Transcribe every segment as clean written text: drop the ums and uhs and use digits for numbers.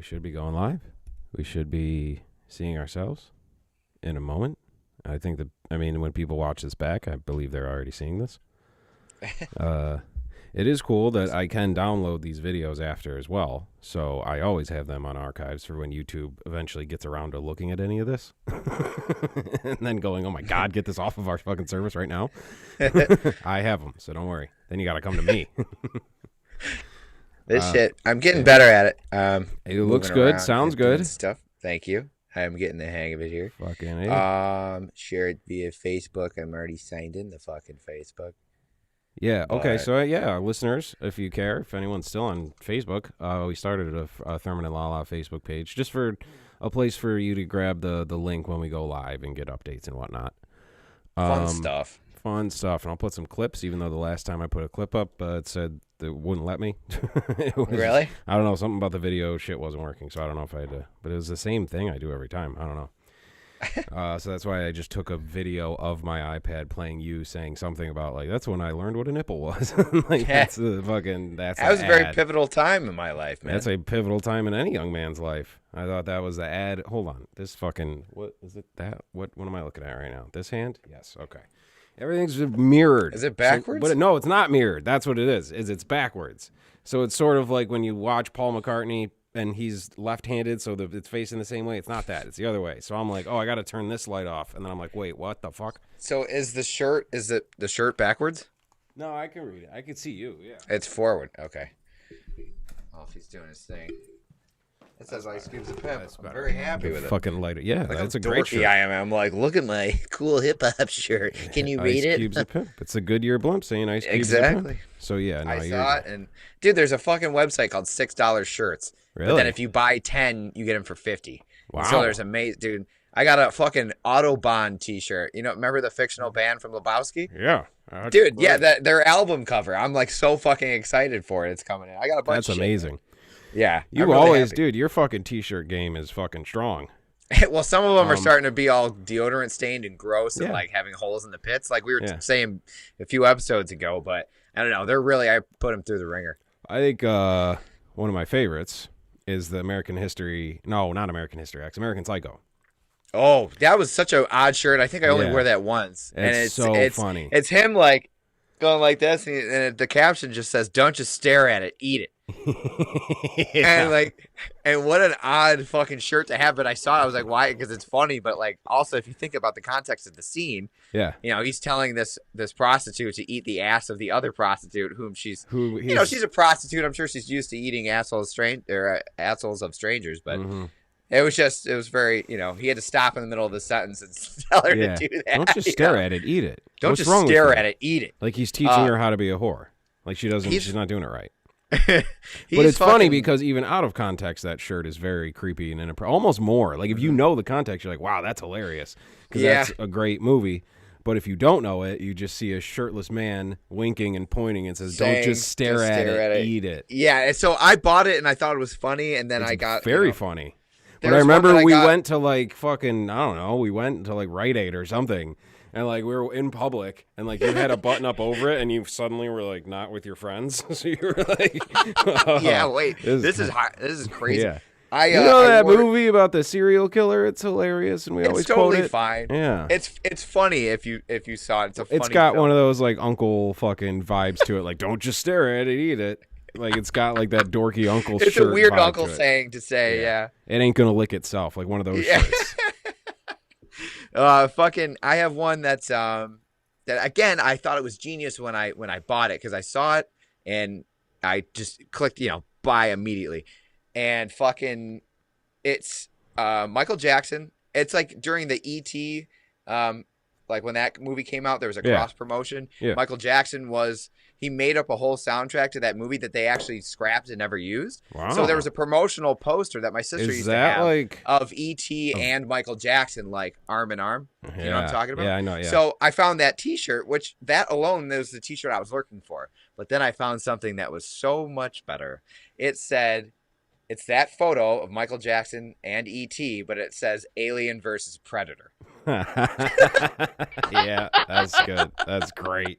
we should be going live. We should be seeing ourselves in a moment. I think when people watch this back, I believe they're already seeing this. It is cool that I can download these videos after as well. So I always have them on archives for when YouTube eventually gets around to looking at any of this. And then going, oh my God, get this off of our fucking service right now. I have them, so don't worry. Then you got to come to me. This shit, I'm getting better at it. It looks good. Sounds good. Stuff. Thank you. I'm getting the hang of it here. Fucking A. Share it via Facebook. I'm already signed in to fucking Facebook. Yeah. Okay. So listeners, if you care, if anyone's still on Facebook, we started a Thurman and Lala Facebook page just for a place for you to grab the link when we go live and get updates and whatnot. Fun stuff. And I'll put some clips. Even though the last time I put a clip up, it said it wouldn't let me. Really? I don't know. Something about the video shit wasn't working, so I don't know if I had to. But it was the same thing I do every time. I don't know. So that's why I just took a video of my iPad playing you saying something about that's when I learned what a nipple was. That was a very pivotal time in my life, man. That's a pivotal time in any young man's life. I thought that was the ad. Hold on, this fucking what is it? What am I looking at right now? This hand? Yes. Okay. Everything's mirrored. Is it backwards? No, it's not mirrored. That's what it is. It's backwards. So it's sort of like when you watch Paul McCartney. And he's left-handed, so it's facing the same way. It's not that. It's the other way. So I'm like, oh, I got to turn this light off. And then I'm like, wait, what the fuck? So is the shirt backwards? No, I can read it. I can see you, yeah. It's forward. Okay. Oh, if he's doing his thing. It says Ice Cube's a pimp. I'm very happy with it. Fucking light. Yeah, that's a great shirt. I am. I'm like, look at my cool hip-hop shirt. Can you read it? Ice Cube's a pimp. It's a Goodyear blimp saying Ice Cube's a pimp. So, yeah. No, I saw it. And, dude, there's a fucking website called $6 Shirts. Really? But then if you buy 10, you get them for 50. Wow. So there's dude. I got a fucking Autobahn T-shirt. You know, remember the fictional band from Lebowski? Yeah. Dude, yeah, their album cover. I'm like so fucking excited for it. It's coming in. I got a bunch. That's of amazing. Shit. Yeah, you always, dude. Your fucking T-shirt game is fucking strong. Well, some of them are starting to be all deodorant stained and gross and like having holes in the pits, like we were saying a few episodes ago. But I don't know. They're really, I put them through the ringer. I think one of my favorites is the American History. No, not American History X. American Psycho. Oh, that was such an odd shirt. I think I only wear that once. It's so funny. It's him like going like this, and the caption just says, "Don't just stare at it, eat it." And what an odd fucking shirt to have. But I saw it, I was like, why? Because it's funny. But like, also if you think about the context of the scene, he's telling this prostitute to eat the ass of the other prostitute, she's a prostitute. I'm sure she's used to eating assholes of strangers, but. Mm-hmm. It was very, he had to stop in the middle of the sentence and tell her to do that. Don't just stare at it, eat it. Don't just stare at it, eat it. Like he's teaching her how to be a whore. Like she's not doing it right. But it's funny because even out of context, that shirt is very creepy and inappropriate. Almost more. Like if you know the context, you're like, wow, that's hilarious. Because that's a great movie. But if you don't know it, you just see a shirtless man winking and pointing and says, don't just stare at it, eat it. Yeah, and so I bought it and I thought it was funny. And then I got very funny. But I remember we went to like fucking, I don't know, we went to like Rite Aid or something. And like we were in public and like you had a button up over it and you suddenly were like not with your friends. So you were like, yeah, wait, this is crazy. Yeah. That movie about the serial killer? It's hilarious and we always quote it. It's totally fine. Yeah. It's funny if you saw it. It's got film. One of those like uncle fucking vibes to it. Like don't just stare at it, eat it. Like it's got like that dorky uncle shirt. It's a weird uncle saying to say, yeah. It ain't gonna lick itself, like one of those shirts. I have one that's that again I thought it was genius when I bought it because I saw it and I just clicked buy immediately and fucking it's Michael Jackson. It's like during the E.T. Like when that movie came out, there was a cross promotion. Yeah. Michael Jackson he made up a whole soundtrack to that movie that they actually scrapped and never used. Wow. So there was a promotional poster that my sister used to have of E.T. and Michael Jackson, like arm in arm. You know what I'm talking about? Yeah, I know. Yeah. So I found that T-shirt, which that alone was the T-shirt I was looking for. But then I found something that was so much better. It said, it's that photo of Michael Jackson and E.T., but it says Alien versus Predator. Yeah, that's good. That's great.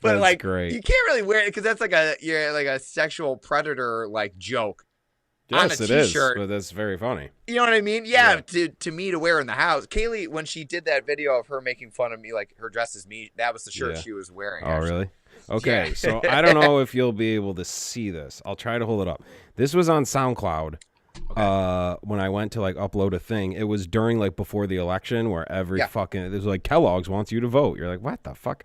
But great. You can't really wear it because that's like a sexual predator like joke. on a Yes, it is, t-shirt. but that's very funny. You know what I mean? Yeah, to me to wear in the house. Kaylee, when she did that video of her making fun of me, like her dress as me, that was the shirt she was wearing. Oh, actually. really? Okay, so I don't know if you'll be able to see this. I'll try to hold it up. This was on SoundCloud. When I went to like upload a thing, it was during like before the election where every fucking it was like Kellogg's wants you to vote. You're like, what the fuck?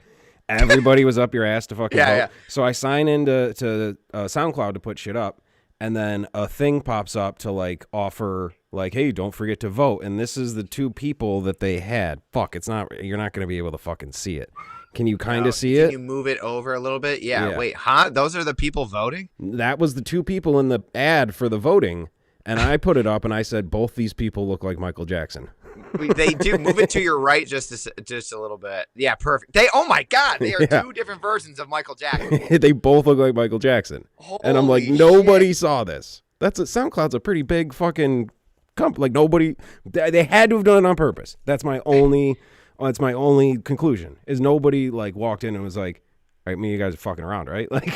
Everybody was up your ass to fucking vote. Yeah. So I sign into SoundCloud to put shit up, and then a thing pops up to like offer like, hey, don't forget to vote. And this is the two people that they had. Fuck, it's not. You're not gonna be able to fucking see it. Can you kind of see it? Can you move it over a little bit? Yeah. Wait, huh? Those are the people voting? That was the two people in the ad for the voting. And I put it up and I said, both these people look like Michael Jackson. They do. Move it to your right just a little bit. Yeah, perfect. Oh my God. They are two different versions of Michael Jackson. They both look like Michael Jackson. Holy and I'm like, nobody saw this. SoundCloud's a pretty big fucking company. Like nobody, they had to have done it on purpose. That's my only conclusion is nobody like walked in and was like, all right, me, you guys are fucking around, right? Like,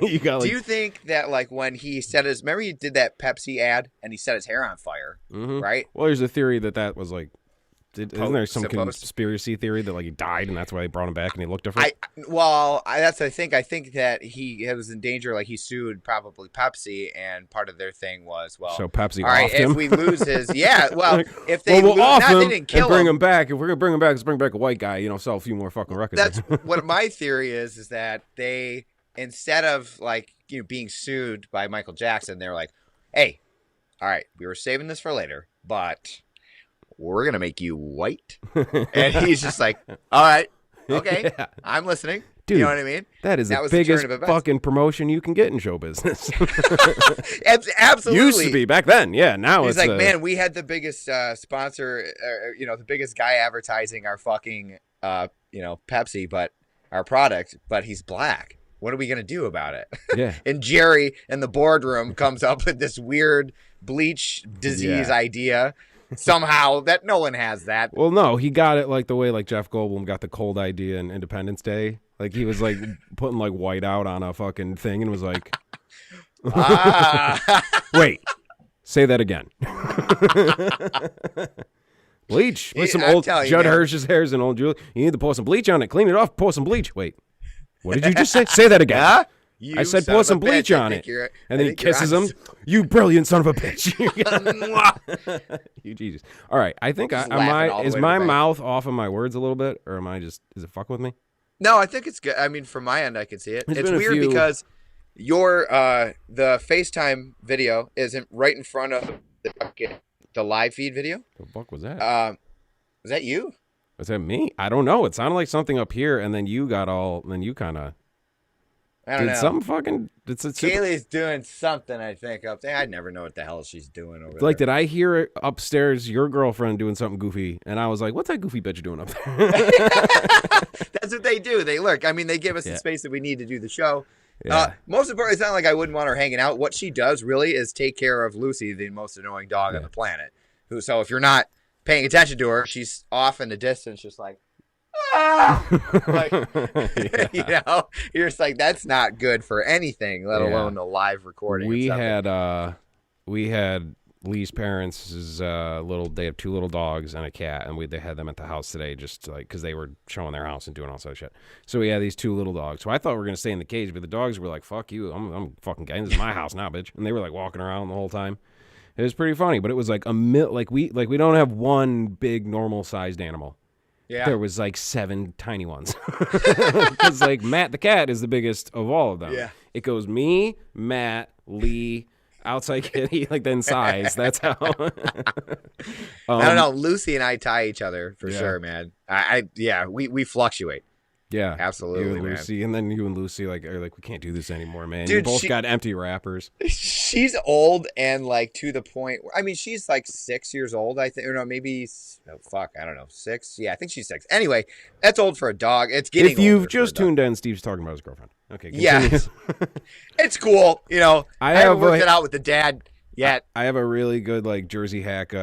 you got. Like, do you think that like when he set remember he did that Pepsi ad and he set his hair on fire, right? Well, there's a theory that was like, isn't there some conspiracy theory that like he died and that's why they brought him back and he looked different? I think that he was in danger. Like he sued probably Pepsi, and part of their thing was so Pepsi. All right, him? if we lose his, if they we'll off him they didn't kill and bring him back. If we're gonna bring him back, let's bring back a white guy. Sell a few more fucking records. That's what my theory is that they instead of like being sued by Michael Jackson, they're like, hey, all right, we were saving this for later, but we're going to make you white. And he's just like, all right, okay, I'm listening. Dude, you know what I mean? That is the biggest fucking promotion you can get in show business. Absolutely. Used to be back then. Yeah, now he's like, man, we had the biggest sponsor, the biggest guy advertising our fucking, Pepsi, but our product, but he's black. What are we going to do about it? Yeah. And Jerry in the boardroom comes up with this weird bleach disease idea. Somehow that no one has that. Well, no, he got it like the way like Jeff Goldblum got the cold idea in Independence Day. Like he was like putting like white out on a fucking thing and was like, wait, say that again. Bleach. With some old Judd Hirsch's hairs and old Julie. You need to pour some bleach on it. Clean it off. Pour some bleach. Wait, what did you just say? Say that again. Huh? I said pour some bleach on it. And then he kisses him. You brilliant son of a bitch. You Jesus. All right. I think is my mouth off of my words a little bit, or is it fuck with me? No, I think it's good. I mean, from my end, I can see it. It's weird because your the FaceTime video isn't right in front of the live feed video. The fuck was that? Was that you? Was that me? I don't know. It sounded like something up here, and then you kind of. I don't know. Something fucking. Kaylee's doing something, I think, up there. I never know what the hell she's doing over there. Like, did I hear upstairs your girlfriend doing something goofy? And I was like, what's that goofy bitch doing up there? That's what they do. They lurk. I mean, they give us the space that we need to do the show. Yeah. Most importantly, it's not like I wouldn't want her hanging out. What she does really is take care of Lucy, the most annoying dog on the planet. So if you're not paying attention to her, she's off in the distance, just like, like, you're just like, that's not good for anything, let alone a live recording. We had Lee's parents' they have two little dogs and a cat, and they had them at the house today just like because they were showing their house and doing all sorts of shit. So we had these two little dogs. So I thought we were gonna stay in the cage, but the dogs were like, "Fuck you, I'm fucking getting this is my house now, bitch." And they were like walking around the whole time. It was pretty funny, but it was like we don't have one big normal sized animal. Yeah. There was like 7 tiny ones. Because like Matt the cat is the biggest of all of them. Yeah. It goes me, Matt, Lee, outside kitty, like then size. That's how. I don't know. Lucy and I tie each other for sure, man. We fluctuate. Yeah, absolutely, you and man. Lucy, and then you and Lucy are like we can't do this anymore, man. Dude, you both got empty wrappers. She's old and like to the point. I mean, she's like 6 years old, I think, or no, maybe. I don't know, 6. Yeah, I think she's 6. Anyway, that's old for a dog. It's getting. If you've just tuned in, Steve's talking about his girlfriend. Okay, continue. Yeah, it's cool. I haven't worked it out with the dad yet. I have a really good like Jersey hack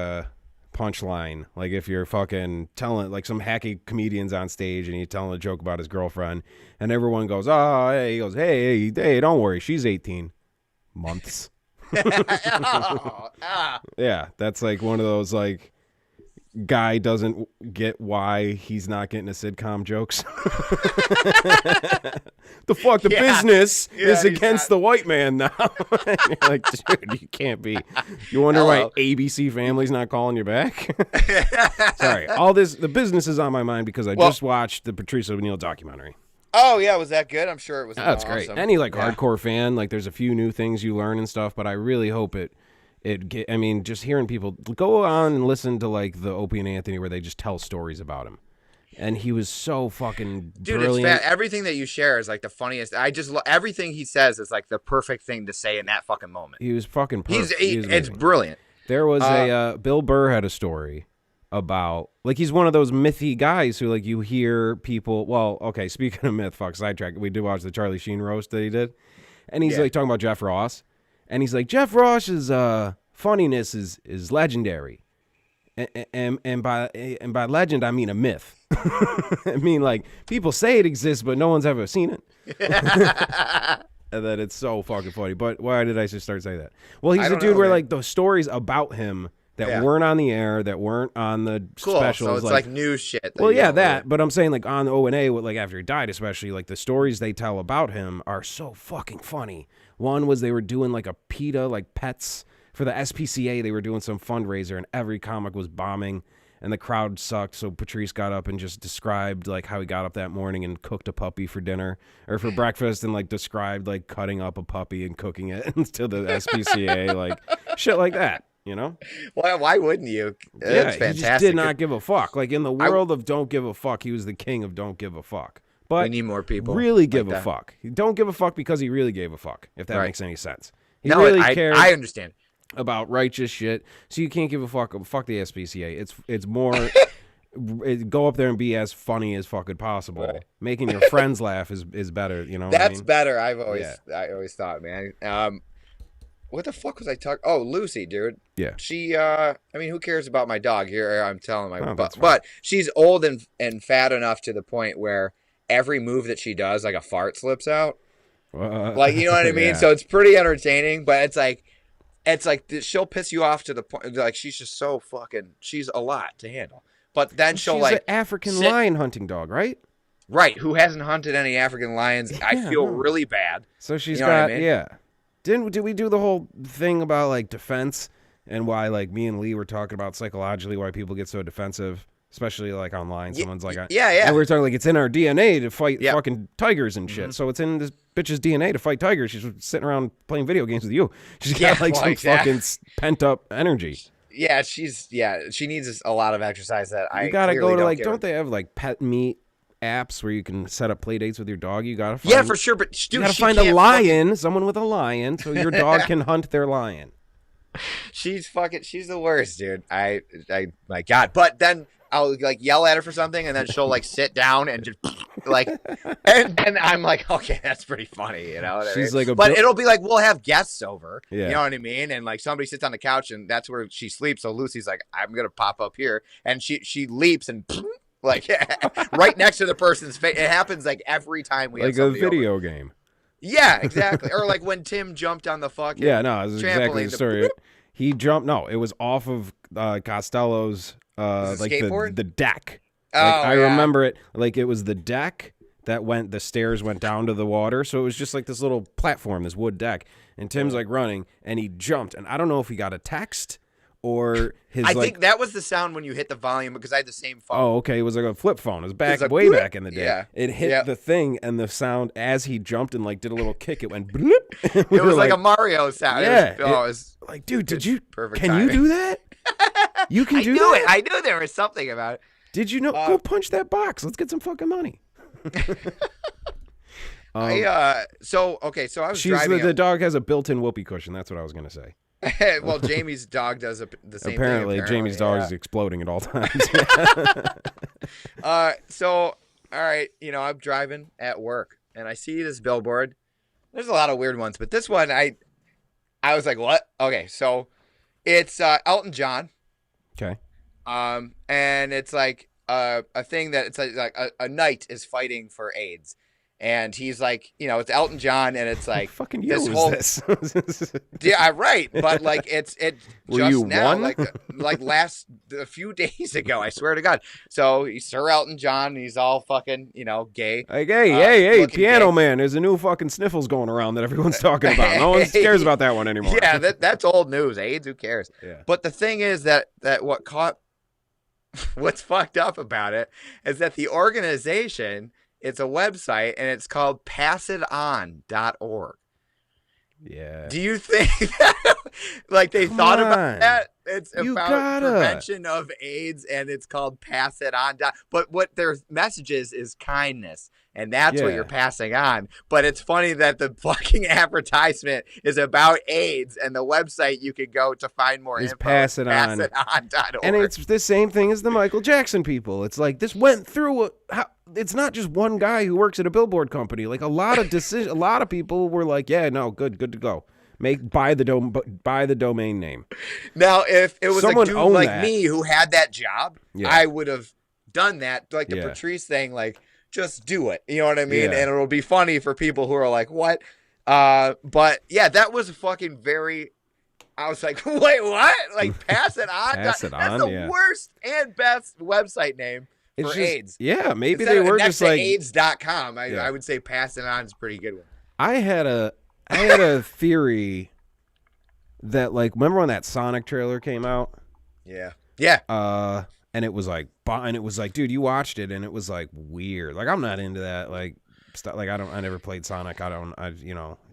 punchline. Like if you're fucking telling like some hacky comedian's on stage and he's telling a joke about his girlfriend and everyone goes, oh, hey, he goes, hey, don't worry, she's 18 months. Yeah, that's like one of those like guy doesn't get why he's not getting a sitcom jokes. The business is against the white man now. And you're like, dude, you can't be. You wonder why ABC Family's not calling you back? Sorry, the business is on my mind because I just watched the Patrice O'Neal documentary. Oh yeah, was that good? I'm sure it was. That's awesome. Great. Any hardcore fan, like there's a few new things you learn and stuff, but I really hope I mean, just hearing people go on and listen to like the Opie and Anthony where they just tell stories about him. And he was so fucking brilliant. It's everything that you share is like the funniest. I just everything he says is like the perfect thing to say in that fucking moment. He was fucking perfect. It's brilliant. There was Bill Burr had a story about like he's one of those mythy guys who like you hear people. Well, okay, speaking of myth, sidetrack. We did watch the Charlie Sheen roast that he did, and he's like talking about Jeff Ross. And he's like, Jeff Ross's funniness is legendary, and by legend I mean a myth. I mean like people say it exists, but no one's ever seen it. And that it's so fucking funny. But why did I just start saying that? Well, he's a dude where like the stories about him that weren't on the air, that weren't on the specials. So it's like news shit. Well, yeah, that. But I'm saying like on O&A, like after he died, especially like the stories they tell about him are so fucking funny. One was they were doing like a PETA, like pets for the SPCA. They were doing some fundraiser and every comic was bombing and the crowd sucked. So Patrice got up and just described like how he got up that morning and cooked a puppy for dinner or for breakfast and like described like cutting up a puppy and cooking it to the SPCA, like shit like that. You know? Why wouldn't you? That's fantastic. He just did not give a fuck. Like in the world of don't give a fuck, he was the king of don't give a fuck. But we need more people. Really give a fuck. He don't give a fuck because he really gave a fuck, if that makes any sense. He cares. I understand. About righteous shit. So you can't give a fuck. Fuck the SPCA. It's more go up there and be as funny as fucking possible. Right. Making your friends laugh is better, you know. That's better. I always thought, man. What the fuck was I talking? Oh, Lucy, dude. Yeah. She, I mean, who cares about my dog? Here I'm telling but she's old and fat enough to the point where every move that she does, like a fart slips out. Like, you know what I mean? Yeah. So it's pretty entertaining, but it's like she'll piss you off to the point, like she's just so fucking, she's a lot to handle. But then she's like an African lion hunting dog, right? Right. Who hasn't hunted any African lions? Yeah, I feel really bad. So she's got, yeah. Did we do the whole thing about like defense and why like me and Lee were talking about psychologically why people get so defensive, especially like online? Someone's like, yeah. And we were talking like it's in our DNA to fight fucking tigers and shit. Mm-hmm. So it's in this bitch's DNA to fight tigers. She's sitting around playing video games with you. She's got some fucking pent up energy. Yeah, she needs a lot of exercise that you gotta go to like, don't they have like pet meat apps where you can set up play dates with your dog? You gotta find, for sure, but dude, you gotta find a lion, someone with a lion, so your dog can hunt their lion. She's the worst, dude. I my God. But then I'll like yell at her for something, and then she'll like sit down and just like, and I'm like, okay, that's pretty funny, you know. She's like, but it'll be like we'll have guests over, you know what I mean, and like somebody sits on the couch, and that's where she sleeps. So Lucy's like, I'm gonna pop up here, and she leaps and. Like right next to the person's face. It happens like every time we have like a video game. Yeah, exactly. Or like when Tim jumped on the fucking it was exactly the story. He jumped. No, it was off of Costello's like skateboard? The deck. I remember it like it was the deck that the stairs went down to the water. So it was just like this little platform, this wood deck. And Tim's like running and he jumped. And I don't know if he got a text. Or his, I think that was the sound when you hit the volume because I had the same phone. Oh, okay. It was like a flip phone. It was way back in the day. Yeah. It hit the thing, and the sound as he jumped and like did a little kick, it went bloop. It was like a Mario sound. Yeah. It was like, dude, perfect can timing. you do that? You can do that? I knew there was something about it. Did you know? Go punch that box. Let's get some fucking money. So I was driving. The dog has a built-in whoopee cushion. That's what I was going to say. Well, Jamie's dog does the same apparently, thing. Jamie's dog is exploding at all times. So, all right, I'm driving at work, and I see this billboard. There's a lot of weird ones, but this one, I was like, what? Okay, so it's Elton John. Okay. And it's like a thing that it's like a knight is fighting for AIDS. And he's like, it's Elton John, and it's like fucking year this was whole this? yeah, right. But like it Were just you now, one? like a few days ago, I swear to God. So he's Sir Elton John. He's all fucking gay. Like, hey, Piano gay. Man. There's a new fucking sniffles going around that everyone's talking about. No one cares about that one anymore. Yeah, that's old news. AIDS, who cares? Yeah. But the thing is that what's fucked up about it is that the organization, it's a website, and it's called passiton.org. Yeah. Do you think that, like, they thought about that? It's about prevention of AIDS, and it's called Pass It On. But what their message is kindness, and that's what you're passing on. But it's funny that the fucking advertisement is about AIDS, and the website you could go to find more info Pass It On. passiton.org. And it's the same thing as the Michael Jackson people. It's like, this went through it's not just one guy who works at a billboard company. Like, a lot of people were like, yeah, no, good to go. Buy the domain name. Now, if it was Someone a dude like that. me who had that job, I would have done that, like the Patrice thing, like, just do it. You know what I mean? Yeah. And it'll be funny for people who are like, what? But yeah, that was fucking very. I was like, wait, what? Like, Pass It On? Pass It That's On, the worst and best website name for AIDS. Yeah, maybe Instead they of were next just to like AIDS.com. I would say Pass It On is a pretty good one. I had a theory that, like, remember when that Sonic trailer came out? Yeah. And it was like, dude, you watched it, and it was like weird. Like, I'm not into that. Like, stuff. Like, I never played Sonic. It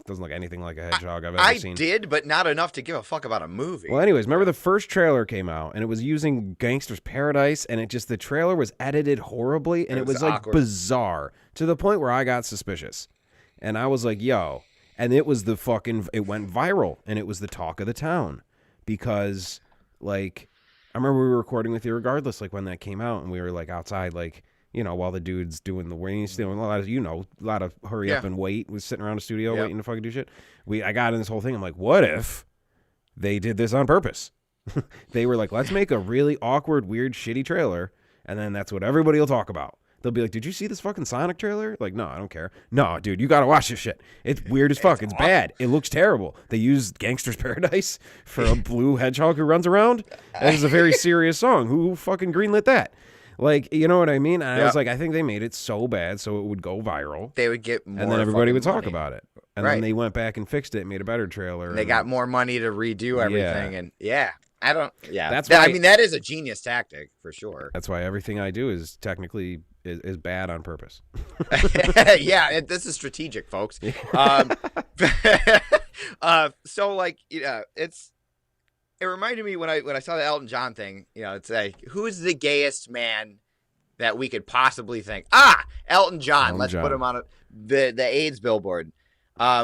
doesn't look anything like a hedgehog I've ever seen. I did, but not enough to give a fuck about a movie. Well, anyways, remember the first trailer came out, and it was using Gangster's Paradise, and the trailer was edited horribly, and it was like awkward. Bizarre to the point where I got suspicious, and I was like, yo. And it was it went viral, and it was the talk of the town, because, like, I remember we were recording with you regardless, like, when that came out, and we were, like, outside, like, while the dude's doing the wings, doing a lot of hurry up and wait, was sitting around the studio waiting to fucking do shit. I got in this whole thing. I'm like, what if they did this on purpose? They were like, let's make a really awkward, weird, shitty trailer, and then that's what everybody will talk about. They'll be like, did you see this fucking Sonic trailer? Like, no, I don't care. No, dude, you got to watch this shit. It's weird as fuck. It's bad. It looks terrible. They used Gangster's Paradise for a blue hedgehog who runs around. That is a very serious song. Who fucking greenlit that? Like, you know what I mean? And I was like, I think they made it so bad so it would go viral. They would get more, and then everybody would talk money. about it. And then they went back and fixed it and made a better trailer. And they got more money to redo everything. And that's why, I mean, that is a genius tactic for sure. That's why everything I do is technically is bad on purpose. Yeah, this is strategic, folks. So, like, it reminded me when I saw the Elton John thing. It's like, who's the gayest man that we could possibly think? Elton John. Let's put him on the AIDS billboard,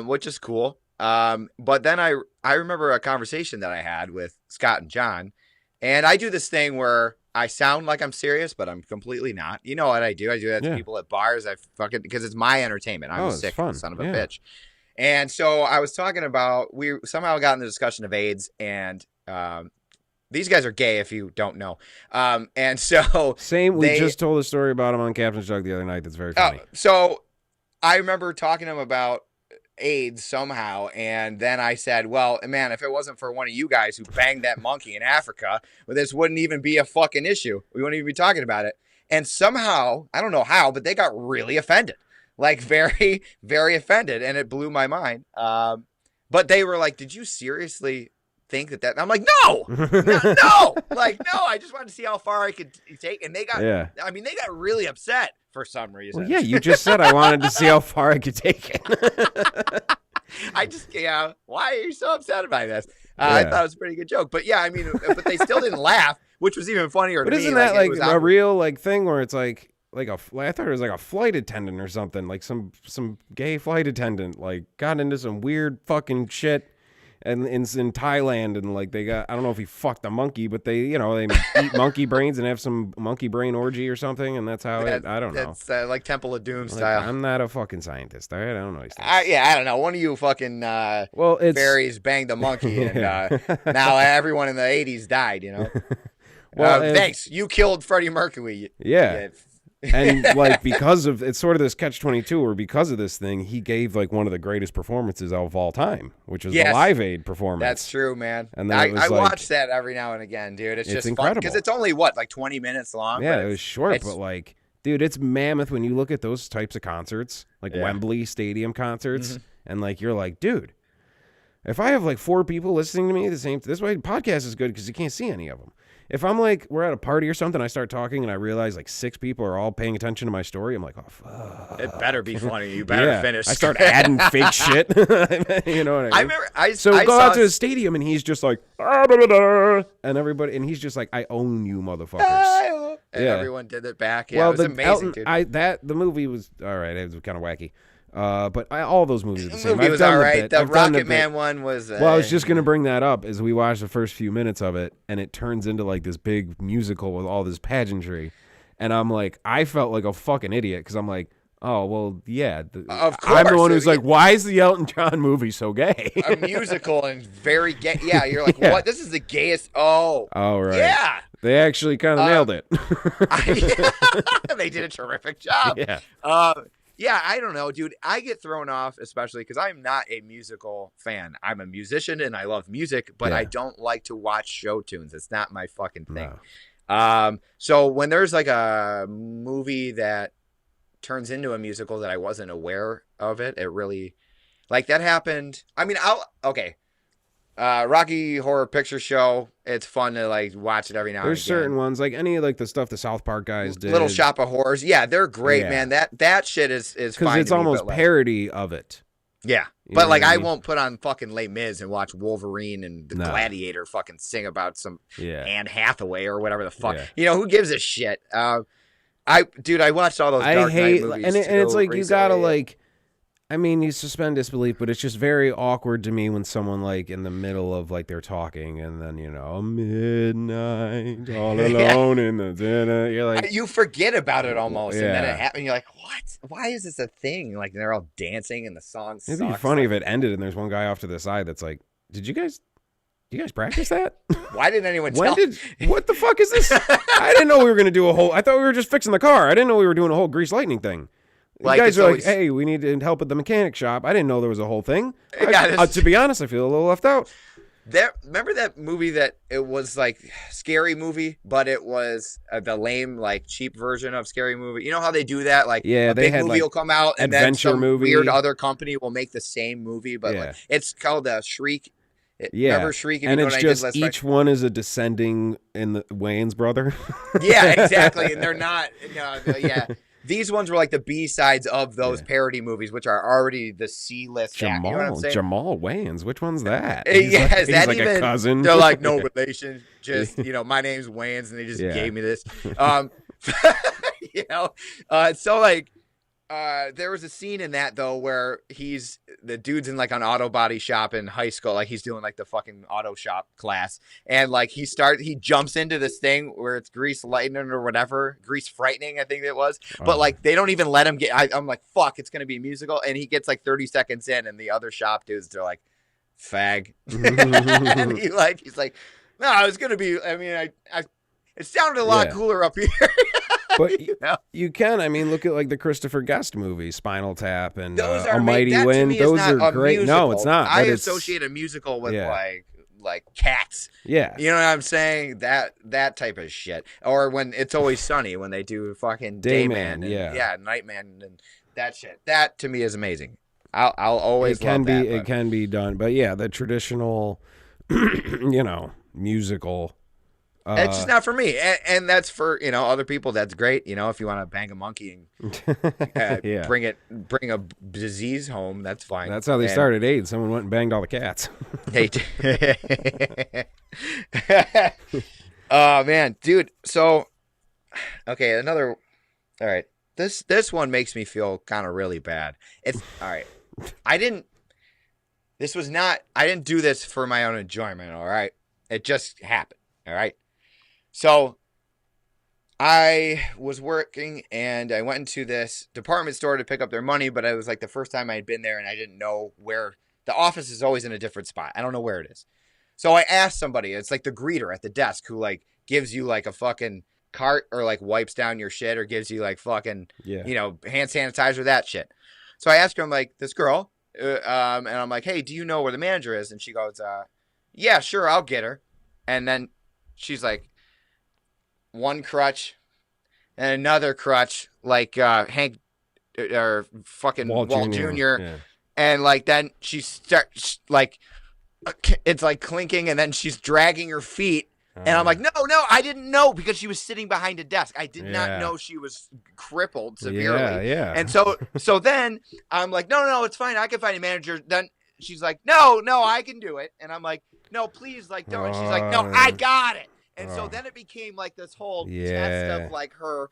which is cool. But then I remember a conversation that I had with Scott and John, and I do this thing where I sound like I'm serious, but I'm completely not. You know what I do? I do that to people at bars. Because it's my entertainment. I'm a sick son of a bitch. And so I was talking about, we somehow got in the discussion of AIDS, and these guys are gay if you don't know. And so we just told a story about him on Captain's Jug the other night. That's very funny. So I remember talking to him about AIDS somehow, and then I said, well, man, if it wasn't for one of you guys who banged that monkey in Africa, well, this wouldn't even be a fucking issue. We wouldn't even be talking about it. And somehow, I don't know how, but they got really offended, like very, very offended, and it blew my mind. But they were like, did you seriously think that? And I'm like, no, like, no, I just wanted to see how far I could take. And they got, I mean, they got really upset for some reason. Well, yeah, you just said I wanted to see how far I could take it. Why are you so upset about this? I thought it was a pretty good joke. But yeah, I mean, but they still didn't laugh, which was even funnier to me. But isn't that like a real like thing where it's like I thought it was like a flight attendant or something, like some gay flight attendant like got into some weird fucking shit. And in Thailand, and like I don't know if he fucked a monkey, but they eat monkey brains and have some monkey brain orgy or something, and that's how I don't know. It's like Temple of Doom style. I'm not a fucking scientist. I don't know these things. I don't know. One of you fucking fairies banged the monkey, and now everyone in the 80s died. Well, thanks. You killed Freddie Mercury. Yeah. And like because of it's sort of this catch-22, or because of this thing, he gave like one of the greatest performances of all time, which was the Live Aid performance. That's true, man. And then I watch that every now and again, dude. It's just incredible because it's only like 20 minutes long. Yeah, it was short, but like, dude, it's mammoth when you look at those types of concerts, like Wembley Stadium concerts, and like you're like, dude, if I have like 4 people listening to me this way, podcast is good because you can't see any of them. If I'm like, we're at a party or something, I start talking and I realize like 6 people are all paying attention to my story. I'm like, oh, fuck. It better be funny. You better finish. I start adding fake shit. You know what I mean? I go out to the stadium and he's just like, and everybody, and he's just like, I own you, motherfuckers. And everyone did it back. Yeah, well, it was amazing, dude. The movie was all right. It was kind of wacky. But all those movies are the same. The movie was all right. The Rocket Man one was... Well, I was just going to bring that up as we watched the first few minutes of it, and it turns into like this big musical with all this pageantry. And I'm like, I felt like a fucking idiot because I'm like, oh, well, yeah. Of course. I'm the one who's like, why is the Elton John movie so gay? A musical and very gay. Yeah, you're like, what? This is the gayest... Oh, right. Yeah. They actually kind of nailed it. They did a terrific job. Yeah. Yeah, I don't know, dude. I get thrown off, especially because I'm not a musical fan. I'm a musician and I love music, but I don't like to watch show tunes. It's not my fucking thing. No. So when there's like a movie that turns into a musical that I wasn't aware of it really, like that happened. I mean, Rocky Horror Picture Show. It's fun to like watch it every now and again. There's certain ones, like any of like the stuff the South Park guys did. Little Shop of Horrors. Yeah, they're great, man. That shit is fine. Because it's almost parody of it. Yeah. But like I won't put on fucking Les Mis and watch Wolverine and the Gladiator fucking sing about some Anne Hathaway or whatever the fuck. Yeah. Who gives a shit? I watched all those Dark Knight movies. And it's like recently. You gotta like, I mean, you suspend disbelief, but it's just very awkward to me when someone like in the middle of like they're talking and then midnight all alone in the dinner. You're like, you forget about it almost, and then it happens. You're like, what? Why is this a thing? Like they're all dancing and the song sucks. It'd be funny if it ended and there's one guy off to the side that's like, do you guys practice that? Why didn't anyone tell? What the fuck is this? I didn't know we were gonna do a whole. I thought we were just fixing the car. I didn't know we were doing a whole Grease Lightning thing. You guys are like, hey, we need help at the mechanic shop. I didn't know there was a whole thing. To be honest, I feel a little left out. Remember that movie that it was like Scary Movie, but it was the lame, like cheap version of Scary Movie. You know how they do that? Like a big movie will come out and then some weird other company will make the same movie, but like, it's called Shriek. Remember Shriek? And it's just each one is a descending in the Wayans brother. Yeah, exactly. And they're not. These ones were like the B-sides of those parody movies, which are already the C-list. Jamal, you know what I'm saying? Jamal Wayans. Which one's that? He's like even a cousin. They're like no relation. Just my name's Wayans, and they just gave me this. So like. There was a scene in that though where the dude's in like an auto body shop in high school, like he's doing like the fucking auto shop class, and like he jumps into this thing where it's Grease Lightning or whatever, Grease Frightening, I think it was, but like they don't even let him get. I'm like, fuck, it's gonna be a musical, and he gets like 30 seconds in, and the other shop dudes they're like, fag, and he's like, no, it's gonna be. I mean, it sounded a lot cooler up here. But you can. I mean, look at like the Christopher Guest movie, Spinal Tap, and A Mighty Wind. Those are great. No, it's not. I associate a musical with like Cats. Yeah, you know what I'm saying? That type of shit. Or when It's Always Sunny, when they do fucking Dayman, Nightman, and that shit. That to me is amazing. I'll always love that. It can be done, but the traditional, musical. It's just not for me, and that's for other people. That's great. If you want to bang a monkey and bring a disease home, that's fine. That's how they started AIDS. Someone went and banged all the cats. Oh man, dude. So, okay, all right. This one makes me feel kind of really bad. It's all right. I didn't do this for my own enjoyment. All right, it just happened. All right. So I was working and I went into this department store to pick up their money, but it was like the first time I had been there and I didn't know where the office is always in a different spot. I don't know where it is. So I asked somebody, it's like the greeter at the desk who like gives you like a fucking cart or like wipes down your shit or gives you like fucking, Yeah. you know, hand sanitizer, that shit. So I asked her, I'm like, this girl, and I'm like, hey, do you know where the manager is? And she goes, yeah, sure, I'll get her. And then she's like, one crutch and another crutch, like Hank or fucking Walt Jr. Yeah. And like then she starts like it's like clinking, and then she's dragging her feet. And I'm like, no, I didn't know, because she was sitting behind a desk. I did not know she was crippled severely. Yeah. And so then I'm like, no, it's fine. I can find a manager. Then she's like, no, I can do it. And I'm like, no, please, like, don't. And she's like, no, I got it. And so then it became like this whole test of like her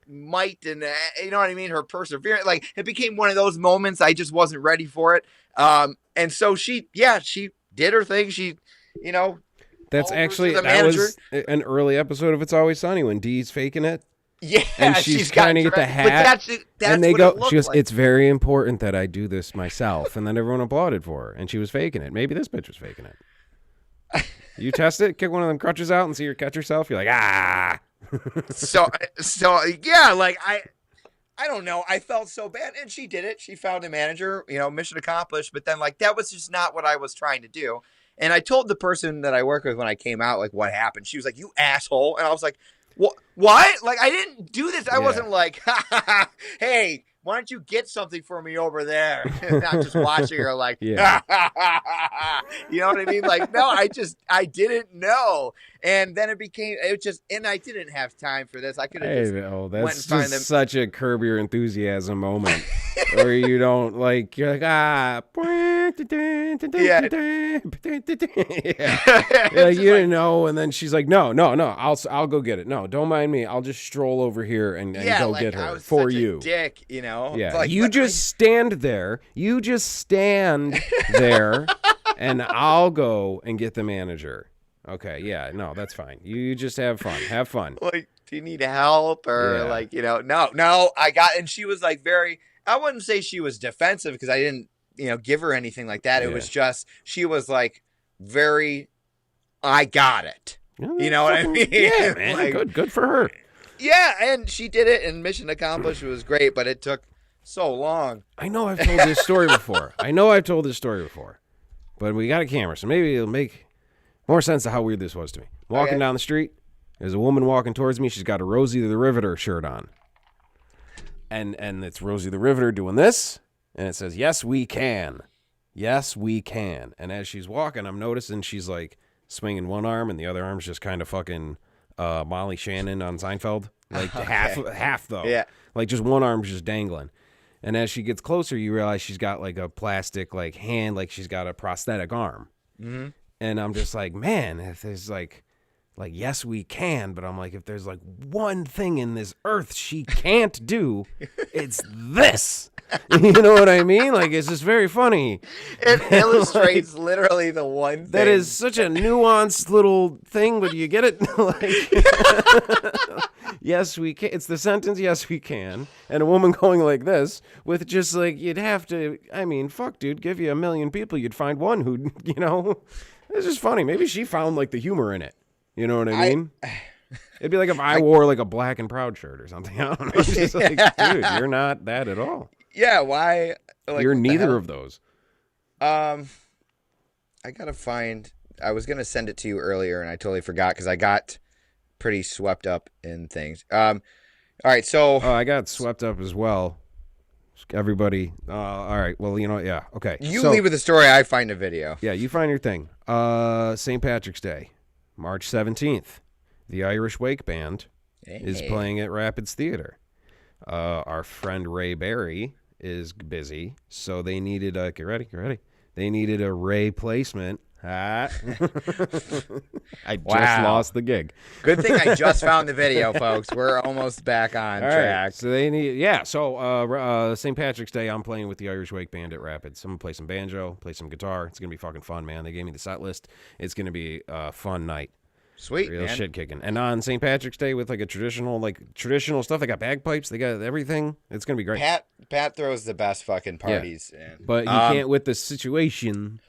might and you know what I mean, her perseverance. Like it became one of those moments I just wasn't ready for it. And so she did her thing. She, you know. That's actually, that was an early episode of It's Always Sunny when Dee's faking it. Yeah, and she's trying to get the hat. That's and they go, she goes, like. it's very important that I do this myself. And then everyone applauded for her. And she was faking it. Maybe this bitch was faking it. You test it, kick one of them crutches out and see her catch herself. You're like, ah. so yeah, like I don't know. I felt so bad. And she did it. She found a manager, you know, mission accomplished. But then like, that was just not what I was trying to do. And I told the person that I work with when I came out, like, what happened. She was like, you asshole. And I was like, what? Like, I didn't do this. I wasn't like, hey, why don't you get something for me over there? And I'm just watching her like, you know what I mean? Like, no, I didn't know. And then and I didn't have time for this. I could have that's just such a Curb Your Enthusiasm moment where you don't like, you're like, like, you didn't know. And then she's like, no, I'll go get it. No, don't mind me. I'll just stroll over here and go like, get her I was for such you. A dick, you know? Yeah. Like, you just stand there. And I'll go and get the manager. Okay, yeah, no, that's fine. You just have fun. Have fun. Like, do you need help? Or like, you know, no, and she was like I wouldn't say she was defensive because I didn't, you know, give her anything like that. It was just, she was like I got it. You know what I mean? Yeah, man, like, good for her. Yeah, and she did it, and mission accomplished. It was great, but it took so long. I know I've told this story before. But we got a camera, so maybe it'll make more sense of how weird this was to me. Walking down the street, there's a woman walking towards me. She's got a Rosie the Riveter shirt on. And it's Rosie the Riveter doing this, and it says, yes, we can. Yes, we can. And as she's walking, I'm noticing she's like swinging one arm, and the other arm's just kind of fucking Molly Shannon on Seinfeld. Like half though. Yeah. Like just one arm's just dangling. And as she gets closer, you realize she's got like a plastic like hand, like she's got a prosthetic arm. Mm-hmm. And I'm just like, man, if there's like, yes, we can. But I'm like, if there's like one thing in this earth she can't do, it's this. You know what I mean? Like, it's just very funny. It illustrates like, literally the one thing. That is such a nuanced little thing, but you get it? Like, yes, we can. It's the sentence, yes, we can. And a woman going like this with just like, you'd have to, I mean, fuck, dude, give you 1 million people, you'd find one who, you know, it's just funny. Maybe she found like the humor in it. You know what I mean? It'd be like if I wore like a Black and Proud shirt or something. I don't know. It's just like, dude, you're not that at all. Yeah, why? Like, you're neither of those. I gotta find. I was gonna send it to you earlier, and I totally forgot because I got pretty swept up in things. All right, so I got swept up as well. Everybody. All right. Well, you know, yeah. Okay. You leave with the story. I find a video. Yeah, you find your thing. St. Patrick's Day, March 17th. The Irish Wake Band is playing at Rapids Theater. Our friend Ray Barry is busy, so they needed get ready. They needed a Ray placement. I just lost the gig. Good thing I just found the video, folks. We're almost back on track. Right. So they need, So St. Patrick's Day, I'm playing with the Irish Wake Band at Rapids. I'm gonna play some banjo, play some guitar. It's gonna be fucking fun, man. They gave me the set list. It's gonna be a fun night. Sweet, real man. Shit kicking. And on St. Patrick's Day with like a traditional stuff. They got bagpipes. They got everything. It's gonna be great. Pat throws the best fucking parties. Yeah. But you can't with the situation.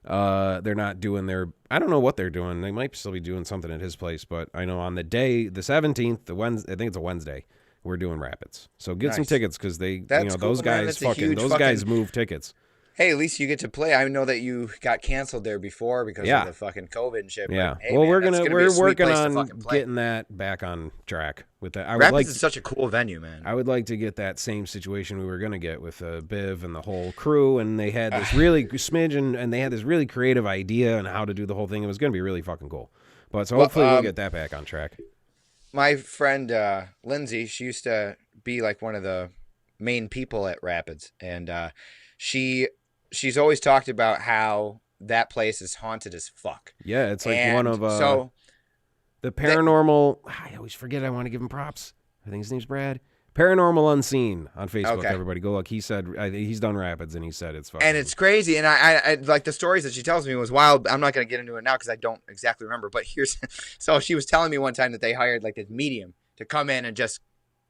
They're not doing their. I don't know what they're doing. They might still be doing something at his place, but I know on the day, the 17th, the Wednesday, I think it's a Wednesday. We're doing Rapids, so get some tickets because those guys guys move tickets. Hey, at least you get to play. I know that you got canceled there before because of the fucking COVID and shit. Yeah. But, hey, well, man, we're working on getting that back on track with that. Rapids is such a cool venue, man. I would like to get that same situation we were going to get with Biv and the whole crew, and they had this really smidgen, and they had this really creative idea on how to do the whole thing. It was going to be really fucking cool. But so hopefully we'll get that back on track. My friend Lindsay, she used to be like one of the main people at Rapids, and she's always talked about how that place is haunted as fuck. Yeah, it's like one of the paranormal. I always forget. I want to give him props. I think his name's Brad. Paranormal Unseen on Facebook. Okay. Everybody go look. He said he's done Rapids, and he said it's fucking. And it's crazy. And I like the stories that she tells me was wild. I'm not going to get into it now because I don't exactly remember. But so she was telling me one time that they hired like this medium to come in and just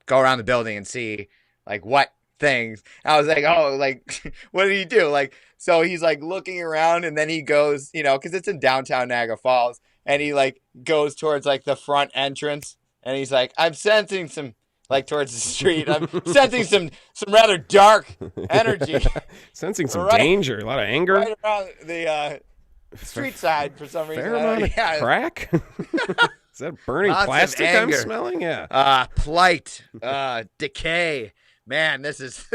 go around the building and see like what things. I was like, oh, like what did he do? Like, so he's like looking around, and then he goes, because it's in downtown Niagara Falls, and he like goes towards like the front entrance, and he's like, I'm sensing some. Like towards the street, I'm sensing some rather dark energy. Sensing some danger, a lot of anger. Right around the street side for some reason. Fair amount of crack. Is that burning plastic I'm smelling? Yeah. Plight, decay. Man, this is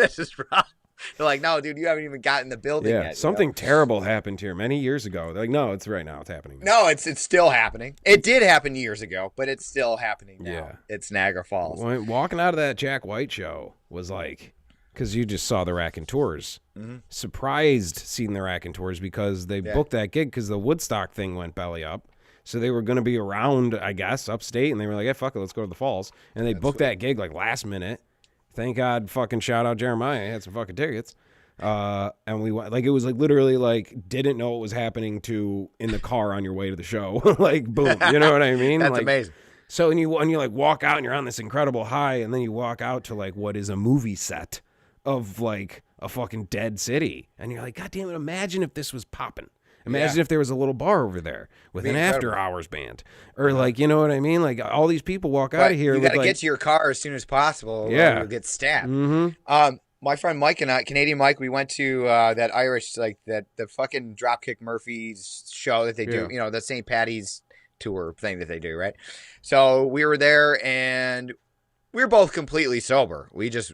rough. They're like, no, dude, you haven't even gotten the building yet. Something terrible happened here many years ago. They're like, no, it's right now. It's happening. No, it's still happening. It did happen years ago, but it's still happening now. Yeah. It's Niagara Falls. Walking out of that Jack White show was like, because you just saw the Raconteurs. Mm-hmm. Surprised seeing the Raconteurs because they booked that gig because the Woodstock thing went belly up. So they were going to be around, I guess, upstate, and they were like, yeah, fuck it, let's go to the Falls. And they booked that gig like last minute. Thank God, fucking shout out Jeremiah. I had some fucking tickets. And we went, like, it was like literally like didn't know what was happening to in the car on your way to the show. Like, boom. You know what I mean? That's like, amazing. So, and you like walk out and you're on this incredible high, and then you walk out to like what is a movie set of like a fucking dead city. And you're like, God damn it, imagine if this was popping. Imagine if there was a little bar over there with an after hours band, or like, you know what I mean? Like all these people walk out of here. You got to get to your car as soon as possible. Or you'll get stabbed. Mm-hmm. My friend Mike and I, Canadian Mike, we went to that Irish, like the fucking Dropkick Murphys show that they do. The St. Patty's tour thing that they do, right? So we were there, and we were both completely sober. We just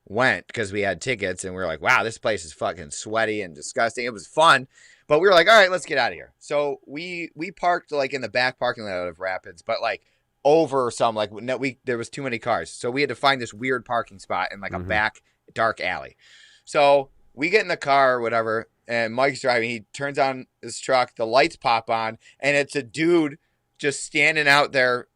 went because we had tickets, and we were like, wow, this place is fucking sweaty and disgusting. It was fun. But we were like, all right, let's get out of here. So we parked like in the back parking lot of Rapids, but like over some, like there was too many cars. So we had to find this weird parking spot in like a back dark alley. So we get in the car or whatever, and Mike's driving. He turns on his truck, the lights pop on, and it's a dude just standing out there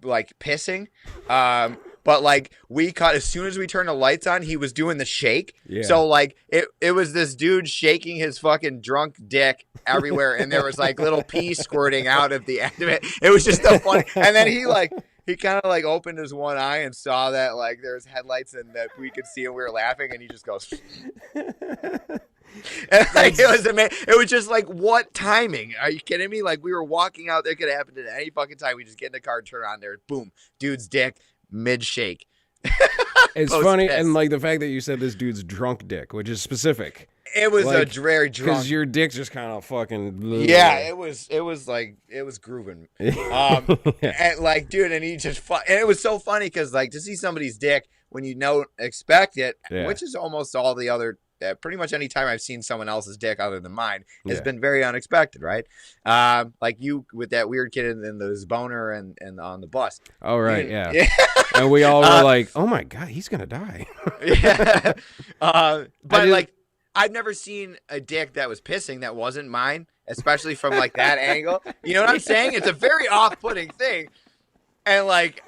like pissing. But like we caught, as soon as we turned the lights on, he was doing the shake. Yeah. So like it was this dude shaking his fucking drunk dick everywhere, and there was like little pee squirting out of the end of it. It was just so funny. And then he kind of like opened his one eye and saw that like there's headlights and that we could see, and we were laughing, and he just goes. And like it was amazing. It was just like, what timing? Are you kidding me? Like we were walking out, there could have happened at any fucking time. We just get in the car, turn on there, boom, dude's dick. Mid shake. It's funny, and like the fact that you said this dude's drunk dick, which is specific. It was like, a very drunk. Because your dick's just kind of fucking. Yeah, it was like it was grooving. And like, dude, and he just and it was so funny because like to see somebody's dick when you don't expect it, which is almost all the other. Pretty much any time I've seen someone else's dick other than mine has been very unexpected, right? Like you with that weird kid in the boner and on the bus. Oh, right, yeah. And we all were like, oh, my God, he's going to die. Yeah. But, like, I've never seen a dick that was pissing that wasn't mine, especially from, like, that angle. You know what I'm saying? It's a very off-putting thing. And, like,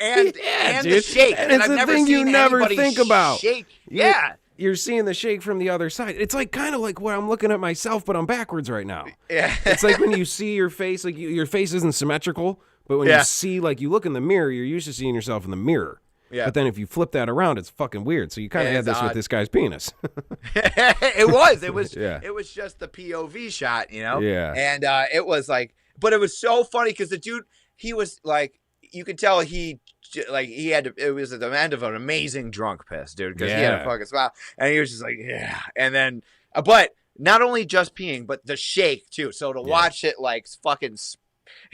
and the shake. And it's the thing you never think about. Shake. You're seeing the shake from the other side. It's like kind of like where I'm looking at myself, but I'm backwards right now. Yeah. It's like when you see your face, like your face isn't symmetrical, but when you see, like you look in the mirror, you're used to seeing yourself in the mirror. Yeah. But then if you flip that around, it's fucking weird. So you kind of had this with this guy's penis. It was Yeah. it was just the POV shot, you know? Yeah. And it was like, but it was so funny because the dude, he was like, you could tell he had to, it was at the end of an amazing drunk piss, dude, because he had a fucking smile, and he was just like, yeah. And then, but not only just peeing, but the shake too. So to watch it like fucking,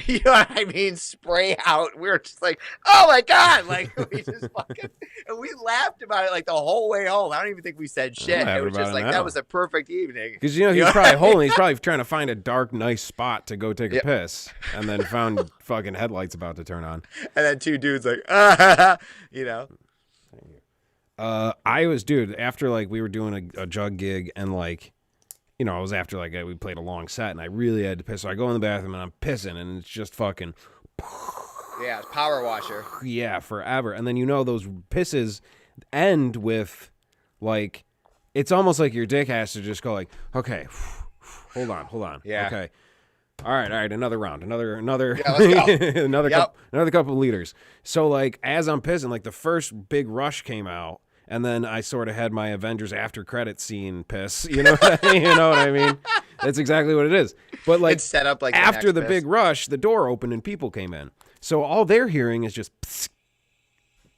you know what I mean, spray out, we were just like, oh my god, like we just fucking, and we laughed about it like the whole way home. I don't even think we said shit. It was just like that was a perfect evening. Because he's probably holding, he's probably trying to find a dark, nice spot to go take a piss, and then found fucking headlights about to turn on, and then two dudes like, you know. I was, dude, after like we were doing a jug gig, and like, you know, I was after like we played a long set, and I really had to piss. So I go in the bathroom and I'm pissing, and it's just fucking. Yeah, it's power washer. Yeah, forever. And then those pisses end with like, it's almost like your dick has to just go like, okay, hold on. Yeah. Okay. All right, another round, another, yeah, let's go. another couple of liters. So like, as I'm pissing, like the first big rush came out. And then I sort of had my Avengers after credit scene piss. You know what I mean? That's exactly what it is. But like, it's set up like after the big rush, the door opened and people came in. So all they're hearing is just psst,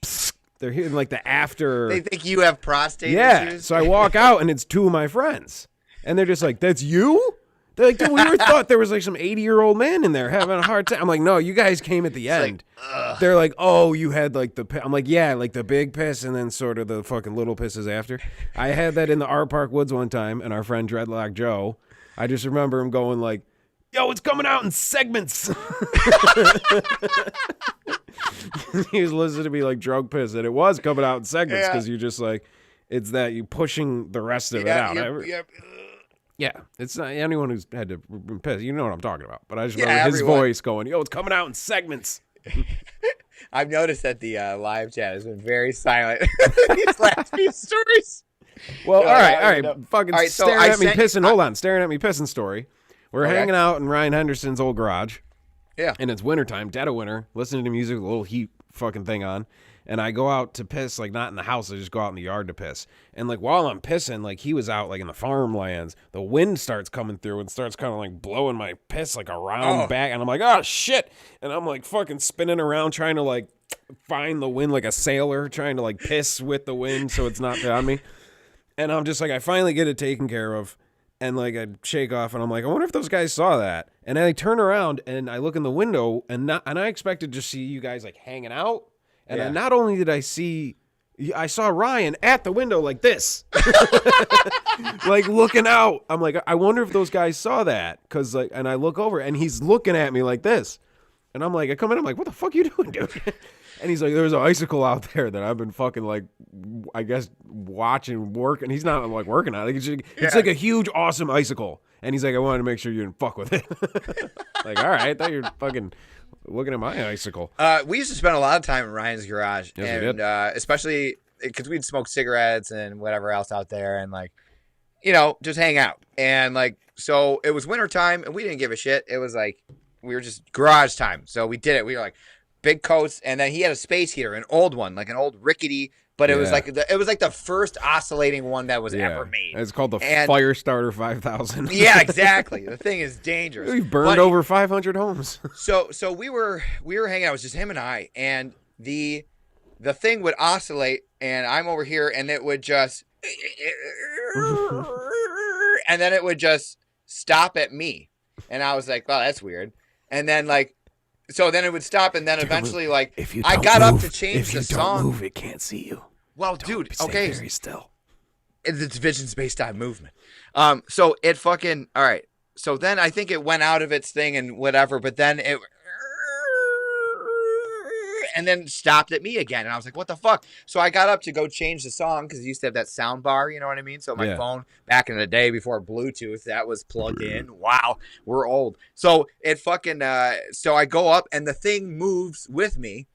psst. They're hearing like the after. They think you have prostate issues. So I walk out and it's two of my friends. And they're just like, that's you? They're like, dude, we were thought there was like some 80-year-old man in there having a hard time. I'm like, no, you guys came at the end. Like, they're like, oh, you had like I'm like, yeah, like the big piss and then sort of the fucking little pisses after. I had that in the Art Park Woods one time, and our friend Dreadlock Joe, I just remember him going like, yo, it's coming out in segments. He was listening to me like drunk piss, and it was coming out in segments because you just like, it's that you pushing the rest of it out. Yeah, it's not anyone who's had to piss. You know what I'm talking about. But I just remember his voice going, yo, it's coming out in segments. I've noticed that the live chat has been very silent these last few stories. Well, all right. Fucking staring at me pissing. Hold on. Staring at me pissing story. We're hanging out in Ryan Henderson's old garage. Yeah. And it's wintertime, dead of winter, listening to music with a little heat fucking thing on. And I go out to piss, like not in the house. I just go out in the yard to piss. And like while I'm pissing, like he was out like in the farmlands. The wind starts coming through and starts kind of like blowing my piss like around back. And I'm like, oh shit. And I'm like fucking spinning around trying to like find the wind like a sailor, trying to like piss with the wind so it's not on me. And I'm just like, I finally get it taken care of. And like I shake off and I'm like, I wonder if those guys saw that. And then I turn around and I look in the window and I expected to see you guys like hanging out. And not only did I saw Ryan at the window like this, like looking out. I'm like, I wonder if those guys saw that. Cause like, and I look over and he's looking at me like this. And I'm like, I come in, I'm like, what the fuck you doing, dude? And he's like, there's an icicle out there that I've been fucking like, I guess watching work. And he's not like working on it. It's like a huge, awesome icicle. And he's like, I wanted to make sure you didn't fuck with it. Like, all right, I thought you were fucking looking at my icicle. We used to spend a lot of time in Ryan's garage. Yes, and we did. Especially because we'd smoke cigarettes and whatever else out there and like, you know, just hang out. And like, so it was wintertime and we didn't give a shit. It was like, we were just garage time. So we did it. We were like big coats. And then he had a space heater, an old one, like an old rickety, but it was like the first oscillating one that was ever made. It's called the Firestarter 5000. Yeah, exactly. The thing is dangerous. We've burned over 500 homes. So we were hanging out. It was just him and I, and the thing would oscillate, and I'm over here, and it would just, and then it would just stop at me, and I was like, "Wow, that's weird." And then like, so then it would stop, and then eventually like, I got up to change the song. If you don't move, it can't see you. Well, dude, okay, very still. It's vision space time movement. So it fucking all right. So then I think it went out of its thing and whatever, but then it and then stopped at me again, and I was like, "What the fuck?" So I got up to go change the song because it used to have that sound bar, you know what I mean? So my phone back in the day before Bluetooth, that was plugged in. Wow, we're old. So it fucking so I go up, and the thing moves with me.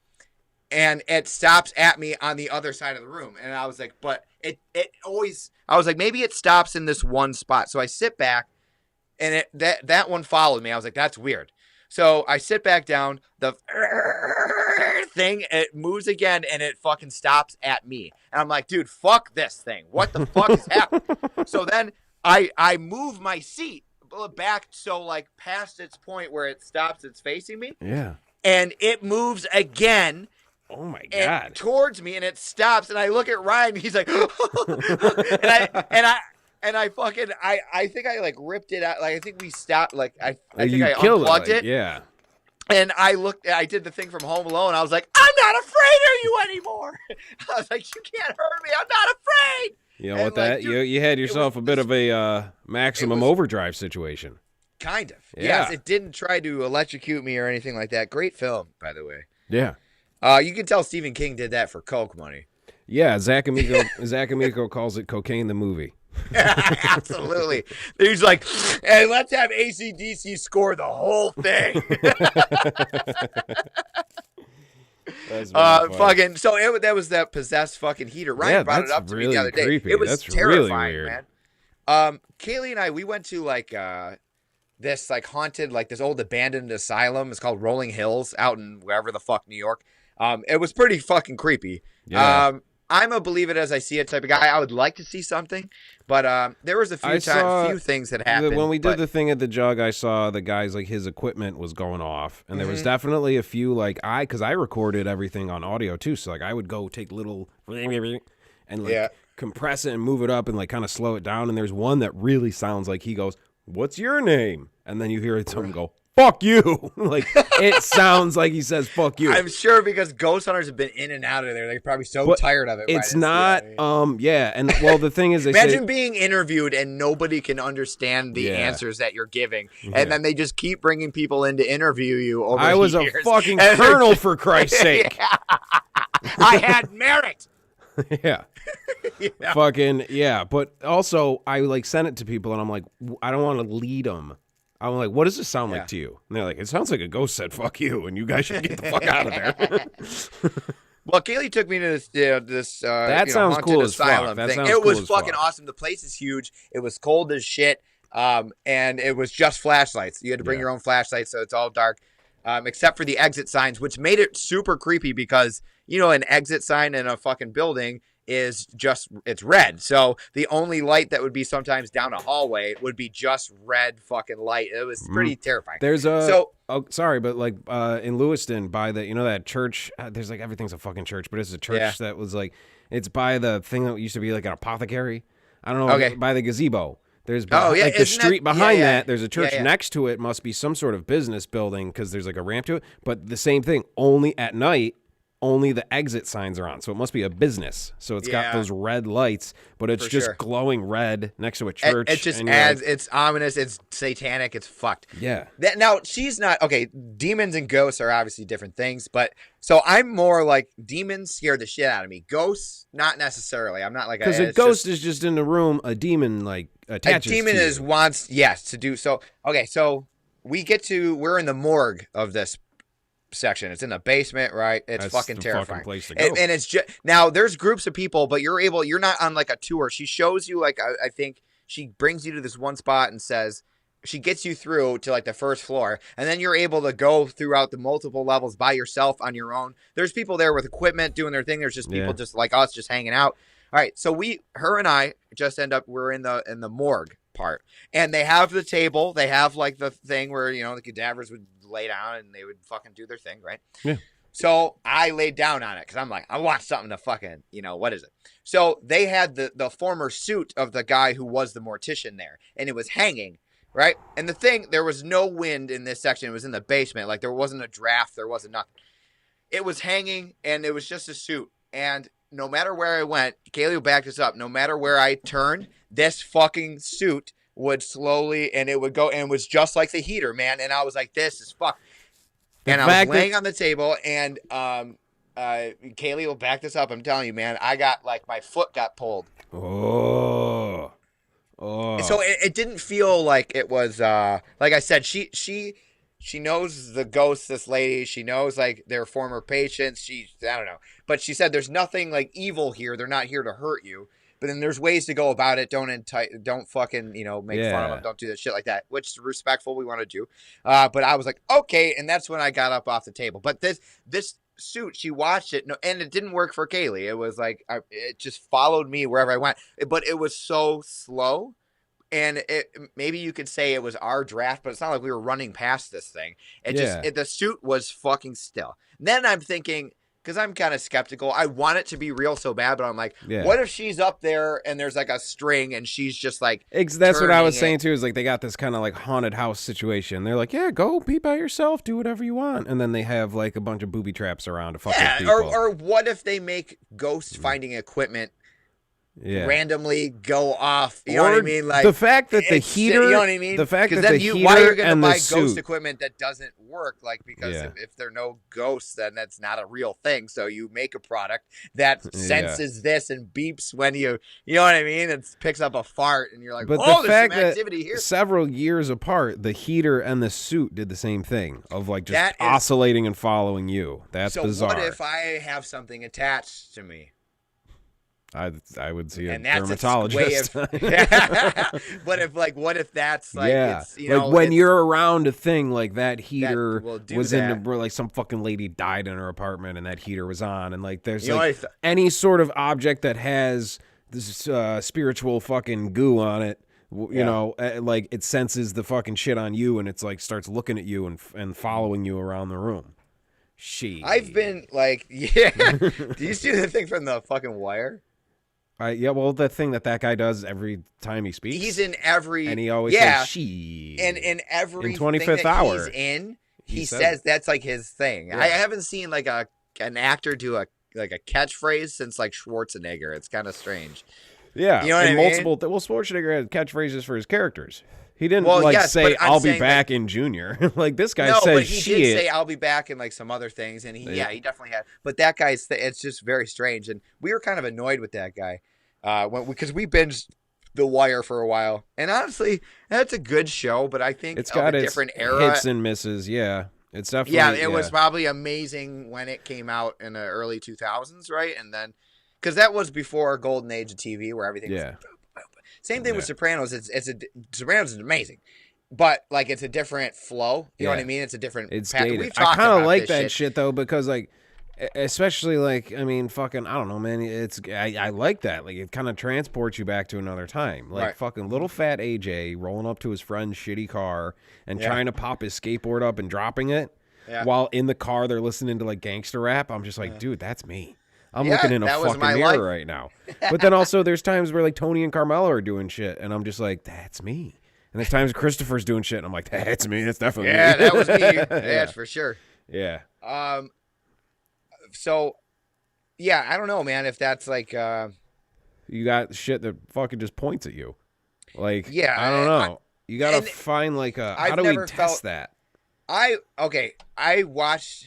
And it stops at me on the other side of the room. And I was like, but it always, I was like, maybe it stops in this one spot. So I sit back and that one followed me. I was like, that's weird. So I sit back down. The thing, it moves again, and it fucking stops at me. And I'm like, dude, fuck this thing. What the fuck is happening? So then I move my seat back so like past its point where it stops, it's facing me. Yeah. And it moves again. Oh my God. Towards me, and it stops, and I look at Ryan, and he's like, and I fucking I think I like ripped it out. Like I think we stopped. Like I think I unplugged it. Yeah. And I did the thing from Home Alone. I was like, I'm not afraid of you anymore. I was like, you can't hurt me. I'm not afraid. You know what that you had yourself a bit of a maximum overdrive situation. Kind of. Yeah. Yes, it didn't try to electrocute me or anything like that. Great film, by the way. Yeah. You can tell Stephen King did that for Coke money. Yeah, Zach Amico calls it Cocaine the Movie. Absolutely. He's like, hey, let's have AC/DC score the whole thing. Fucking. So that was that possessed fucking heater. Ryan brought it up to me the other day. Creepy. It was that's terrifying, really weird. man. Kaylee and I, we went to like this like haunted, like this old abandoned asylum. It's called Rolling Hills out in wherever the fuck, New York. It was pretty fucking creepy. Yeah. I'm a believe it as I see it type of guy. I would like to see something, but there was a few things that happened. When we did the thing at the jug, I saw the guy's like his equipment was going off, and there was definitely a few like because I recorded everything on audio too, so like I would go take little and like compress it and move it up and like kind of slow it down. And there's one that really sounds like he goes, "What's your name?" And then you hear someone go, "Fuck you!" Like it sounds like he says "fuck you." I'm sure because ghost hunters have been in and out of there. They're probably so tired of it. It's not. Yeah. And well, the thing is, imagine being interviewed and nobody can understand the answers that you're giving, and then they just keep bringing people in to interview you. Over I was years. a fucking colonel, for Christ's sake. I had merit. Yeah. Fucking yeah. But also, I like sent it to people, and I'm like, I don't want to lead them. I'm like, what does this sound like to you? And they're like, it sounds like a ghost said, "Fuck you," and you guys should get the fuck out of there. Well, Kaylee took me to this that sounds cool as fuck. It was fucking awesome. The place is huge. It was cold as shit. And it was just flashlights. You had to bring your own flashlights, so it's all dark. Except for the exit signs, which made it super creepy because, you know, an exit sign in a fucking building is just, it's red. So the only light that would be sometimes down a hallway would be just red fucking light. It was pretty terrifying. There's sorry, but like in Lewiston by the, you know, that church, there's like everything's a fucking church, but it's a church that was like, it's by the thing that used to be like an apothecary. I don't know, by the gazebo. There's like the street behind that. There's a church next to it. Must be some sort of business building because there's like a ramp to it. But the same thing. Only at night, only the exit signs are on. So it must be a business. So it's got those red lights, but it's just glowing red next to a church. It just adds. Like, it's ominous. It's satanic. It's fucked. Yeah. Now she's not okay. Demons and ghosts are obviously different things, but so I'm more like demons scare the shit out of me. Ghosts, not necessarily. I'm not like because a ghost is just in the room. A demon like attaches. A demon to is you. Wants to do so. Okay, so we're in the morgue of this section. It's in the basement, right? It's That's fucking the terrifying. Fucking place to go. And it's just now there's groups of people, but you're not on like a tour. She shows you like I think she brings you to this one spot and says she gets you through to like the first floor, and then you're able to go throughout the multiple levels by yourself on your own. There's people there with equipment doing their thing. There's just people just like us just hanging out. All right, so her and I just we're in the morgue part, and they have the table. They have like the thing where, you know, the cadavers would lay down and they would fucking do their thing, right? Yeah. So I laid down on it because I'm like, I want something to fucking, you know, what is it? So they had the former suit of the guy who was the mortician there, and it was hanging, right? And the thing, there was no wind in this section. It was in the basement. Like there wasn't a draft. There wasn't nothing. It was hanging, and it was just a suit. And no matter where I went, Kaylee will back this up. No matter where I turned, this fucking suit would slowly, and it would go, and it was just like the heater, man. And I was like, this is fuck. And I was laying on the table, and Kaylee will back this up. I'm telling you, man, I got like my foot got pulled. Oh. So it didn't feel like it was like I said. She knows the ghosts. This lady, she knows like their former patients. I don't know, but she said there's nothing like evil here. They're not here to hurt you. But then there's ways to go about it. Don't fucking, you know, make fun of them. Don't do that shit like that, which is respectful. We want to do. But I was like, okay. And that's when I got up off the table. But this suit, she watched it, and it didn't work for Kaylee. It was like it just followed me wherever I went, but it was so slow. And maybe you could say it was our draft, but it's not like we were running past this thing. The suit was fucking still. Then I'm thinking, because I'm kind of skeptical, I want it to be real so bad, but I'm like, what if she's up there and there's like a string and she's just like, that's what I was saying too, is like they got this kind of like haunted house situation. They're like, yeah, go be by yourself, do whatever you want. And then they have like a bunch of booby traps around to fuck with people. Or what if they make ghost finding equipment randomly go off, you know what I mean? Like the fact that the heater, you know what I mean? The fact that then the heater why are you going to and buy the ghost suit equipment that doesn't work? Like because if there are no ghosts, then that's not a real thing. So you make a product that senses this and beeps when you know what I mean? It picks up a fart, and you're like, but oh, the there's fact some activity here. Several years apart, the heater and the suit did the same thing of like just oscillating and following you. That's bizarre. So what if I have something attached to me? I would see a dermatologist. dermatologist. But what if that's like, it's, like when you're around a thing like that heater was in like some fucking lady died in her apartment and that heater was on, and like there's any sort of object that has this spiritual fucking goo on it, you know, like it senses the fucking shit on you and it's like starts looking at you and following you around the room. I've been like, do you see the thing from the fucking Wire? Well, the thing that guy does every time he speaks. He's in every... And he always says, she. And in every in 25th hour, he's in, he says that's like his thing. Yeah. I haven't seen like an actor do a catchphrase since like Schwarzenegger. It's kind of strange. Yeah. You know what I mean? Well, Schwarzenegger had catchphaches for his characters. He didn't say, I'll be back in Junior. Like this guy says, but he did say, I'll be back in like some other things. And he definitely had. But that guy's, it's just very strange. And we were kind of annoyed with that guy because we binged The Wire for a while. And honestly, that's a good show. But I think it's got a different era. Hits and misses. Yeah. It's definitely. Yeah, it was probably amazing when it came out in the early 2000s, right? And then, because that was before golden age of TV where everything was. Same thing with Sopranos. Sopranos is amazing, but like it's a different flow. You know what I mean? It's a different. It's dated. I kind of like that shit though because like, especially like I mean, fucking I don't know, man. I like that. Like it kind of transports you back to another time. Like fucking little fat AJ rolling up to his friend's shitty car and trying to pop his skateboard up and dropping it while in the car they're listening to like gangster rap. I'm just like, dude, that's me. I'm looking in a fucking mirror right now. But then also there's times where like Tony and Carmelo are doing shit and I'm just like, that's me. And there's times Christopher's doing shit and I'm like, that's me. That's definitely me. Yeah, that was me. That's for sure. Yeah. So, yeah, I don't know, man, if that's like... you got shit that fucking just points at you. Like, yeah, I don't know. You got to find like a... How do we test that? I watched...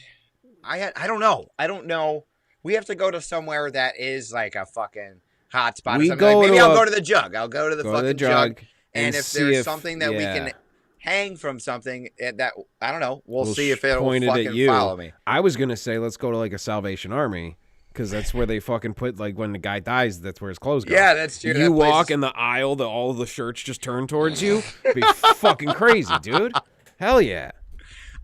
I don't know. We have to go to somewhere that is like a fucking hot spot. Maybe I'll go to the Jug. I'll go to the fucking Jug. And if there's something that we can hang from something that, I don't know, we'll see if it'll fucking follow me. I was going to say, let's go to like a Salvation Army because that's where they fucking put, like when the guy dies, that's where his clothes go. Yeah, that's true. You walk in the aisle, all of the shirts just turn towards you. It'd be fucking crazy, dude. Hell yeah.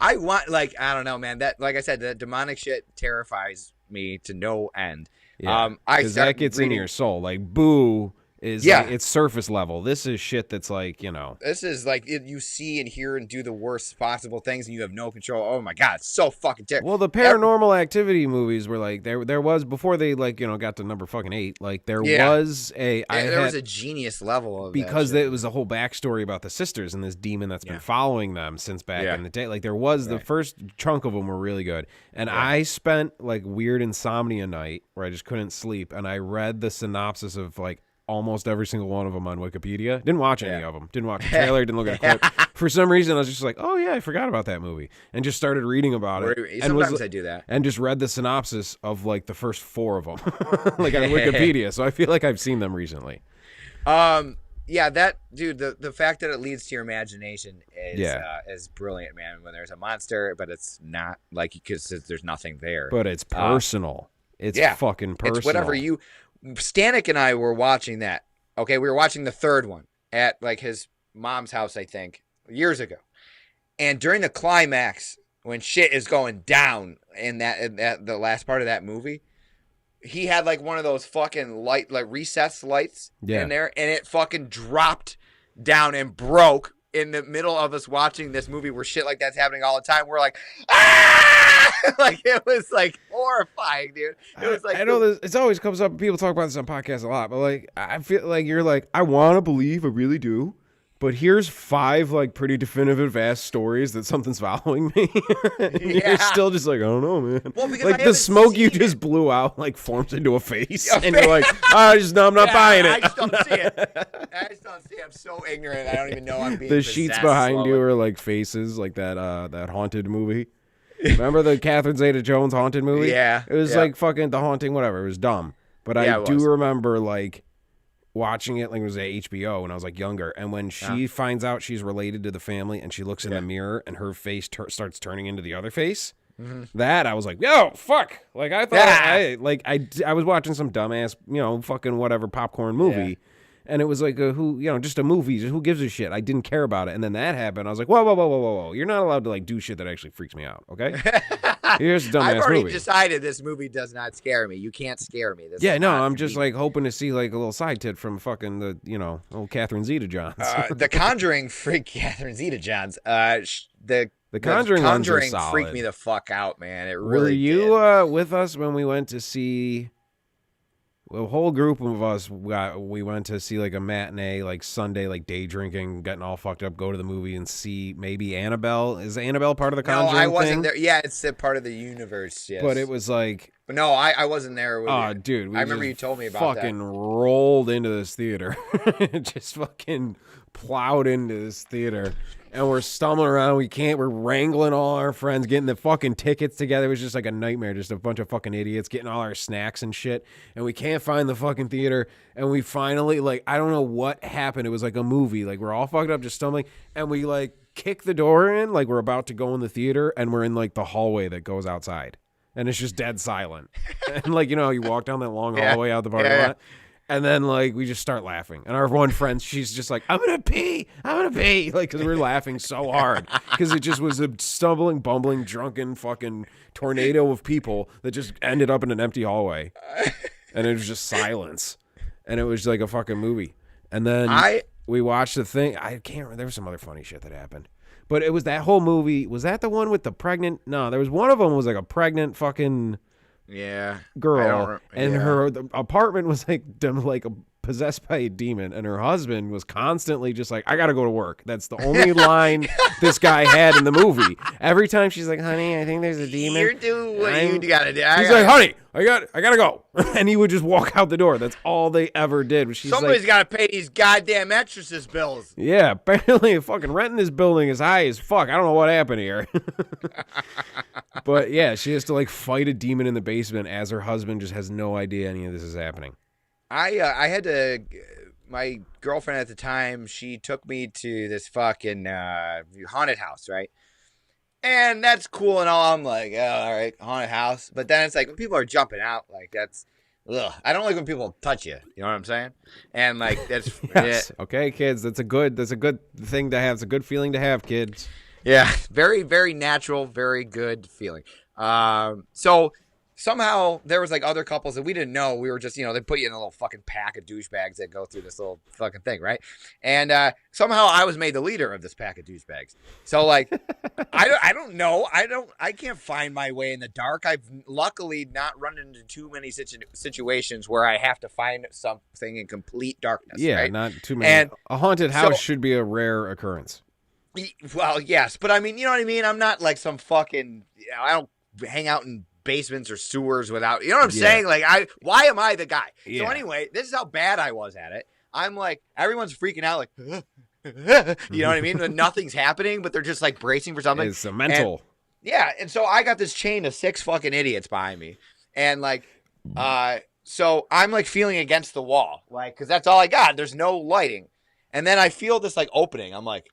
I want, like, I don't know, man. That, like I said, the demonic shit terrifies me to no end. Yeah, because that gets into your soul. Like Boo is like, it's surface level. This is shit that's like, you know. This is like you see and hear and do the worst possible things and you have no control. Oh my God, it's so fucking terrible. Well, the Paranormal Activity movies were like there was before they like, you know, got to number fucking 8. Like there was a genius level of because it was a whole backstory about the sisters and this demon that's been following them since back in the day. Like there was the first chunk of them were really good. And I spent like weird insomnia night where I just couldn't sleep and I read the synopsis of like almost every single one of them on Wikipedia. Didn't watch any of them. Didn't watch the trailer. Didn't look at a clip. For some reason, I was just like, oh, yeah, I forgot about that movie. And just started reading about it. Sometimes I do that. And just read the synopsis of, like, the first 4 of them. Like, on Wikipedia. So I feel like I've seen them recently. Yeah, that, dude, the fact that it leads to your imagination is brilliant, man. When there's a monster, but it's not, like, because there's nothing there. But it's personal. It's fucking personal. It's whatever you... Stanek and I were watching that. Okay, we were watching the third one at like his mom's house, I think, years ago. And during the climax, when shit is going down in that the last part of that movie, he had like one of those fucking light, like recessed lights in there, and it fucking dropped down and broke in the middle of us watching this movie where shit like that's happening all the time. We're like, ah! Like it was like horrifying, dude. It was like I know this. It always comes up. People talk about this on podcasts a lot, but like I feel like you're like, I want to believe, I really do. But here's 5 like pretty definitive ass stories that something's following me. You're still just like, I don't know, man. Well, like the smoke you just blew out like forms into a face, and you're like, I'm not buying it. I just don't see it. I'm so ignorant. I don't even know I'm being The sheets behind you are like faces, like that haunted movie. Remember the Catherine Zeta-Jones haunted movie? Yeah. It was like fucking The Haunting, whatever. It was dumb, but I do remember like watching it, like it was at HBO when I was like younger, and when she finds out she's related to the family and she looks in the mirror and her face starts turning into the other face, that I was like, yo, fuck, like I thought I was watching some dumbass, fucking whatever popcorn movie, and it was like just a movie, who gives a shit. I didn't care about it, and then that happened. I was like, whoa, you're not allowed to like do shit that actually freaks me out, okay? Here's a dumbass movie. I've already decided this movie does not scare me. You can't scare me. I'm just like hoping to see like a little side tit from fucking the old Catherine Zeta-Jones. The Conjuring freak Catherine Zeta-Jones. The Conjuring freaked me the fuck out, man. It really Were you did. With us when we went to see? A whole group of us, we went to see like a matinee, like Sunday, like day drinking, getting all fucked up, go to the movie and see maybe Annabelle. Is Annabelle part of the Conjuring No, I wasn't thing? there. Yeah, it's a part of the universe, yes. But it was like... But no, I wasn't there. Oh, dude. I remember you told me about that. Fucking rolled into this theater. Just fucking plowed into this theater. And we're stumbling around. We're wrangling all our friends, getting the fucking tickets together. It was just like a nightmare. Just a bunch of fucking idiots getting all our snacks and shit. And we can't find the fucking theater. And we finally, like, I don't know what happened. It was like a movie. Like, we're all fucked up, just stumbling. And we, like, kick the door in, like, we're about to go in the theater. And we're in, like, the hallway that goes outside. And it's just dead silent. And, like, you walk down that long hallway out the parking lot. And then, like, we just start laughing. And our one friend, she's just like, I'm going to pee. Like, because we're laughing so hard. Because it just was a stumbling, bumbling, drunken fucking tornado of people that just ended up in an empty hallway. And it was just silence. And it was like a fucking movie. And then we watched the thing. I can't remember. There was some other funny shit that happened. But it was that whole movie. Was that the one with the pregnant? No, there was one of them was like a pregnant fucking... girl, and her apartment was like possessed by a demon, and her husband was constantly just like, I gotta go to work. That's the only line this guy had in the movie. Every time she's like, honey, I think there's a demon. You're doing what you gotta do. He's like, honey, I gotta go. And he would just walk out the door. That's all they ever did. Somebody's gotta pay these goddamn exorcist bills. Yeah, apparently fucking renting this building is high as fuck. I don't know what happened here. But yeah, she has to like fight a demon in the basement as her husband just has no idea any of this is happening. I had to. My girlfriend at the time, she took me to this fucking haunted house, right? And that's cool and all. I'm like, oh, all right, haunted house. But then it's like when people are jumping out, like that's, ugh. I don't like when people touch you. You know what I'm saying? And like that's yes. Okay, kids, that's a good thing to have. It's a good feeling to have, kids. Yeah, very, very natural, very good feeling. So somehow there was like other couples that we didn't know. We were just, they put you in a little fucking pack of douchebags that go through this little fucking thing, right? And somehow I was made the leader of this pack of douchebags. So like, I don't know. I can't find my way in the dark. I've luckily not run into too many situations where I have to find something in complete darkness. Yeah, right? not too many. And a haunted house should be a rare occurrence. Well, yes, but I mean, you know what I mean? I'm not like some fucking, I don't hang out in basements or sewers without, you know what I'm saying? Like, why am I the guy? Yeah. So anyway, this is how bad I was at it. I'm like, everyone's freaking out, like, you know what I mean? Nothing's happening, but they're just like bracing for something. It's a mental. And so I got this chain of 6 fucking idiots behind me. And like, so I'm like feeling against the wall, like, because that's all I got. There's no lighting. And then I feel this like opening. I'm like,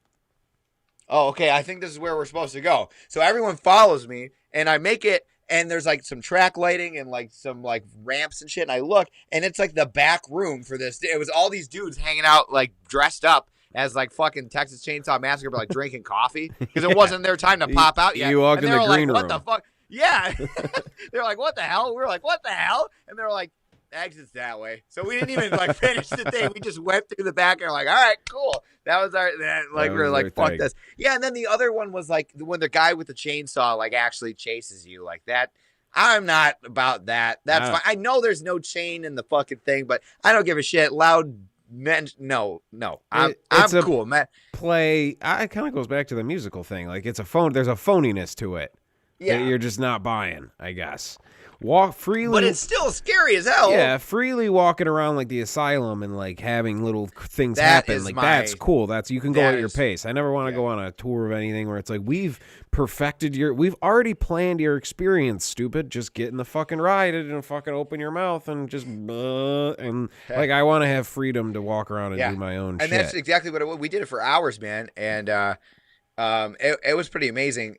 oh, okay, I think this is where we're supposed to go. So everyone follows me, and I make it, and there's like some track lighting and like some like ramps and shit, and I look, and it's like the back room for this. It was all these dudes hanging out like dressed up as like fucking Texas Chainsaw Massacre, but like drinking coffee because it wasn't their time to pop out yet. You walk in the green room. What the fuck? Yeah. They're like, what the hell? We were like, what the hell? And they're like, exits that way. So we didn't even like finish the thing. We just went through the back and we're like, all right, cool. That was our like we were like, fuck this. Yeah, and then the other one was like when the guy with the chainsaw like actually chases you like that. I'm not about that. That's fine. I know there's no chain in the fucking thing, but I don't give a shit. Loud men, no. I'm cool, man. Play. It kind of goes back to the musical thing. Like it's a phone. There's a phoniness to it. Yeah, that you're just not buying, I guess. Walk freely, but it's still scary as hell. Yeah, freely walking around like the asylum and like having little things happen. Like that's cool. You can go at your pace. I never want to go on a tour of anything where it's like we've already planned your experience. Stupid, just get in the fucking ride and fucking open your mouth and just like I want to have freedom to walk around and do my own shit. And that's exactly what we did it for hours, man. And it was pretty amazing.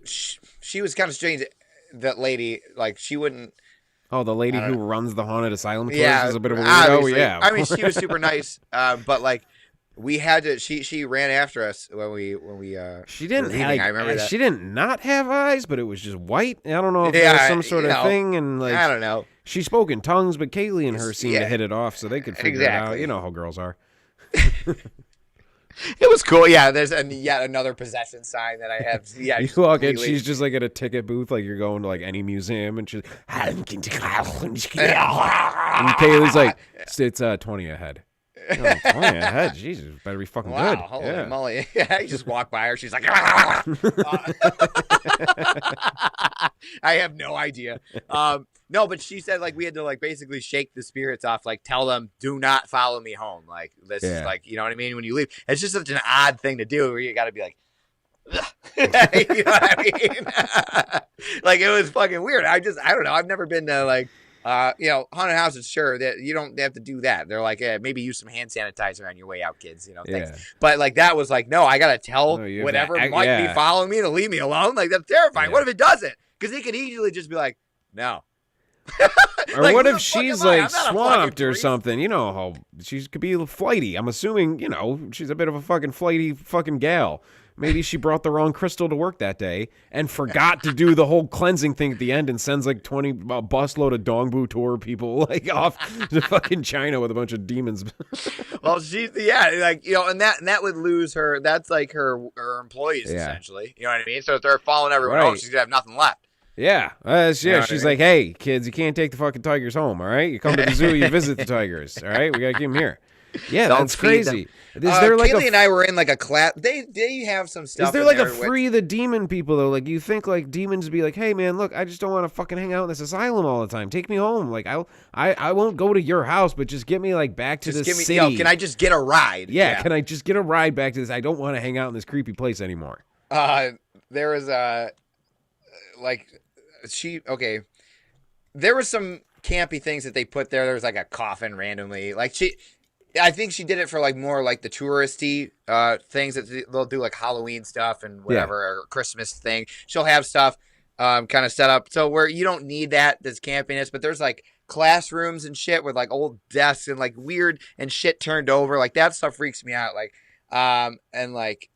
She was kind of strange. That lady, like, she wouldn't. Oh, the lady who runs the haunted asylum tours is a bit of a weirdo. Obviously. Yeah, I mean, she was super nice, but like, we had to. She ran after us when we. She didn't. I remember that she didn't not have eyes, but it was just white. I don't know if there was some sort of thing, and like I don't know. She spoke in tongues, but Kaylee and her seemed to hit it off, so they could figure it out. You know how girls are. It was cool. Yeah, there's yet another possession sign that I have. Yeah, you walk in, she's just like at a ticket booth, like you're going to like any museum, and she's and Kaylee's like, it's 20 ahead. Oh, 20 ahead, Jesus, better be fucking good. Holy moly! Yeah, you just walk by her, she's like, I have no idea. No, but she said like we had to like basically shake the spirits off, like tell them do not follow me home. Like this is like, you know what I mean? When you leave, it's just such an odd thing to do where you got to be like, you know what I mean? Like it was fucking weird. I don't know. I've never been to like, haunted houses. Sure that you don't have to do that. They're like, maybe use some hand sanitizer on your way out, kids. You know, things. But like that was like, no, I gotta tell whatever might be following me to leave me alone. Like that's terrifying. What if it doesn't? Because they could easily just be like, no. Or like, what if she's like swamped or something? You know how she could be flighty. I'm assuming, she's a bit of a fucking flighty fucking gal. Maybe she brought the wrong crystal to work that day and forgot to do the whole cleansing thing at the end and sends like 20 busload of Dongbu tour people like off to fucking China with a bunch of demons. Well, and that would lose her. That's like her employees essentially. You know what I mean? So if they're following everyone else, she's gonna have nothing left. Yeah. She's like, hey, kids, you can't take the fucking tigers home, all right? You come to the zoo, you visit the tigers, all right? We got to keep them here. Yeah, that's crazy. Is there like Kaylee and I were in like a class. They have some stuff. Is there like a free the demon people, though? Like, you think like demons be like, hey, man, look, I just don't want to fucking hang out in this asylum all the time. Take me home. Like, I won't go to your house, but just get me like back to the city. Can I just get a ride? Yeah, can I just get a ride back to this? I don't want to hang out in this creepy place anymore. There was there was some campy things that they put there. There was like a coffin randomly. Like I think she did it for like more like the touristy things that they'll do, like Halloween stuff and whatever, or Christmas thing. She'll have stuff kind of set up so where you don't need this campiness, but there's like classrooms and shit with like old desks and like weird and shit turned over. Like that stuff freaks me out. Like and like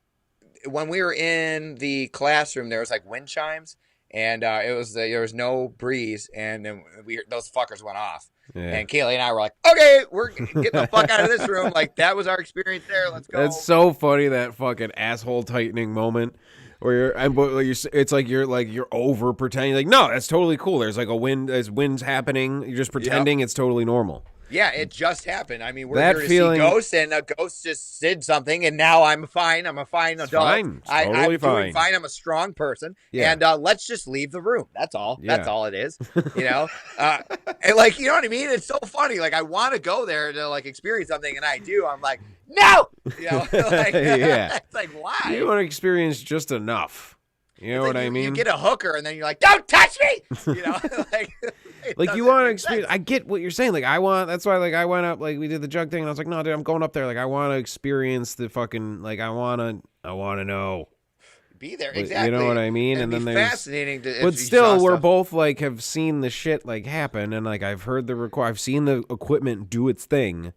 when we were in the classroom, there was like wind chimes. And there was no breeze, and then those fuckers went off. Yeah. And Kaylee and I were like, okay, we're getting the fuck out of this room. Like, that was our experience there. Let's go. That's so funny, that fucking asshole tightening moment where it's like you're over pretending. Like, no, that's totally cool. There's like there's winds happening. You're just pretending it's totally normal. Yeah, it just happened. I mean, we're here to see ghosts, and a ghost just did something, and now I'm fine. I'm a fine adult. Fine. Totally fine. I'm a strong person, and let's just leave the room. That's all. Yeah. That's all it is. And like, you know what I mean? It's so funny. Like, I want to go there to like experience something, and I do. I'm like, no. Like, it's like, why? You want to experience just enough. You know what I mean? You get a hooker, and then you're like, don't touch me. Like you want to experience. I get what you're saying. Like that's why like I went up, like we did the jug thing, and I was like, no, dude, I'm going up there. Like I want to experience the fucking, like I want to know. Be there, exactly. You know what I mean? And then there's fascinating. But still, we're both like have seen the shit like happen, and like I've heard I've seen the equipment do its thing.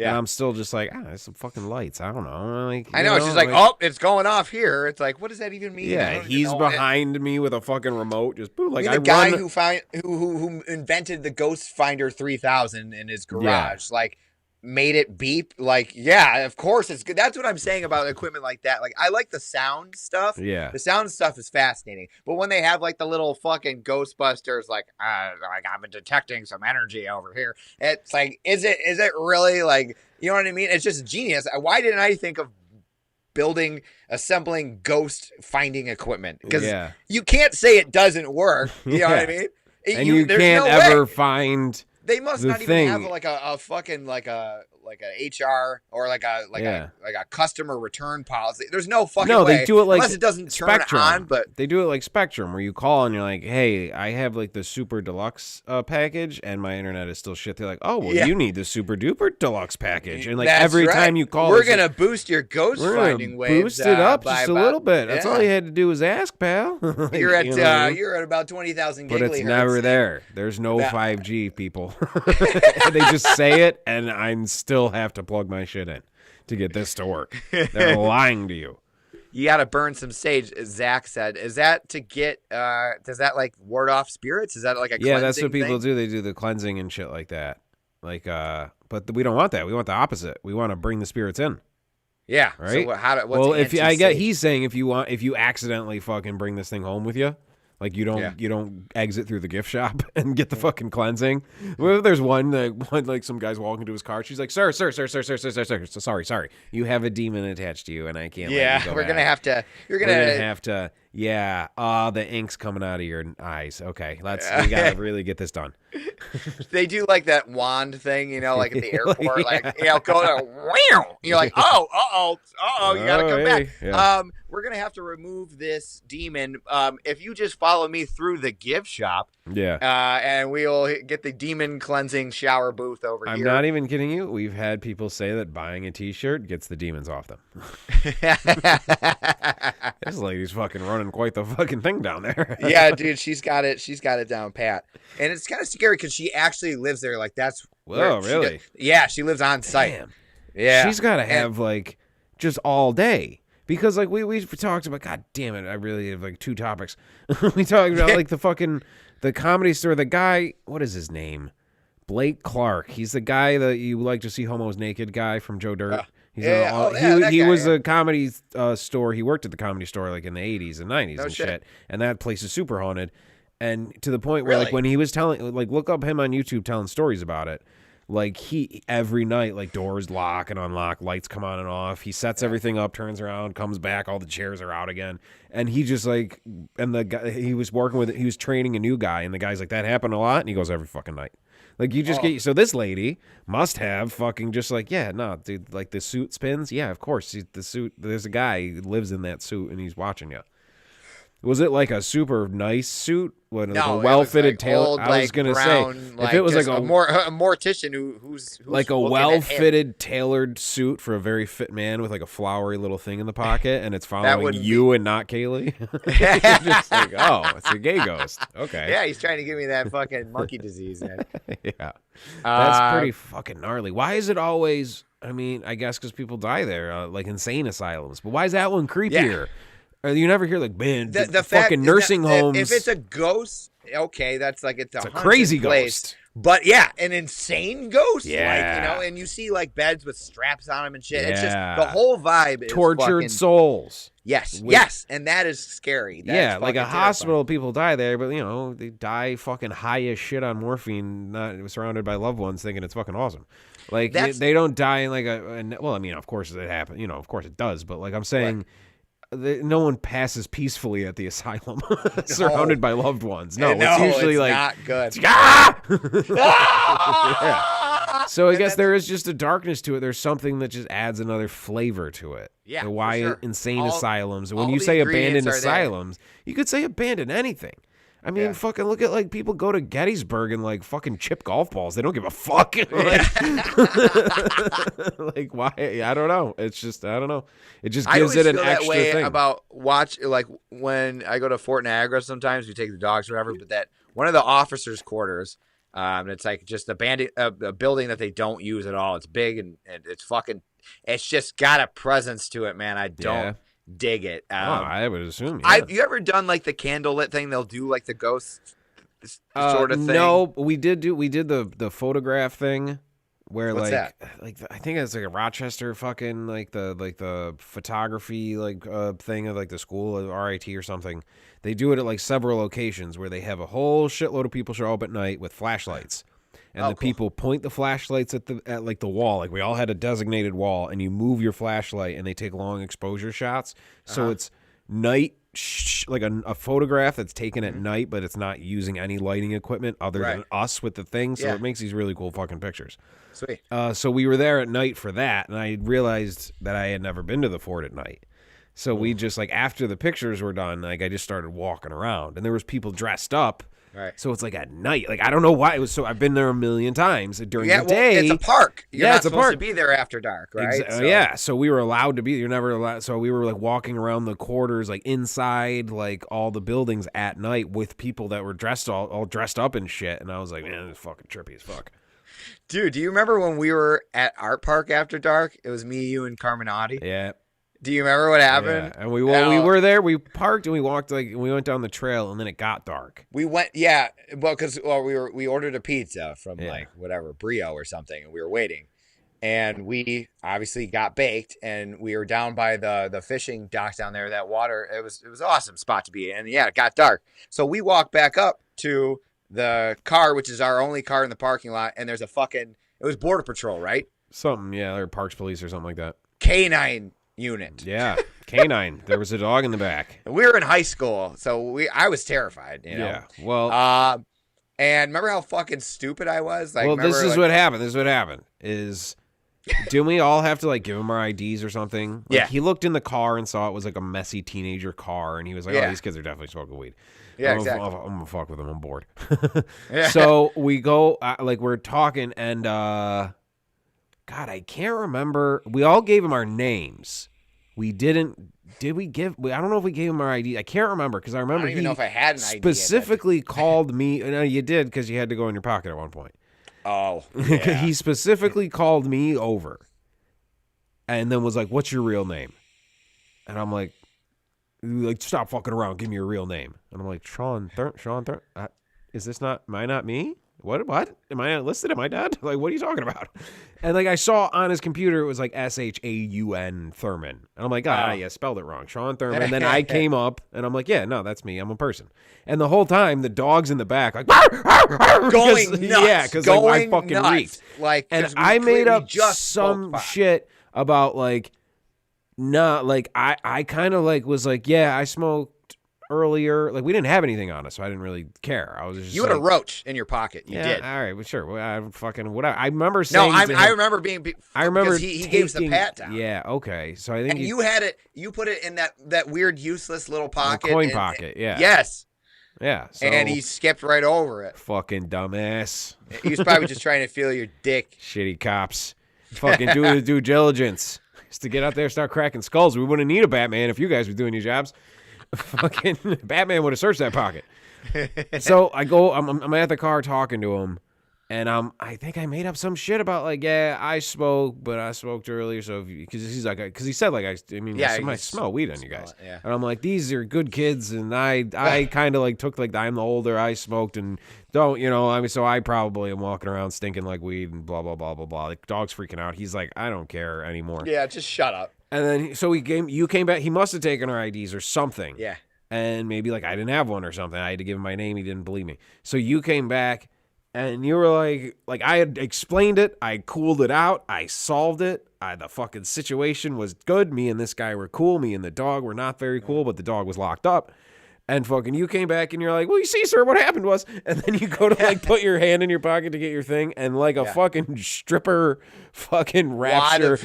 And I'm still just like, there's some fucking lights. I don't know. Like, I know. It's just like, oh, it's going off here. It's like, what does that even mean? Yeah, he's behind me with a fucking remote. Just boom. Like, the guy who invented the Ghost Finder 3000 in his garage, like, made it beep. Like, yeah, of course it's good. That's what I'm saying about equipment like that. Like, I like the sound stuff. Yeah, the sound stuff is fascinating. But when they have like the little fucking Ghostbusters, like I'm detecting some energy over here. It's like, is it really, like, you know what I mean? It's just genius. Why didn't I think of assembling ghost finding equipment? Because you can't say it doesn't work. You know what I mean? And you can't ever find. They must not even have like a fucking like a HR or like a customer return policy. There's no fucking way. They do it like unless it doesn't Spectrum. turn on. But they do it like Spectrum, where you call and you're like, "Hey, I have like the super deluxe package, and my internet is still shit." They're like, "Oh, well, you need the super duper deluxe package." And like every time you call, we're gonna boost your ghost finding waves. Boost it up just a little bit. That's all you had to do was ask, pal. Like, you're at about 20,000 gigahertz. But it's never there. There's no 5G, people. They just say it, and I still have to plug my shit in to get this to work. They're lying to you. You got to burn some sage, as Zach said. Is that to get, does that like ward off spirits? Is that like a cleansing Yeah, that's what people thing? do. They do the cleansing and shit like that. Like, but we don't want that. We want the opposite. We want to bring the spirits in. Yeah. Right? So what's he's saying if you accidentally fucking bring this thing home with you, like you don't exit through the gift shop and get the fucking cleansing. Well, there's one like some guy's walking to his car. She's like, sir. So sorry. You have a demon attached to you, and I can't. Yeah, let you go we're back. gonna have to. We're gonna have to. Yeah. The ink's coming out of your eyes. Okay, we gotta really get this done. They do like that wand thing, you know, like at the airport, like go to wow. You're like, oh, you gotta come back. Yeah. We're gonna have to remove this demon. If you just follow me through the gift shop, and we'll get the demon cleansing shower booth over here. I'm not even kidding you. We've had people say that buying a T-shirt gets the demons off them. This lady's fucking running quite the fucking thing down there. Yeah, dude, she's got it down pat, and it's kind of scary because she actually lives there. Like that's really? She lives on site. Damn. Yeah, she's got to have like just all day. Because, like, we talked about, God damn it, I really have, like, two topics. We talked about, like, the Comedy Store, the guy, what is his name? Blake Clark. He's the guy that you like to see homos naked guy from Joe Dirt. He was a comedy store. He worked at the Comedy Store, like, in the 80s and 90s and shit. And that place is super haunted. And to the point where, like, when he was telling, like, look up him on YouTube telling stories about it. Like, he, every night, like, doors lock and unlock, lights come on and off. He sets everything up, turns around, comes back, all the chairs are out again. And he just, like, and the guy, he was training a new guy, and the guy's like, that happened a lot? And he goes, every fucking night. Like, you just get, so this lady must have fucking just like, yeah, no, dude, like, the suit spins? Yeah, of course, the suit, there's a guy who lives in that suit, and he's watching you. Was it like a super nice suit? Like a well-fitted tailor? I was gonna say, if it was like a mortician who's like a well-fitted tailored suit for a very fit man with like a flowery little thing in the pocket, and it's following you and not Kaylee. Just like, oh, it's a gay ghost. Okay. Yeah, he's trying to give me that fucking monkey disease. Man. Yeah, that's pretty fucking gnarly. Why is it always? I mean, I guess because people die there, like insane asylums. But why is that one creepier? Yeah. You never hear like, man, the fucking nursing homes. If it's a ghost, okay, that's like it's a crazy place. Ghost. But yeah, an insane ghost, yeah. Like, you know, and you see like beds with straps on them and shit. Yeah. It's just the whole vibe is tortured fucking, souls. Yes, and that is scary. That is like a terrifying. Hospital, people die there, but you know they die fucking high as shit on morphine, not surrounded by loved ones, thinking it's fucking awesome. Like they don't die in like well, I mean, of course it happens, you know, of course it does, but like I'm saying. Right. No one passes peacefully at the asylum, surrounded by loved ones. No, it's usually it's like not good. Yeah. So I guess there is just a darkness to it. There's something that just adds another flavor to it. Yeah. Why insane asylums? When you say abandoned asylums, you could say abandoned anything. I mean, fucking look at like people go to Gettysburg and like fucking chip golf balls. They don't give a fuck. Like why? I don't know. It's just I don't know. It just gives it an extra way thing. About like when I go to Fort Niagara, sometimes we take the dogs or whatever. But that one of the officers' quarters It's like just a building that they don't use at all. It's big and it's fucking. It's just got a presence to it, man. I don't dig it. I would assume. Yeah. You ever done like the candlelit thing? They'll do like the ghost sort of thing. No, we did the photograph thing. Where What's that? I think it's like a Rochester fucking like the photography thing of like the school of RIT or something. They do it at like several locations where they have a whole shitload of people show up at night with flashlights, and people point the flashlights at like the wall. Like we all had a designated wall, and you move your flashlight, and they take long exposure shots. So it's night. Like a photograph that's taken at night, but it's not using any lighting equipment other than us with the thing, so it makes these really cool fucking pictures. Sweet. So we were there at night for that, and I realized that I had never been to the fort at night. So we just like after the pictures were done, like I just started walking around, and there was people dressed up. Right. So it's like at night. Like I don't know why it was so. I've been there a million times during the day. It's a park. You're not it's a supposed park. to be there after dark, right? Yeah. So we were allowed to be. You're never allowed. So we were like walking around the quarters, like inside, like all the buildings at night with people that were dressed all dressed up and shit. And I was like, man, this is fucking trippy as fuck. Dude, do you remember when we were at Art Park after dark? It was me, you, and Carminati. Yeah. Do you remember what happened? Yeah. And we were there. We parked and we walked we went down the trail and then it got dark. We went, because we ordered a pizza from like whatever Brio or something, and we were waiting, and we obviously got baked, and we were down by the fishing docks down there. That water, it was an awesome spot to be in. And it got dark, so we walked back up to the car, which is our only car in the parking lot, and there's it was Border Patrol, right? Something, or Parks Police or something like that. K9 unit. Yeah, K9. There was a dog in the back. We were in high school, so I was terrified. You know? Yeah. Well. And remember how fucking stupid I was? Like, well, this is what happened. Didn't we all have to like give him our IDs or something? Like, he looked in the car and saw it was like a messy teenager car, and he was like, "Oh, these kids are definitely smoking weed." Yeah, exactly. I'm gonna fuck with them. I'm bored. So we go, we're talking, and God, I can't remember. We all gave him our names. We didn't. Did we give? I don't know if we gave him our ID. I can't remember because I remember I don't even know if I had an ID. Specifically called me. No, you did because you had to go in your pocket at one point. Oh, yeah. He specifically called me over, and then was like, "What's your real name?" And I'm like, "Stop fucking around. Give me your real name." And I'm like, Sean Thurman. Is this not? Am I not me? What? Am I not listed? Am I dead? Like, what are you talking about? And like I saw on his computer, it was like SHAUN Thurman. And I'm like, you spelled it wrong. Sean Thurman. And then I came up and I'm like, yeah, no, that's me. I'm a person. And the whole time, the dog's in the back, like, going nuts. Yeah, because like, I fucking reeked. Like, and I made up some shit about like, I kind of like was like, yeah, I smoked earlier. Like, we didn't have anything on us, so I didn't really care. I was just you had a roach in your pocket. You did. All right, well, sure. Well, I fucking whatever. I remember saying. No, I remember being. I remember he gave us the pat down. Yeah. Okay. So I think you had it. You put it in that weird useless little pocket. Coin pocket. Yeah. Yes. Yeah. So, and he skipped right over it. Fucking dumbass. He was probably just trying to feel your dick. Shitty cops. Fucking do the due diligence. Just to get out there, and start cracking skulls. We wouldn't need a Batman if you guys were doing your jobs. Fucking Batman would have searched that pocket. So I go, I'm at the car talking to him, and I think I made up some shit about like, yeah, I smoke, but I smoked earlier, so because he's like, because he said like, I smell weed on you guys, and I'm like, these are good kids, and I kind of like took like I'm the older, I smoked, and don't so I probably am walking around stinking like weed and blah blah blah blah blah. Like dog's freaking out. He's like, I don't care anymore. Yeah, just shut up. And then, so you came back. He must have taken our IDs or something. Yeah. And maybe like I didn't have one or something. I had to give him my name. He didn't believe me. So you came back and you were like I had explained it. I cooled it out. I solved it. The fucking situation was good. Me and this guy were cool. Me and the dog were not very cool, but the dog was locked up. And fucking you came back and you're like, well, you see, sir, what happened was, and then you go to like put your hand in your pocket to get your thing, and like a fucking stripper fucking rapture,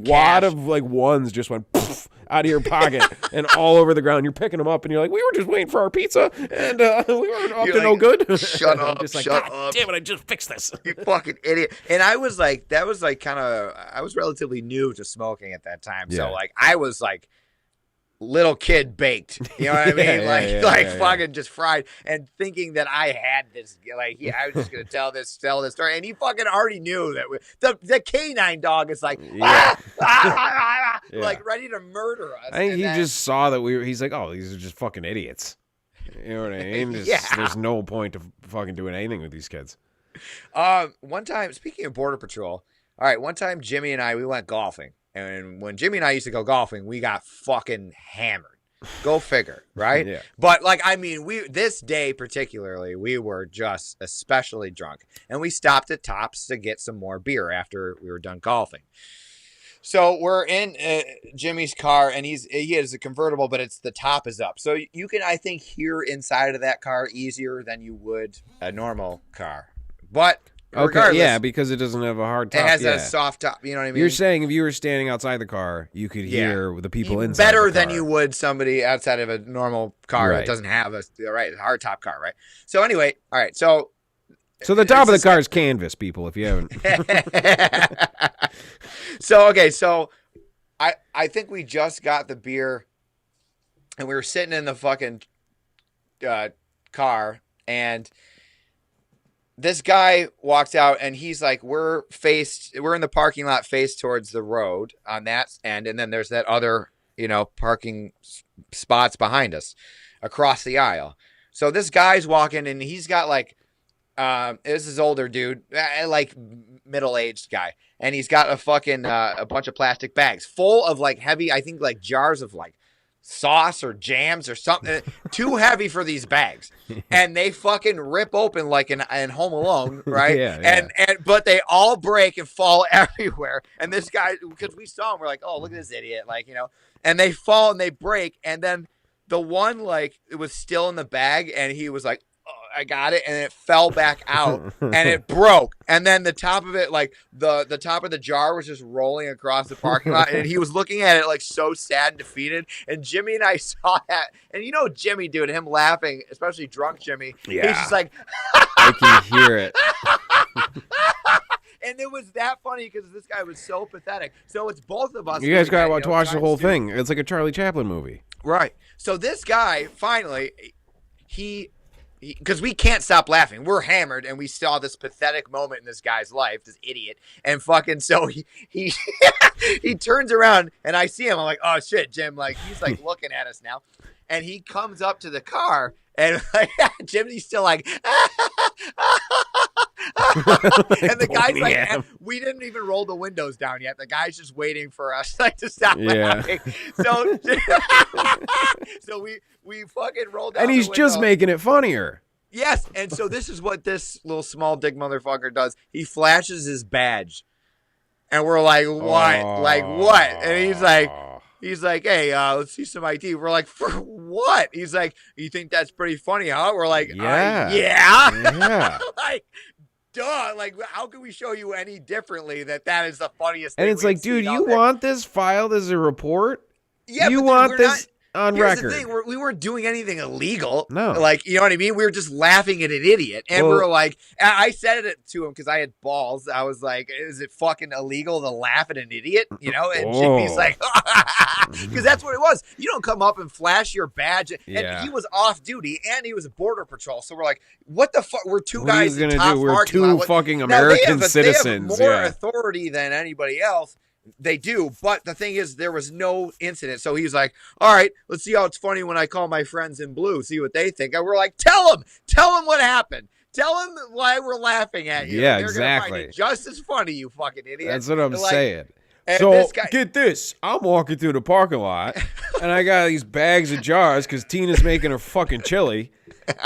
wad of like ones just went poof, out of your pocket and all over the ground. You're picking them up and you're like, we were just waiting for our pizza and we weren't up to no good. Shut up, just like, shut up. Damn it, I just fixed this. You fucking idiot. And I was like, that was like kind of, I was relatively new to smoking at that time. So like, I was like, little kid baked. You know what I mean? Yeah. Fucking just fried, and thinking that I had this. Like, I was just gonna tell this story, and he fucking already knew that the canine dog is like, like ready to murder us. I think just saw that he's like, oh, these are just fucking idiots. You know what I mean? There's no point of fucking doing anything with these kids. One time, speaking of Border Patrol, all right, one time Jimmy and I, we went golfing. And when Jimmy and I used to go golfing, we got fucking hammered. Go figure, right? Yeah. But like, I mean, this day particularly, we were just especially drunk, and we stopped at Tops to get some more beer after we were done golfing. So we're in Jimmy's car, and he has a convertible, but the top is up, so you can, I think, hear inside of that car easier than you would a normal car, but. Okay, yeah, because it doesn't have a hard top. It has a soft top, you know what I mean? You're saying if you were standing outside the car, you could hear the people inside better the car. than you would somebody outside of a normal car that doesn't have a hard top car, right? So anyway, all right, so the top of the car is canvas, people, if you haven't. So I think we just got the beer, and we were sitting in the fucking car, and this guy walks out, and he's like, we're in the parking lot faced towards the road on that end, and then there's that other, parking spots behind us across the aisle. So this guy's walking, and he's got like, this is older dude, like middle-aged guy, and he's got a fucking a bunch of plastic bags full of like heavy, I think like jars of like sauce or jams or something too heavy for these bags, and they fucking rip open like in Home Alone, right? And but they all break and fall everywhere. And this guy, because we saw him, we're like, oh, look at this idiot, like, and they fall and they break, and then the one, like, it was still in the bag, and he was like, oh, I got it, and it fell back out, and it broke, and then the top of it, like the top of the jar was just rolling across the parking lot, and he was looking at it like so sad and defeated. And Jimmy and I saw that, and Jimmy, dude, him laughing, especially drunk Jimmy, he's just like, I can hear it. And it was that funny because this guy was so pathetic. So it's both of us. You guys got to watch the whole thing. It's like a Charlie Chaplin movie. Right. So this guy, finally, because we can't stop laughing. We're hammered, and we saw this pathetic moment in this guy's life, this idiot. And fucking, so he he turns around, and I see him. I'm like, oh, shit, Jim. Like, he's like looking at us now. And he comes up to the car, and like, Jimmy's still like, and the guy's like, we didn't even roll the windows down yet. The guy's just waiting for us like to stop laughing. So, so we fucking rolled down. And he's just making it funnier. Yes, and so this is what this little small dick motherfucker does. He flashes his badge, and we're like, what? Like what? And he's like, hey, let's see some ID. We're like, for what? He's like, you think that's pretty funny, huh? We're like, yeah. Like, duh. Like, how can we show you any differently that is the funniest thing? And it's like, dude, you want this filed as a report? Yeah, you want this on record? Here's the thing, we weren't doing anything illegal. No. Like, you know what I mean? We were just laughing at an idiot. And we were like, I said it to him because I had balls. I was like, is it fucking illegal to laugh at an idiot? And Jimmy's like, because that's what it was. You don't come up and flash your badge. And he was off duty, and he was a border patrol. So we're like, what the fuck? We're two guys in top We're two fucking American citizens. They have more authority than anybody else. They do, but the thing is, there was no incident. So he's like, all right, let's see how it's funny when I call my friends in blue, see what they think. And we're like, tell them what happened. Tell them why we're laughing at you. Yeah, they're exactly. Gonna find it just as funny, you fucking idiot. That's what I'm saying. So get this. I'm walking through the parking lot, and I got these bags of jars because Tina's making her fucking chili,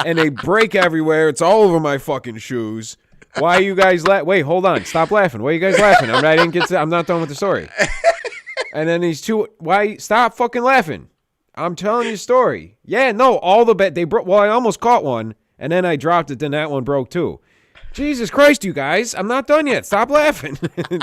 and they break everywhere. It's all over my fucking shoes. Why are you guys wait, hold on. Stop laughing. Why are you guys laughing? I'm not done with the story. And then these two, stop fucking laughing. I'm telling you a story. Yeah, no, all the they broke. Well, I almost caught one, and then I dropped it, then that one broke too. Jesus Christ, you guys. I'm not done yet. Stop laughing.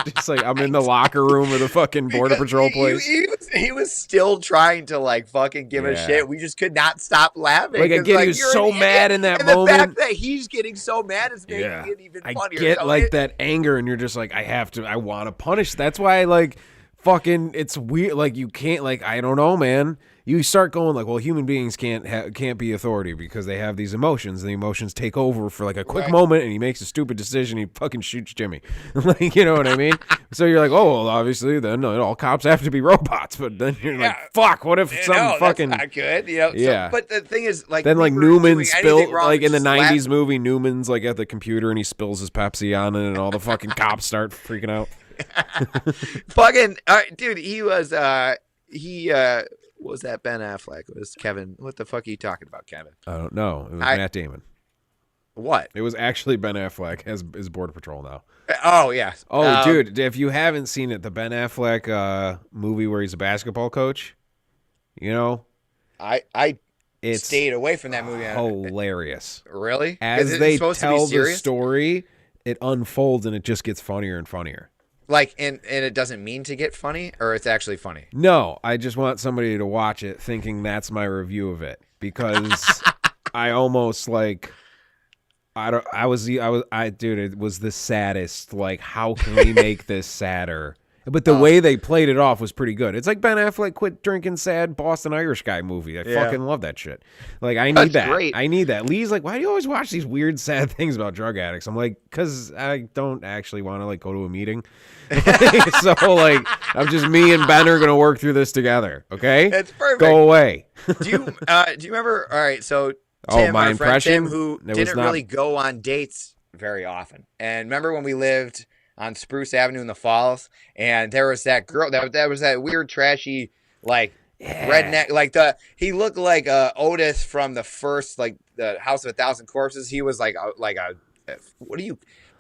Just like I'm in the locker room of the fucking Border Patrol place. He was still trying to like fucking give a shit. We just could not stop laughing. Like, again, he was so mad in that moment. The fact that he's getting so mad is making it even funnier. I get that anger, and you're just like, I want to punish. That's why I like fucking, it's weird. Like, you can't, like, I don't know, man. You start going like, well, human beings can't be authority because they have these emotions, and the emotions take over for like a quick moment, and he makes a stupid decision. He fucking shoots Jimmy. Like, you know what I mean? So you're like, oh, well, obviously, then all cops have to be robots. But then you're like, fuck, what if something fucking that's not good? You know? Yeah. So, but the thing is, like, then like Newman spilled, like in the '90s '90s movie, Newman's like at the computer and he spills his Pepsi on it, and all the fucking cops start freaking out. Fucking dude, he was what was that Ben Affleck? It was Kevin. What the fuck are you talking about, Kevin? I don't know. It was Matt Damon. What? It was actually Ben Affleck as Border Patrol now. Oh yeah. Oh, dude, if you haven't seen it, the Ben Affleck movie where he's a basketball coach, you know, I stayed away from that movie. Hilarious. Really? As they tell the story, it unfolds and it just gets funnier and funnier. Like, and it doesn't mean to get funny, or it's actually funny? No, I just want somebody to watch it thinking that's my review of it, because I almost like, dude, it was the saddest. Like, how can we make this sadder? But the way they played it off was pretty good. It's like Ben Affleck quit drinking sad Boston Irish guy movie. I fucking love that shit. Like, I need that. Great. I need that. Lee's like, why do you always watch these weird, sad things about drug addicts? I'm like, because I don't actually want to, like, go to a meeting. So, like, I'm just, me and Ben are going to work through this together, okay? It's perfect. Go away. Do you remember, all right, so Tim, my impression? Tim, who didn't really go on dates very often. And remember when we lived on Spruce Avenue in the Falls, and there was that girl that was that weird trashy redneck, like he looked like Otis from the first, like, the House of a Thousand Corpses. He was like what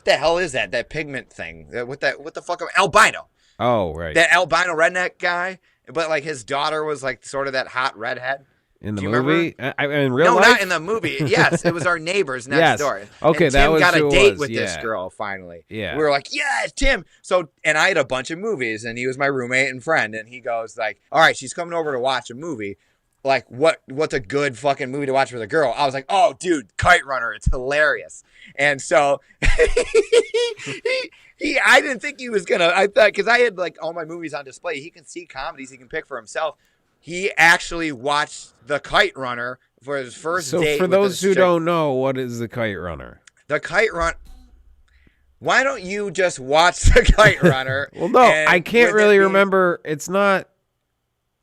the hell is that pigment thing? What the fuck? Albino. Oh, right. That albino redneck guy, but like his daughter was like sort of that hot redhead. In the movie? In real life? No, not in the movie. Yes, it was our neighbors next door. Okay, and that Tim was got who a it date was. with this girl finally. Yeah. We were like, yes, Tim. So, and I had a bunch of movies, and he was my roommate and friend, and he goes like, all right, she's coming over to watch a movie. Like, what's a good fucking movie to watch with a girl? I was like, oh, dude, Kite Runner. It's hilarious. And so I didn't think he was gonna. I thought, because I had like all my movies on display. He can see comedies he can pick for himself. He actually watched The Kite Runner for his first date. So for those who don't know, what is The Kite Runner? The Kite Runner. Why don't you just watch The Kite Runner? Well, no, I can't really remember. It's not.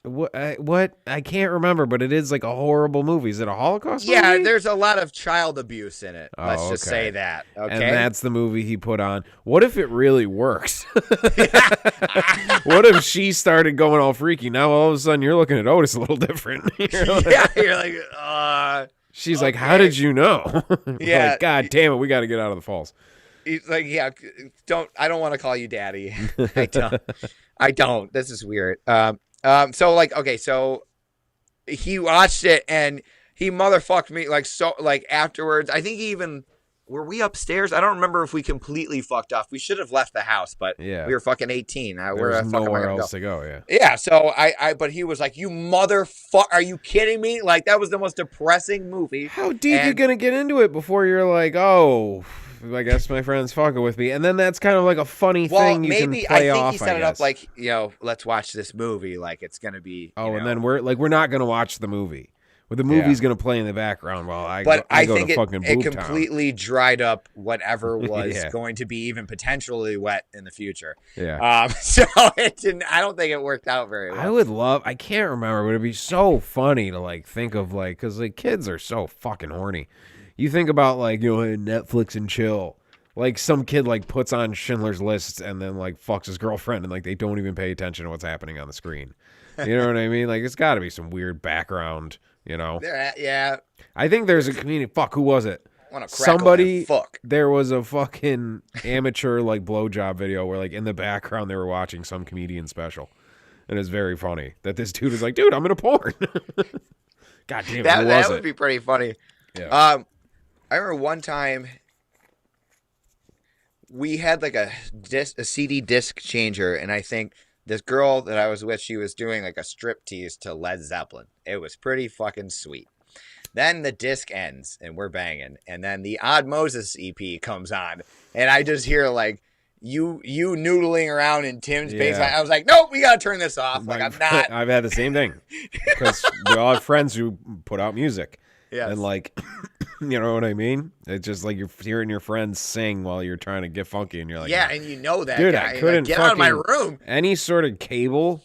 What I can't remember, but it is like a horrible movie. Is it a Holocaust movie? Yeah, there's a lot of child abuse in it. Let's just say that. Okay, and that's the movie he put on. What if it really works? What if she started going all freaky? Now all of a sudden you're looking at Otis a little different. You're like, she's like, how did you know? Yeah, like, God damn it, we got to get out of the falls. He's like, I don't want to call you daddy. I don't. This is weird. So like, okay, so he watched it and he motherfucked me like afterwards. I think were we upstairs? I don't remember if we completely fucked off. We should have left the house, but we were fucking 18. There's nowhere else to go. Yeah. Yeah. So but he was like, you motherfucker, are you kidding me? Like, that was the most depressing movie. How deep you gonna get into it before you're like, oh, I guess my friend's fucking with me, and then that's kind of like a funny thing you can play off. I think he set it up like, let's watch this movie, like it's gonna be. And then we're not gonna watch the movie. Well, the movie's gonna play in the background while I go to fucking Boob Town. It completely dried up whatever was Yeah. going to be even potentially wet in the future. Yeah. So it didn't. I don't think it worked out very well. I can't remember, but it'd be so funny to like think of like, because like kids are so fucking horny. You think about like, Netflix and chill. Like some kid like puts on Schindler's List and then like fucks his girlfriend and like they don't even pay attention to what's happening on the screen. You know what I mean? Like, it's got to be some weird background, Yeah. I think there's a comedian. Fuck, who was it? Somebody. Fuck. There was a fucking amateur like blowjob video where like in the background they were watching some comedian special, and it's very funny that this dude is like, dude, I'm in a porn. God damn it, that would be pretty funny. Yeah. I remember one time we had like a CD disc changer, and I think this girl that I was with, she was doing like a strip tease to Led Zeppelin. It was pretty fucking sweet. Then the disc ends and we're banging, and then the Odd Moses EP comes on, and I just hear like, you noodling around in Tim's basement. I was like, nope, we gotta turn this off. Like I'm not. I've had the same thing because we all have friends who put out music. Yes. And like, you know what I mean? It's just like you're hearing your friends sing while you're trying to get funky, and you're like, yeah, and you know that dude, guy. I couldn't get out of my room. Any sort of cable,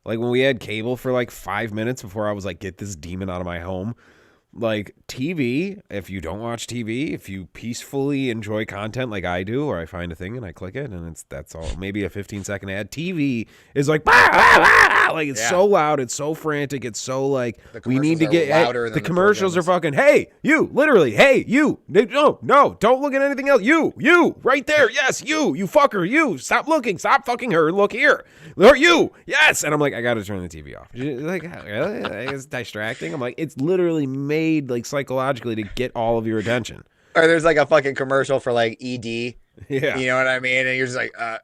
like when we had cable for like 5 minutes before I was like, get this demon out of my home. Like TV, if you don't watch TV, if you peacefully enjoy content like I do, or I find a thing and I click it and that's all, maybe a 15-second ad. TV is like, bah, bah, bah, like it's so loud, it's so frantic, it's so like we need to get louder. The commercials are fucking, hey, you, literally, hey, you, no, don't look at anything else. You, right there, yes, you fucker, you, stop looking, stop fucking her, look here, or you, yes, and I'm like, I gotta turn the TV off. Like, really? It's distracting. I'm like, it's literally made like psychologically to get all of your attention. Or there's like a fucking commercial for like ED. Yeah. You know what I mean? And you're just like, come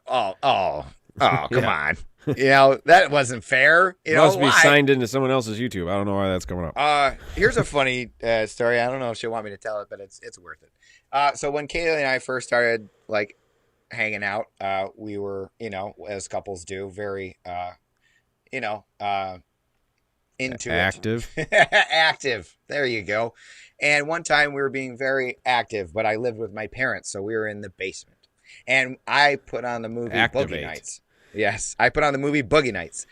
on. You know, that wasn't fair. You Must know, be signed into someone else's YouTube. I don't know why that's coming up. Here's a funny story. I don't know if she'll want me to tell it, but it's worth it. So when Kaylee and I first started like hanging out, we were, you know, as couples do, very, into active. Active. There you go. And one time we were being very active, but I lived with my parents, so we were in the basement. And I put on the movie Boogie Nights. Yes, I put on the movie Boogie Nights.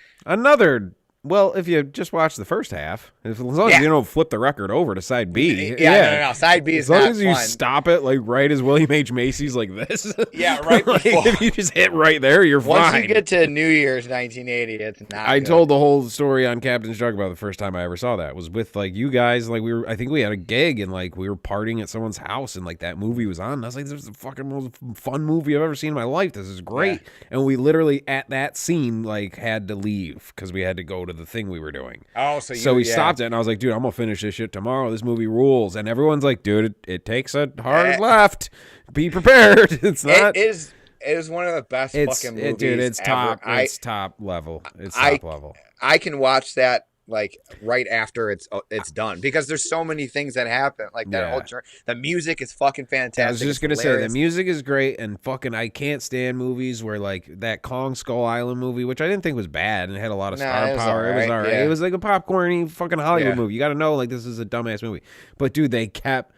Well, if you just watch the first half, as long as you don't flip the record over to side B. No. Side B is not fun. As long as you stop it, like right as William H. Macy's like this. Yeah, right like, before. If you just hit right there, you're fine. Once you get to New Year's 1980, it's not I good. told the whole story on Captain's Jug about the first time I ever saw that. It was with like you guys, like I think we had a gig and like we were partying at someone's house and like that movie was on. And I was like, this is the fucking most fun movie I've ever seen in my life. This is great. Yeah. And we literally at that scene like had to leave because we had to go to the thing we were doing. Oh, so we stopped it, and I was like, dude, I'm gonna finish this shit tomorrow. This movie rules. And everyone's like, dude, it takes a hard left. Be prepared. It's not. It is one of the best fucking movies. Dude, it's ever. top. It's top level. It's top level. I can watch that like right after it's done because there's so many things that happen. Like that whole journey. The music is fucking fantastic. I was just gonna say the music is great, and fucking I can't stand movies where like that Kong Skull Island movie, which I didn't think was bad and it had a lot of star power. It was all right. Yeah. It was like a popcorny fucking Hollywood movie. You got to know like this is a dumbass movie, but dude, they kept.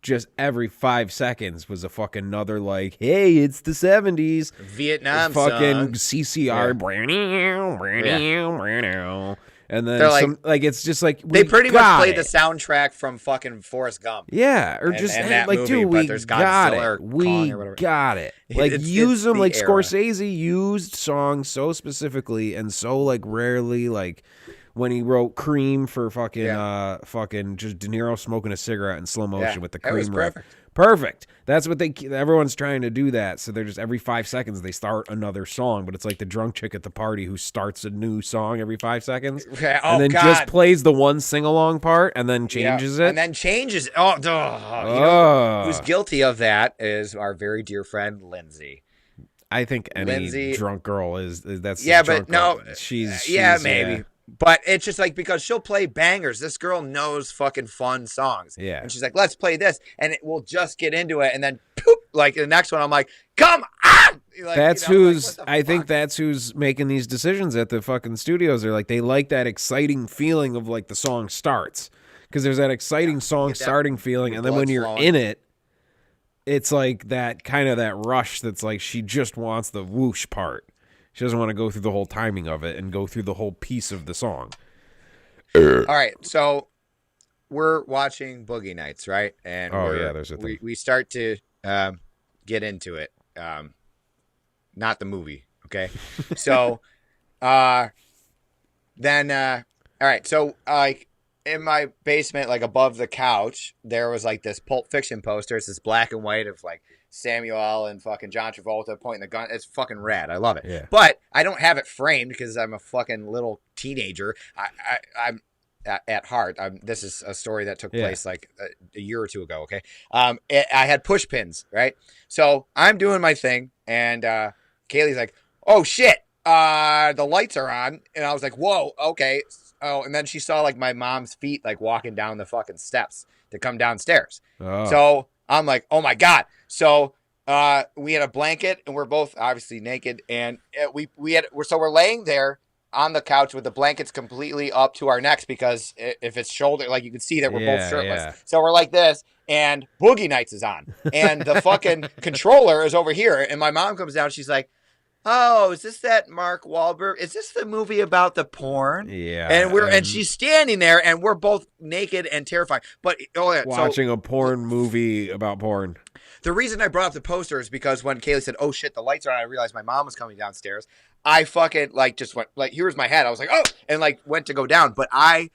Just every 5 seconds was a fucking another like, hey, it's the 70s. Vietnam fucking CCR. And then they're like it's just like they pretty much played the soundtrack from fucking Forrest Gump. Yeah, or just and like, movie, dude, we got it. We got it. Like use them like era. Scorsese used songs so specifically and so like rarely like. When he wrote Cream for fucking just De Niro smoking a cigarette in slow motion with the Cream riff. Perfect. That's what everyone's trying to do that. So they're just every 5 seconds they start another song, but it's like the drunk chick at the party who starts a new song every 5 seconds and then just plays the one sing-along part and then changes it. And then changes it. You know, who's guilty of that is our very dear friend Lindsay. I think any drunk girl is that's but no, she's maybe. But it's just like because she'll play bangers. This girl knows fucking fun songs. Yeah. And she's like, let's play this. And it will just get into it. And then poop, like the next one, I'm like, come on. Like, that's who's, I think that's who's making these decisions at the fucking studios. They're like, they like that exciting feeling of like the song starts. Because there's that exciting song starting feeling. And then when you're in it, it's like that kind of that rush that's like she just wants the whoosh part. She doesn't want to go through the whole timing of it and go through the whole piece of the song. All right, so we're watching Boogie Nights, right? And there's a thing. We start to get into it. Not the movie, okay? So then, all right, so like in my basement, like above the couch, there was like this Pulp Fiction poster. It's this black and white of like Samuel and fucking John Travolta pointing the gun. It's fucking rad. I love it. Yeah. But I don't have it framed because I'm a fucking little teenager. I'm at heart. This is a story that took place like a year or two ago. Okay. I had push pins, right? So I'm doing my thing, and Kaylee's like, "Oh shit, the lights are on," and I was like, "Whoa, okay." Oh, and then she saw like my mom's feet like walking down the fucking steps to come downstairs. Oh. So I'm like, oh my God. So We had a blanket, and we're both obviously naked, and we're laying there on the couch with the blankets completely up to our necks because if it's shoulder, like you can see that we're both shirtless. Yeah. So we're like this, and Boogie Nights is on, and the fucking controller is over here, and my mom comes down, she's like, "Oh, is this that Mark Wahlberg? Is this the movie about the porn?" Yeah. And she's standing there, and we're both naked and terrified. But watching a porn movie about porn. The reason I brought up the poster is because when Kaylee said, "Oh shit, the lights are on," I realized my mom was coming downstairs. I fucking just went here's my head. I was like, "Oh," and went to go down, but I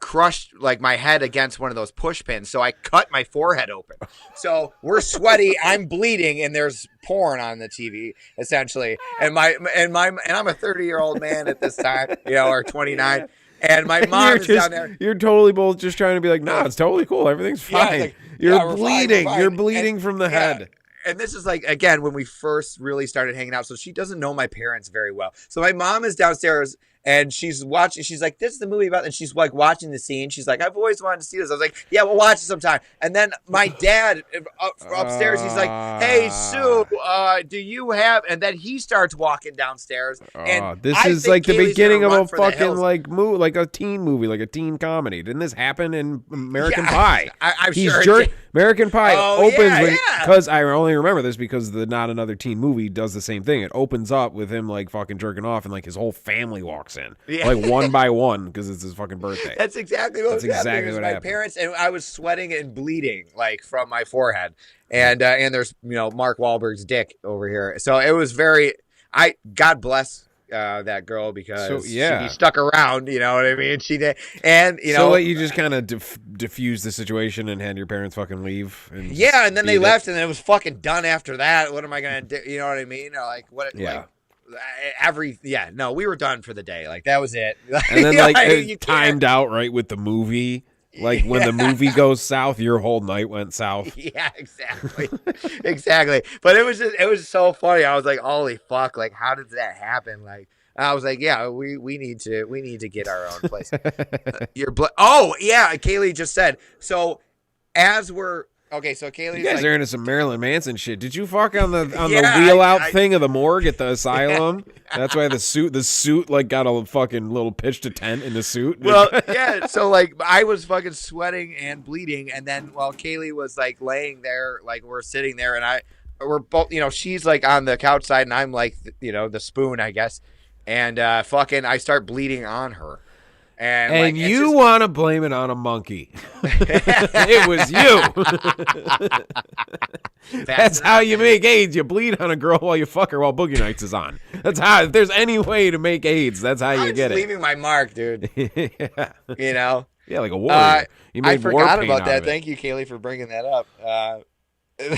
crushed my head against one of those push pins, so I cut my forehead open. So we're sweaty, I'm bleeding, and there's porn on the TV essentially. And I'm a 30-year-old man at this time, or 29. And my mom is down there. You're totally both just trying to be like, no, it's totally cool. Everything's fine. You're bleeding. Fine. You're bleeding from the head. And this is again, when we first really started hanging out. So she doesn't know my parents very well. So my mom is downstairs and she's watching. She's like, "This is the movie about," and she's watching the scene. She's like, "I've always wanted to see this." I was like, "Yeah, we'll watch it sometime." And then my dad upstairs, he's like, "Hey, Sue, do you have?" And then he starts walking downstairs. And this is like the beginning of a fucking like a teen movie, like a teen comedy. Didn't this happen in American Pie? I'm sure. American Pie opens because I only remember this because the Not Another Teen movie does the same thing. It opens up with him fucking jerking off and his whole family walks in one by one because it's his fucking birthday. That's exactly what happened. My parents, and I was sweating and bleeding from my forehead, and there's Mark Wahlberg's dick over here. So it was God bless that girl because she stuck around, you know what I mean? She did. And, So you just kind of diffuse the situation and had your parents fucking leave? And and then they left and then it was fucking done after that. What am I going to do? You know what I mean? We were done for the day. That was it. And then it timed out right with the movie. When the movie goes south, your whole night went south. Yeah, exactly. Exactly. But it was so funny. I was like, holy fuck, how did that happen? I was like, yeah, we need to get our own place. Kaylee just said. So as we're so Kaylee's you guys are into some Marilyn Manson shit. Did you fuck on the wheel out thing of the morgue at the asylum? That's why the suit got a fucking little pitched a tent in the suit. Well, yeah. So I was fucking sweating and bleeding, and then while Kaylee was laying there, we're sitting there, and we're both, she's on the couch side, and I'm the spoon, I guess, and I start bleeding on her. And you want to blame it on a monkey. It was you. That's how you make AIDS. You bleed on a girl while you fuck her while Boogie Nights is on. That's how. If there's any way to make AIDS, that's how you get it. I'm leaving my mark, dude. Yeah. Yeah, like a warrior. I forgot about that. Thank you, Kaylee, for bringing that up.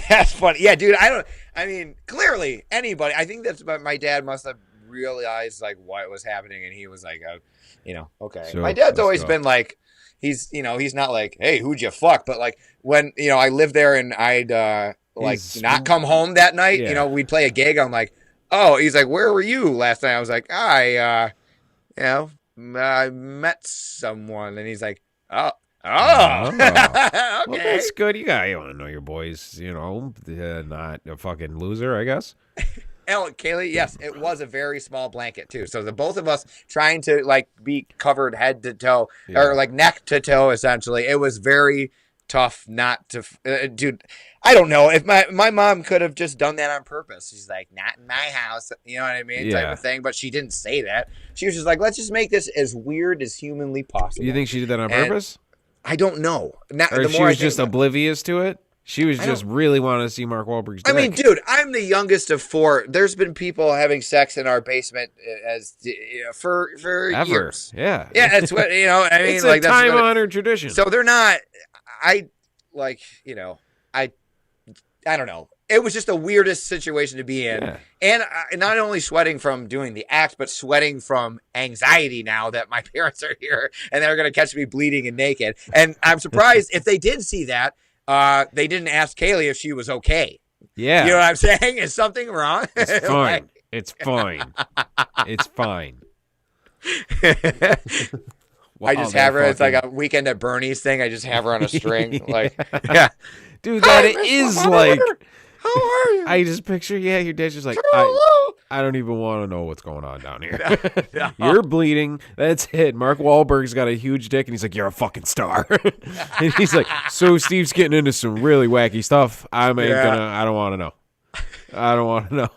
That's funny. Yeah, dude. Clearly anybody. I think that's my dad must have realized what was happening, and he was like, okay. So, my dad's always been he's not hey, who'd you fuck? But when I lived there and I'd not come home that night, we'd play a gig. I'm like, oh, he's like, where were you last night? I was like, I met someone, and he's like, oh. Okay. Well, that's good. You want to know your boys, not a fucking loser, I guess. Kaylee, yes, it was a very small blanket too. So the both of us trying to be covered head to toe or neck to toe, essentially. It was very tough not to, dude. I don't know if my mom could have just done that on purpose. She's like, not in my house, you know what I mean, type of thing. But she didn't say that. She was just like, let's just make this as weird as humanly possible. You think she did that on purpose? I don't know. Or she was just oblivious to it? She was just really wanting to see Mark Wahlberg's dick. I mean, dude, I'm the youngest of four. There's been people having sex in our basement for years. Yeah. Yeah, that's what, I mean. It's a time-honored tradition. So they're not, I don't know. It was just the weirdest situation to be in. Yeah. And not only sweating from doing the act, but sweating from anxiety now that my parents are here and they're going to catch me bleeding and naked. And I'm surprised if they did see that, they didn't ask Kaylee if she was okay. Yeah. You know what I'm saying? Is something wrong? It's fine. It's fine. It's fine. Wow, I just have her. It's like a Weekend at Bernie's thing. I just have her on a string. Yeah. Dude, that is How are you? I just picture, your dad's just like, I don't even want to know what's going on down here. No. You're bleeding. That's it. Mark Wahlberg's got a huge dick, and he's like, you're a fucking star. And he's like, so Steve's getting into some really wacky stuff. I don't want to know. I don't want to know.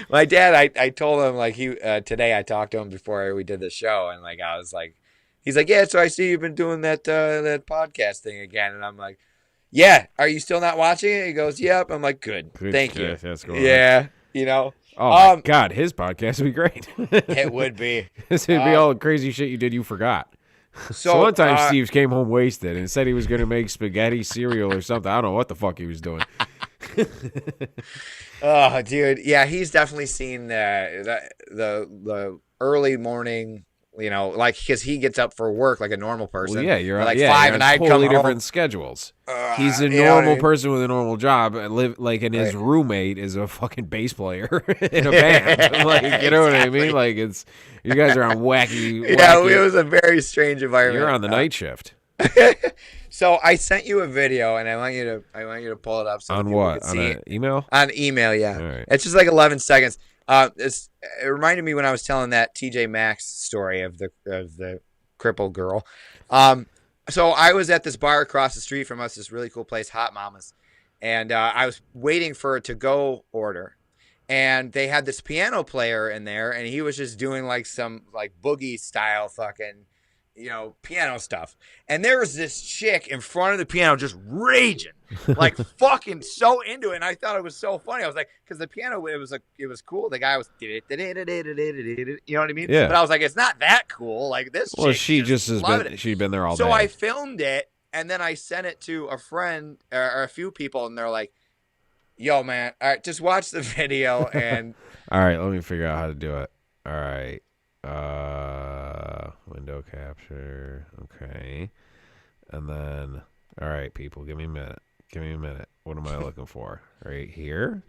My dad, I told him, like, today I talked to him before we did the show, and like I was like, he's like, yeah, so I see you've been doing that podcast thing again, and I'm like, yeah, are you still not watching it? He goes, yep. I'm like, good, thank you. Yeah, you know. Oh my God, his podcast would be great. It would be. This would be all the crazy shit you forgot. So one time Steve came home wasted and said he was going to make spaghetti cereal or something. I don't know what the fuck he was doing. Oh, dude. Yeah, he's definitely seen the early morning, you know, like, because he gets up for work like a normal person. Well, yeah, you're like yeah, 5 you're and I'd totally come different home. schedules. He's a normal person with a normal job, and his roommate is a fucking bass player in a band. Like, you know what I mean? Like, you guys are on wacky. Yeah, it was a very strange environment. You're on the night shift. So I sent you a video, and I want you to pull it up. So on what? On an email? On email, yeah. All right. It's just like 11 seconds. It reminded me when I was telling that TJ Maxx story of the crippled girl. So I was at this bar across the street from us, this really cool place, Hot Mamas, and I was waiting for a to-go order, and they had this piano player in there, and he was just doing like some like boogie style fucking, you know, piano stuff. And there was this chick in front of the piano just raging, like fucking so into it. And I thought it was so funny. I was like, because the piano, it was cool. The guy was, you know what I mean? Yeah. But I was like, it's not that cool. Like this. Well, chick she just has been. She'd been there all day. So I filmed it, and then I sent it to a friend or a few people, and they're like, "Yo, man, all right, just watch the video." And all right, let me figure out how to do it. All right. Window capture. Okay. And then, all right, people, give me a minute. What am I looking for? Right here?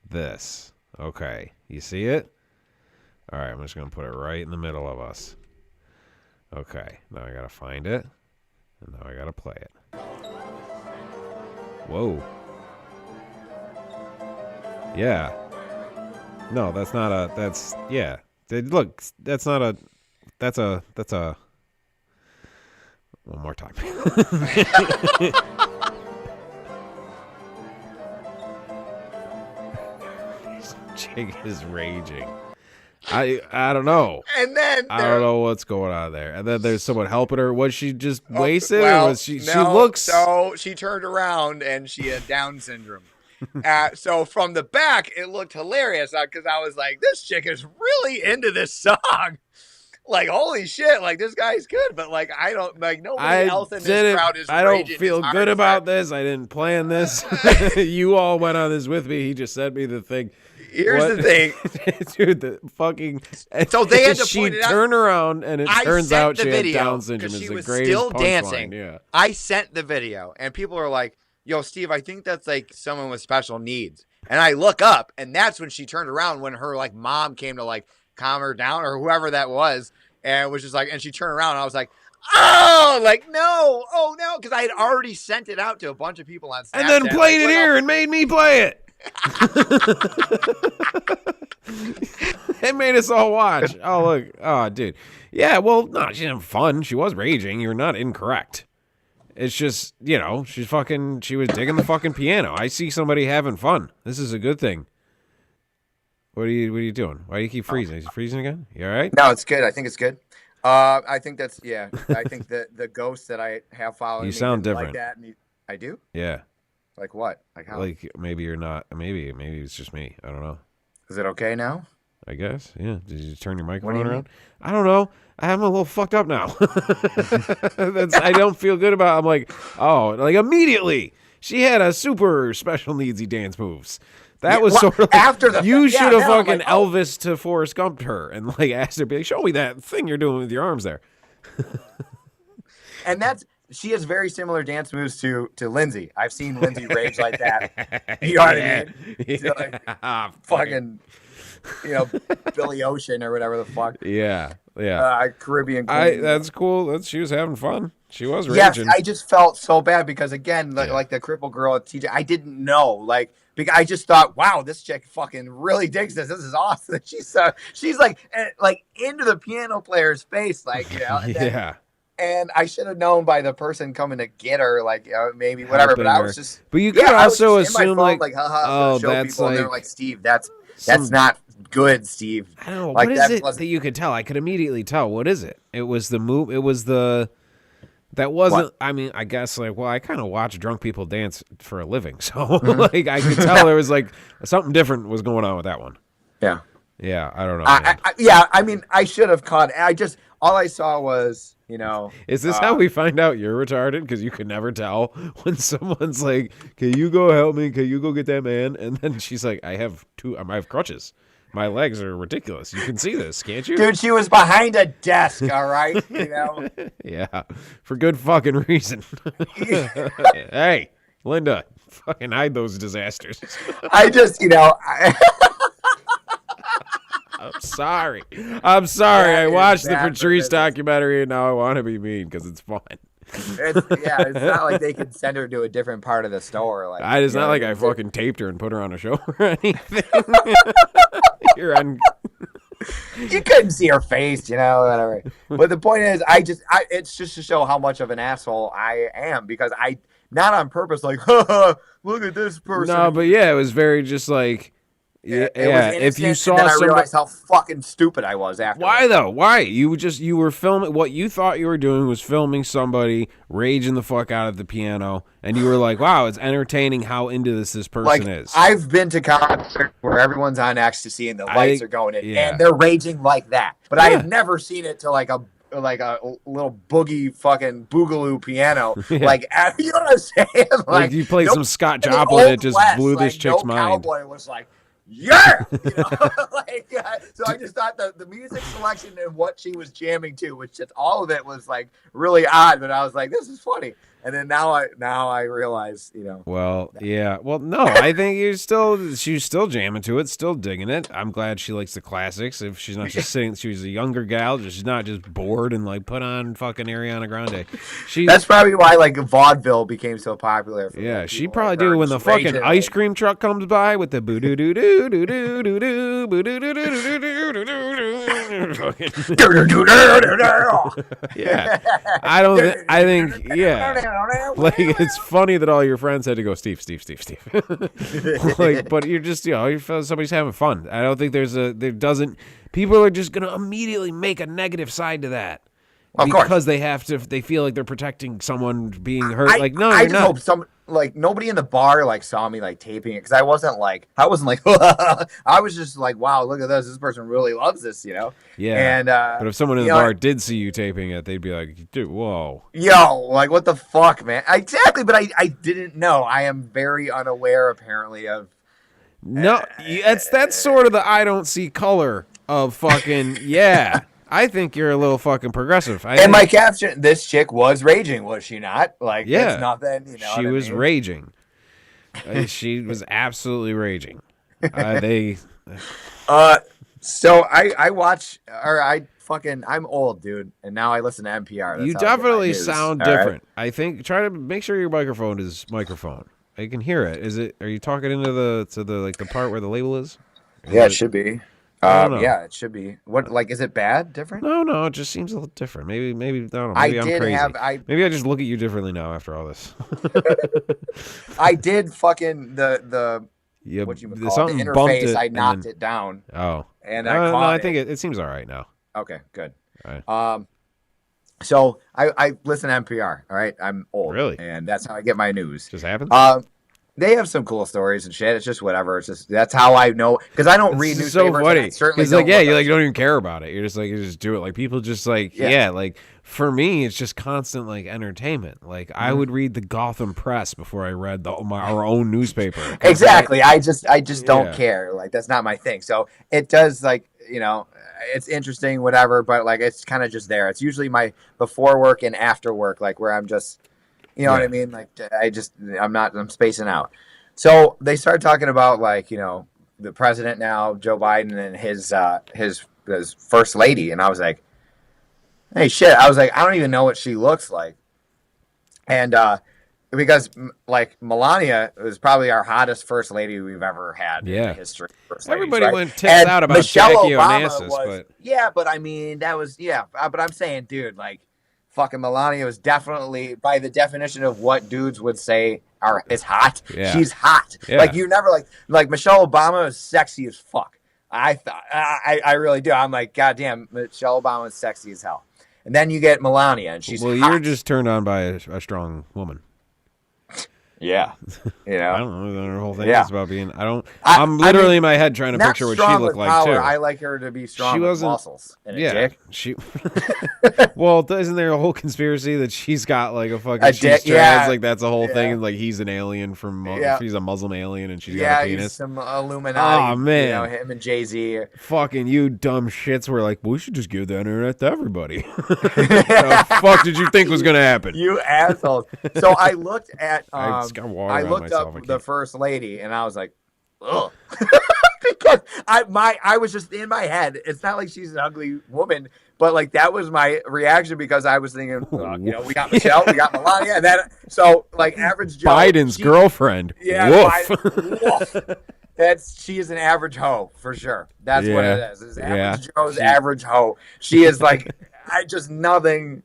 This. Okay. You see it? All right, I'm just going to put it right in the middle of us. Okay. Now I got to find it. And now I got to play it. Whoa. Yeah. No, that's not a, that's, yeah. Look, that's not a, that's a, one more time. This chick is raging. I don't know. And then I don't know what's going on there. And then there's someone helping her. Was she just wasted? Well, or was she? No, she looks. So she turned around and she had Down syndrome. So from the back, it looked hilarious because I was like, "This chick is really into this song." Like, holy shit! Like, this guy's good, but like, I don't like nobody else in this crowd is. I don't feel good about this. I didn't plan this. You all went on this with me. He just sent me the thing. Here's the thing, dude. The fucking. So they had to point it out. She turned around, and it turns out she had Down syndrome. She was the greatest still dancing. Yeah. I sent the video, and people are like, "Yo, Steve, I think that's like someone with special needs." And I look up, and that's when she turned around when her like mom came to like calm her down or whoever that was, and was just like, and she turned around, and I was like, "Oh, like no, oh no," because I had already sent it out to a bunch of people on Snapchat. And then played it here and made me play it. It made us all watch. Oh look, oh dude, yeah. Well, no, she didn't have fun. She was raging. You're not incorrect. It's just, you know, she was digging the fucking piano. I see somebody having fun. This is a good thing. What are you doing? Why do you keep freezing? Is it freezing again? You all right? No, it's good. I think it's good. I think that's, yeah. I think the ghost that I have following You me sound different. like that. And I do? Yeah. Like what? Like how? Like maybe you're not. Maybe it's just me. I don't know. Is it okay now? I guess. Yeah. Did you turn your microphone What do you around? mean? I don't know. I'm a little fucked up now. I don't feel good about. I'm like, oh, like immediately she had a super special needsy dance moves. That was sort of after the. You should have fucking like, Elvis to Forrest Gumped her and like asked her, be like, show me that thing you're doing with your arms there. And she has very similar dance moves to Lindsay. I've seen Lindsay rage like that. You know what I mean? Yeah. Like, fucking. Billy Ocean or whatever the fuck. Yeah. Yeah. Caribbean Queen. That's cool. She was having fun. She was Yes, raging. I just felt so bad because again, like the crippled girl at TJ, I didn't know. Like, because I just thought, wow, this chick fucking really digs this. This is awesome. She's like into the piano player's face, like, And yeah. And I should have known by the person coming to get her, like, maybe whatever. Helping but I her. was just. But you could also assume like, haha, show that's people, like. And they're like, Steve, that's not good, Steve. I don't know. Like, what is it that you could tell? I could immediately tell. What is it? It was the move. It was the. That wasn't. What? I mean, I guess I kind of watch drunk people dance for a living, so like I could tell there was like something different was going on with that one. Yeah. Yeah, I don't know. I mean, I should have caught. All I saw was, Is this how we find out you're retarded? Because you can never tell when someone's like, "Can you go help me? Can you go get that man?" And then she's like, "I have crutches. My legs are ridiculous. You can see this, can't you?" Dude, she was behind a desk, all right? Yeah, for good fucking reason. Hey, Linda, fucking hide those disasters. I just, I'm sorry. I watched the Patrice documentary and now I want to be mean because it's fun. It's not like they could send her to a different part of the store. Like, it's not like I fucking taped her and put her on a show or anything. You couldn't see her face, whatever. But the point is, it's just to show how much of an asshole I am because not on purpose, like, look at this person. No, but yeah, it was very just like. Yeah, if you saw I realized how fucking stupid I was after. Why though? Why? You were filming what you thought you were doing was filming somebody raging the fuck out of the piano, and you were like, "Wow, it's entertaining how into this person is." I've been to concerts where everyone's on ecstasy and the lights are going in, and they're raging like that. But I have never seen it to like a little boogie fucking boogaloo piano. Like, you know what I'm saying? Like you played some Scott Joplin, it just blew this chick's mind. Cowboy was like, yeah, so I just thought the music selection and what she was jamming to, which just all of it was like really odd, but I was like, this is funny. And then now I realize, Well, yeah. Well, no, I think she's still jamming to it, still digging it. I'm glad she likes the classics. If she's not just sitting, she's a younger gal, she's not just bored and like put on fucking Ariana Grande. That's probably why like vaudeville became so popular. Yeah, she probably do when the fucking ice cream truck comes by with the boo doo doo doo doo doo doo doo boo doo doo doo doo doo doo doo. Yeah, I think yeah. Like it's funny that all your friends had to go Steve. Like, but you're just somebody's having fun. I don't think people are just gonna immediately make a negative side to that. Of course. They feel like they're protecting someone being hurt. I just hope nobody in the bar like saw me like taping it because I wasn't like I was just like, wow, look at this person really loves this, Yeah. And but if someone in the bar did see you taping it, they'd be like, dude, whoa, like what the fuck, man. Exactly. But I didn't know. I am very unaware apparently of that's sort of the I don't see color of fucking I think you're a little fucking progressive. My caption, this chick was raging, was she not? Like, it's nothing, She was raging. She was absolutely raging. So I watch, or I'm old, dude, and now I listen to NPR. You definitely sound different. Right? I think, try to make sure your microphone is microphone. I can hear it. Are you talking into the part where the label is? It should be. Yeah, it should be. What, like, is it bad? Different? No, it just seems a little different. Maybe I don't know. Maybe I'm crazy. Maybe I just look at you differently now after all this. I did fucking the what you call the interface. I knocked it down. Oh, and I think it seems all right now. Okay, good. All right. So I listen to NPR. All right, I'm old, really, and that's how I get my news. Just happens. They have some cool stories and shit. It's just whatever. It's just that's how I know because I don't read newspapers. So funny. It's like you don't even care about it. You're just like you just do it. Like people just like like for me, it's just constant like entertainment. Like I would read the Gotham Press before I read our own newspaper. Exactly. I just don't care. Like that's not my thing. So it does like it's interesting, whatever. But like it's kind of just there. It's usually my before work and after work, like where I'm just. You know what I mean? Like I'm spacing out. So they start talking about like, the president now, Joe Biden, and his first lady, and I was like, hey, shit. I was like, I don't even know what she looks like, and because like Melania was probably our hottest first lady we've ever had in the history of first ladies, everybody right? went tits out about Michelle Jackie Obama Onassis, but yeah, but I mean that was but I'm saying, dude, like fucking Melania was definitely, by the definition of what dudes would say is hot. Yeah. She's hot. Yeah. Like you never like Michelle Obama is sexy as fuck. I thought I really do. I'm like, goddamn, Michelle Obama is sexy as hell. And then you get Melania, and she's hot. You're just turned on by a strong woman. Yeah, you know, I don't know. The whole thing is about being. I'm literally in my head trying to picture what she looked like too. I like her to be strong with muscles and a dick. She. Well, isn't there a whole conspiracy that she's got like a fucking dick? Trans, like that's a whole thing. And like he's an alien from. He's a Muslim alien, and she's got a penis. He's some Illuminati. Oh man, you know, him and Jay-Z. Fucking you, dumb shits. Were like, we should just give the internet to everybody. The fuck did you think was gonna happen? You assholes. So I looked at. I looked up the first lady, and I was like, ugh. Because I was just in my head. It's not like she's an ugly woman, but like that was my reaction because I was thinking, you know, we got Michelle, we got Melania, and then so like average Joe, Biden's girlfriend. Yeah, woof. She is an average hoe for sure. That's what it is. It's average Joe's average hoe. She is like nothing,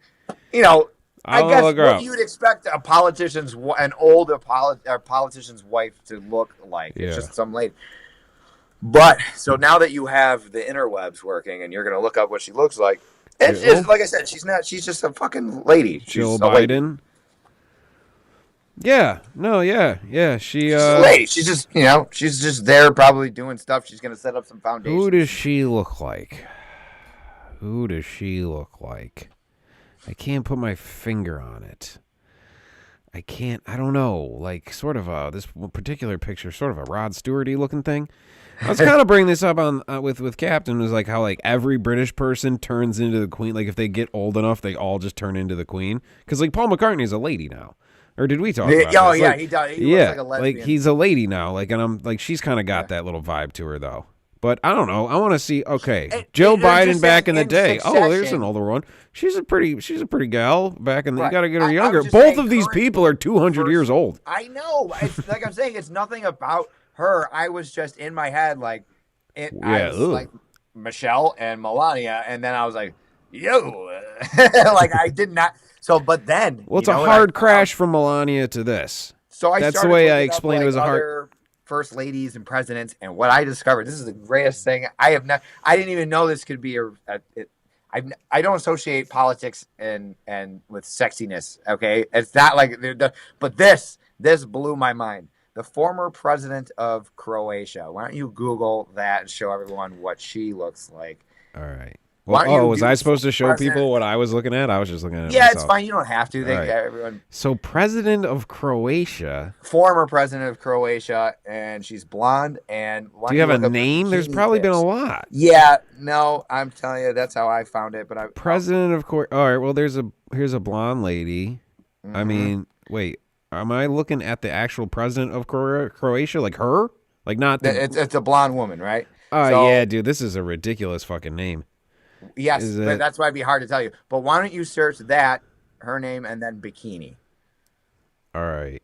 you know. I guess what you'd expect an old politician's wife to look like. It's just some lady. But so now that you have the interwebs working and you're going to look up what she looks like, it's just, like I said, she's just a fucking lady. Jill Biden. Yeah. No, yeah. She's a lady. She's just, you know, she's just there probably doing stuff. She's going to set up some foundation. Who does she look like? I can't put my finger on it. I don't know. Like, sort of this particular picture, sort of a Rod Stewart-y looking thing. I was kind of bringing this up on with Captain, was like how like every British person turns into the Queen. Like if they get old enough, they all just turn into the Queen. Because like Paul McCartney is a lady now. Or did we talk about this? Oh, yeah, like, he does. He looks like a lesbian. Like he's a lady now. Like, and I'm like, she's kind of got that little vibe to her though. But I don't know. I want to see. Okay, Joe Biden back in the day. Succession. Oh, there's an older one. She's a pretty gal back in the. You got to get her younger. Both of these people are 200 years old. I know. It's like I'm saying, it's nothing about her. I was just in my head like, I was like Michelle and Melania, and then I was like, yo, like I did not. So, but then, well, it's a hard crash from Melania to this. So that's the way I explained it was a hard. First ladies and presidents, and what I discovered, this is the greatest thing I didn't even know this could be I don't associate politics and with sexiness. Okay, it's not like but this blew my mind. The former president of Croatia. Why don't you Google that and show everyone what she looks like? All right. Well, was I supposed to show people what I was looking at? I was just looking at it myself. It's fine. You don't have to. Everyone. So, president of Croatia. Former president of Croatia, and she's blonde. And do you have a name? There's probably been a lot. Yeah. No, I'm telling you, that's how I found it. But president of Croatia. All right. Well, here's a blonde lady. Mm-hmm. I mean, wait. Am I looking at the actual president of Croatia? Like her? Like not. It's a blonde woman, right? Oh yeah, dude. This is a ridiculous fucking name. Yes, but that's why it'd be hard to tell you. But why don't you search that, her name, and then bikini? All right.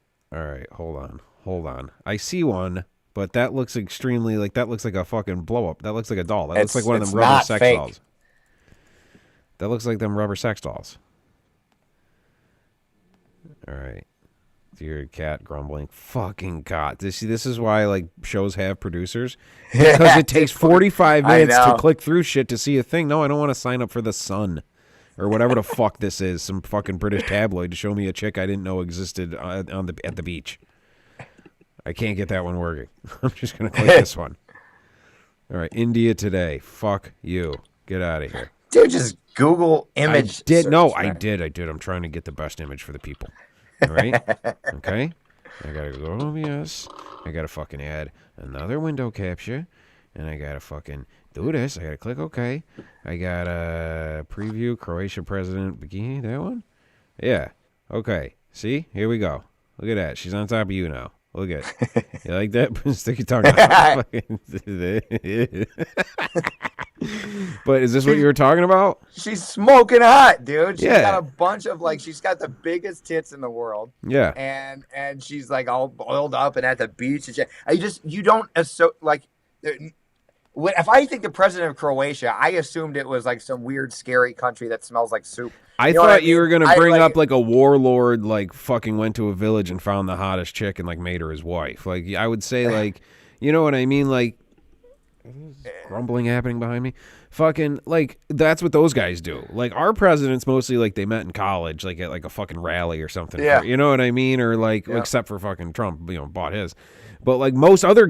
Hold on. I see one, but that looks extremely like that looks like a fucking blow up. That looks like a doll. That looks like one of them rubber sex dolls. That looks like them rubber sex dolls. All right. Dear cat grumbling. Fucking God. This is why like shows have producers. Because it takes 45 minutes to click through shit to see a thing. No, I don't want to sign up for The Sun or whatever the fuck this is. Some fucking British tabloid to show me a chick I didn't know existed at the beach. I can't get that one working. I'm just going to click this one. All right. India Today. Fuck you. Get out of here. Dude, just Google image. I did. I'm trying to get the best image for the people. All right. Okay. I gotta go OBS. I gotta fucking add another window capture, and I gotta fucking do this. I gotta click OK. I gotta preview Croatia president bikini. That one. Yeah. Okay. See, here we go. Look at that. She's on top of you now. Look at you like that? Stick your tongue out. But is this what you were talking about? She's smoking hot, dude. She's Yeah. got a bunch of she's got the biggest tits in the world. Yeah. And she's like all oiled up and at the beach. And you don't if I think the president of Croatia, I assumed it was like some weird, scary country that smells like soup. I thought you were gonna bring up like a warlord, like fucking went to a village and found the hottest chick and like made her his wife. Like I would say, like, you know what I mean? Like, grumbling happening behind me. Fucking like that's what those guys do. Like our presidents mostly like they met in college, like at like a fucking rally or something. Yeah. You know what I mean? Or like except for fucking Trump, bought his. But like most other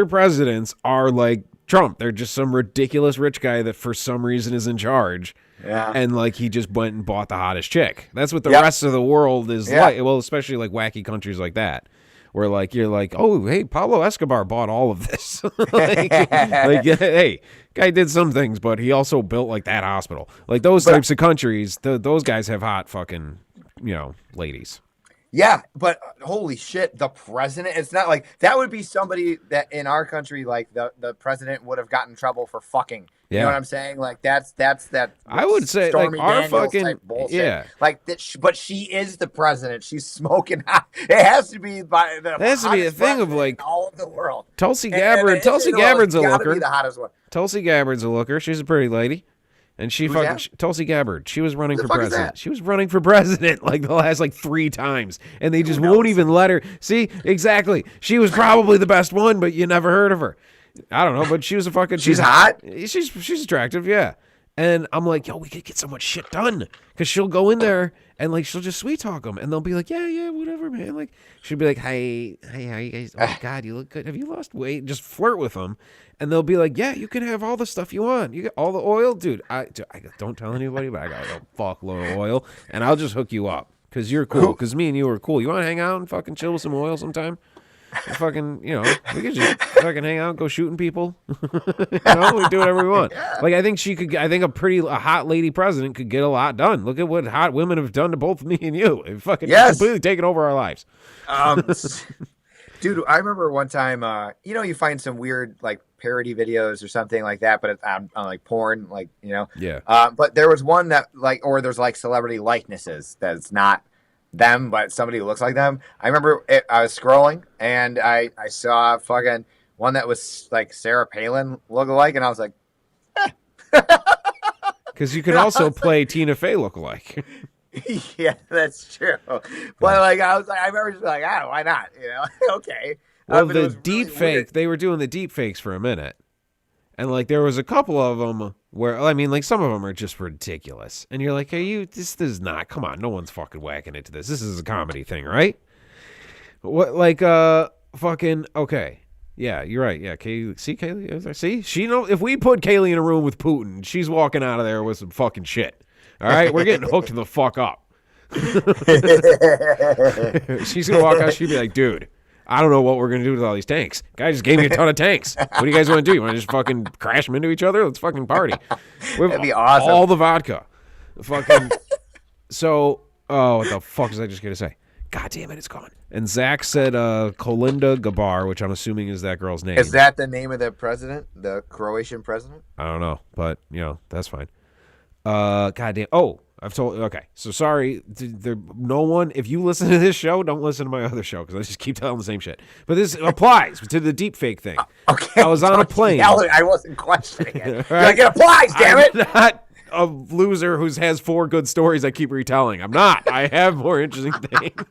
presidents are like Trump. They're just some ridiculous rich guy that for some reason is in charge. Yeah. And like he just went and bought the hottest chick. That's what the rest of the world is like. Well, especially like wacky countries like that. Where like you're like, oh hey, Pablo Escobar bought all of this. Hey, guy did some things, but he also built like that hospital. Like those types of countries, those guys have hot fucking ladies. Yeah, but holy shit, the president, it's not like that would be somebody that in our country, like the president would have gotten in trouble for fucking. You know what I'm saying? Like that's that. I would say Stormy like our Daniels fucking type bullshit. Yeah. Like that, but she is the president. She's smoking hot. It has to be by the. It has to be a thing of like all of the world. Tulsi Gabbard. Tulsi Gabbard's a looker. Be the hottest one. Tulsi Gabbard's a looker. She's a pretty lady. And she Tulsi Gabbard. She was running for president. She was running for president like the last 3 times, and they just won't even let her. See, exactly. She was probably the best one, but you never heard of her. I don't know, but she was a fucking. She's hot. She's attractive, yeah. And I'm like, yo, we could get so much shit done because she'll go in there and she'll just sweet talk them, and they'll be like, yeah, whatever, man. Like she'll be like, hey, how you guys? Oh my God, you look good. Have you lost weight? Just flirt with them. And they'll be like, yeah, you can have all the stuff you want. You get all the oil. Dude, I don't tell anybody, but I got a fuckload of oil. And I'll just hook you up because you're cool. Because me and you are cool. You want to hang out and fucking chill with some oil sometime? And fucking, we could just fucking hang out, go shooting people. We do whatever we want. Like, I think a hot lady president could get a lot done. Look at what hot women have done to both me and you. They've fucking completely taken over our lives. Dude, I remember one time, you find some weird parody videos or something like that, but it's on like porn, Yeah. But there was one that or there's celebrity likenesses that's not them, but somebody who looks like them. I remember I was scrolling and I saw fucking one that was like Sarah Palin lookalike, and I was like, because you can also play Tina Fey lookalike. Yeah, that's true. But I remember just why not? Okay. Well, the deep fake, they were doing the deep fakes for a minute. And there was a couple of them where, some of them are just ridiculous. And you're like, hey, this is not, come on, no one's fucking whacking into this. This is a comedy thing, right? What, fucking, okay. Yeah, you're right. Yeah, Kaylee, see Kaylee? See? She know, if we put Kaylee in a room with Putin, she's walking out of there with some fucking shit. All right, we're getting hooked the fuck up. She's gonna walk out. She'd be like, "Dude, I don't know what we're gonna do with all these tanks. Guy just gave me a ton of tanks. What do you guys want to do? You want to just fucking crash them into each other? Let's fucking party. That'd be awesome. All the vodka, fucking." So, what the fuck was I just gonna say? God damn it, it's gone. And Zach said Kolinda Gabar, which I'm assuming is that girl's name. Is that the name of the president, the Croatian president? I don't know, but that's fine. Goddamn. Oh, I've told. Okay, so sorry. No one. If you listen to this show, don't listen to my other show because I just keep telling the same shit. But this applies to the deep fake thing. Okay. I was on a plane. I wasn't questioning it. Right? It applies. Damn it. I'm not a loser who has 4 good stories I keep retelling. I'm not. I have more interesting things.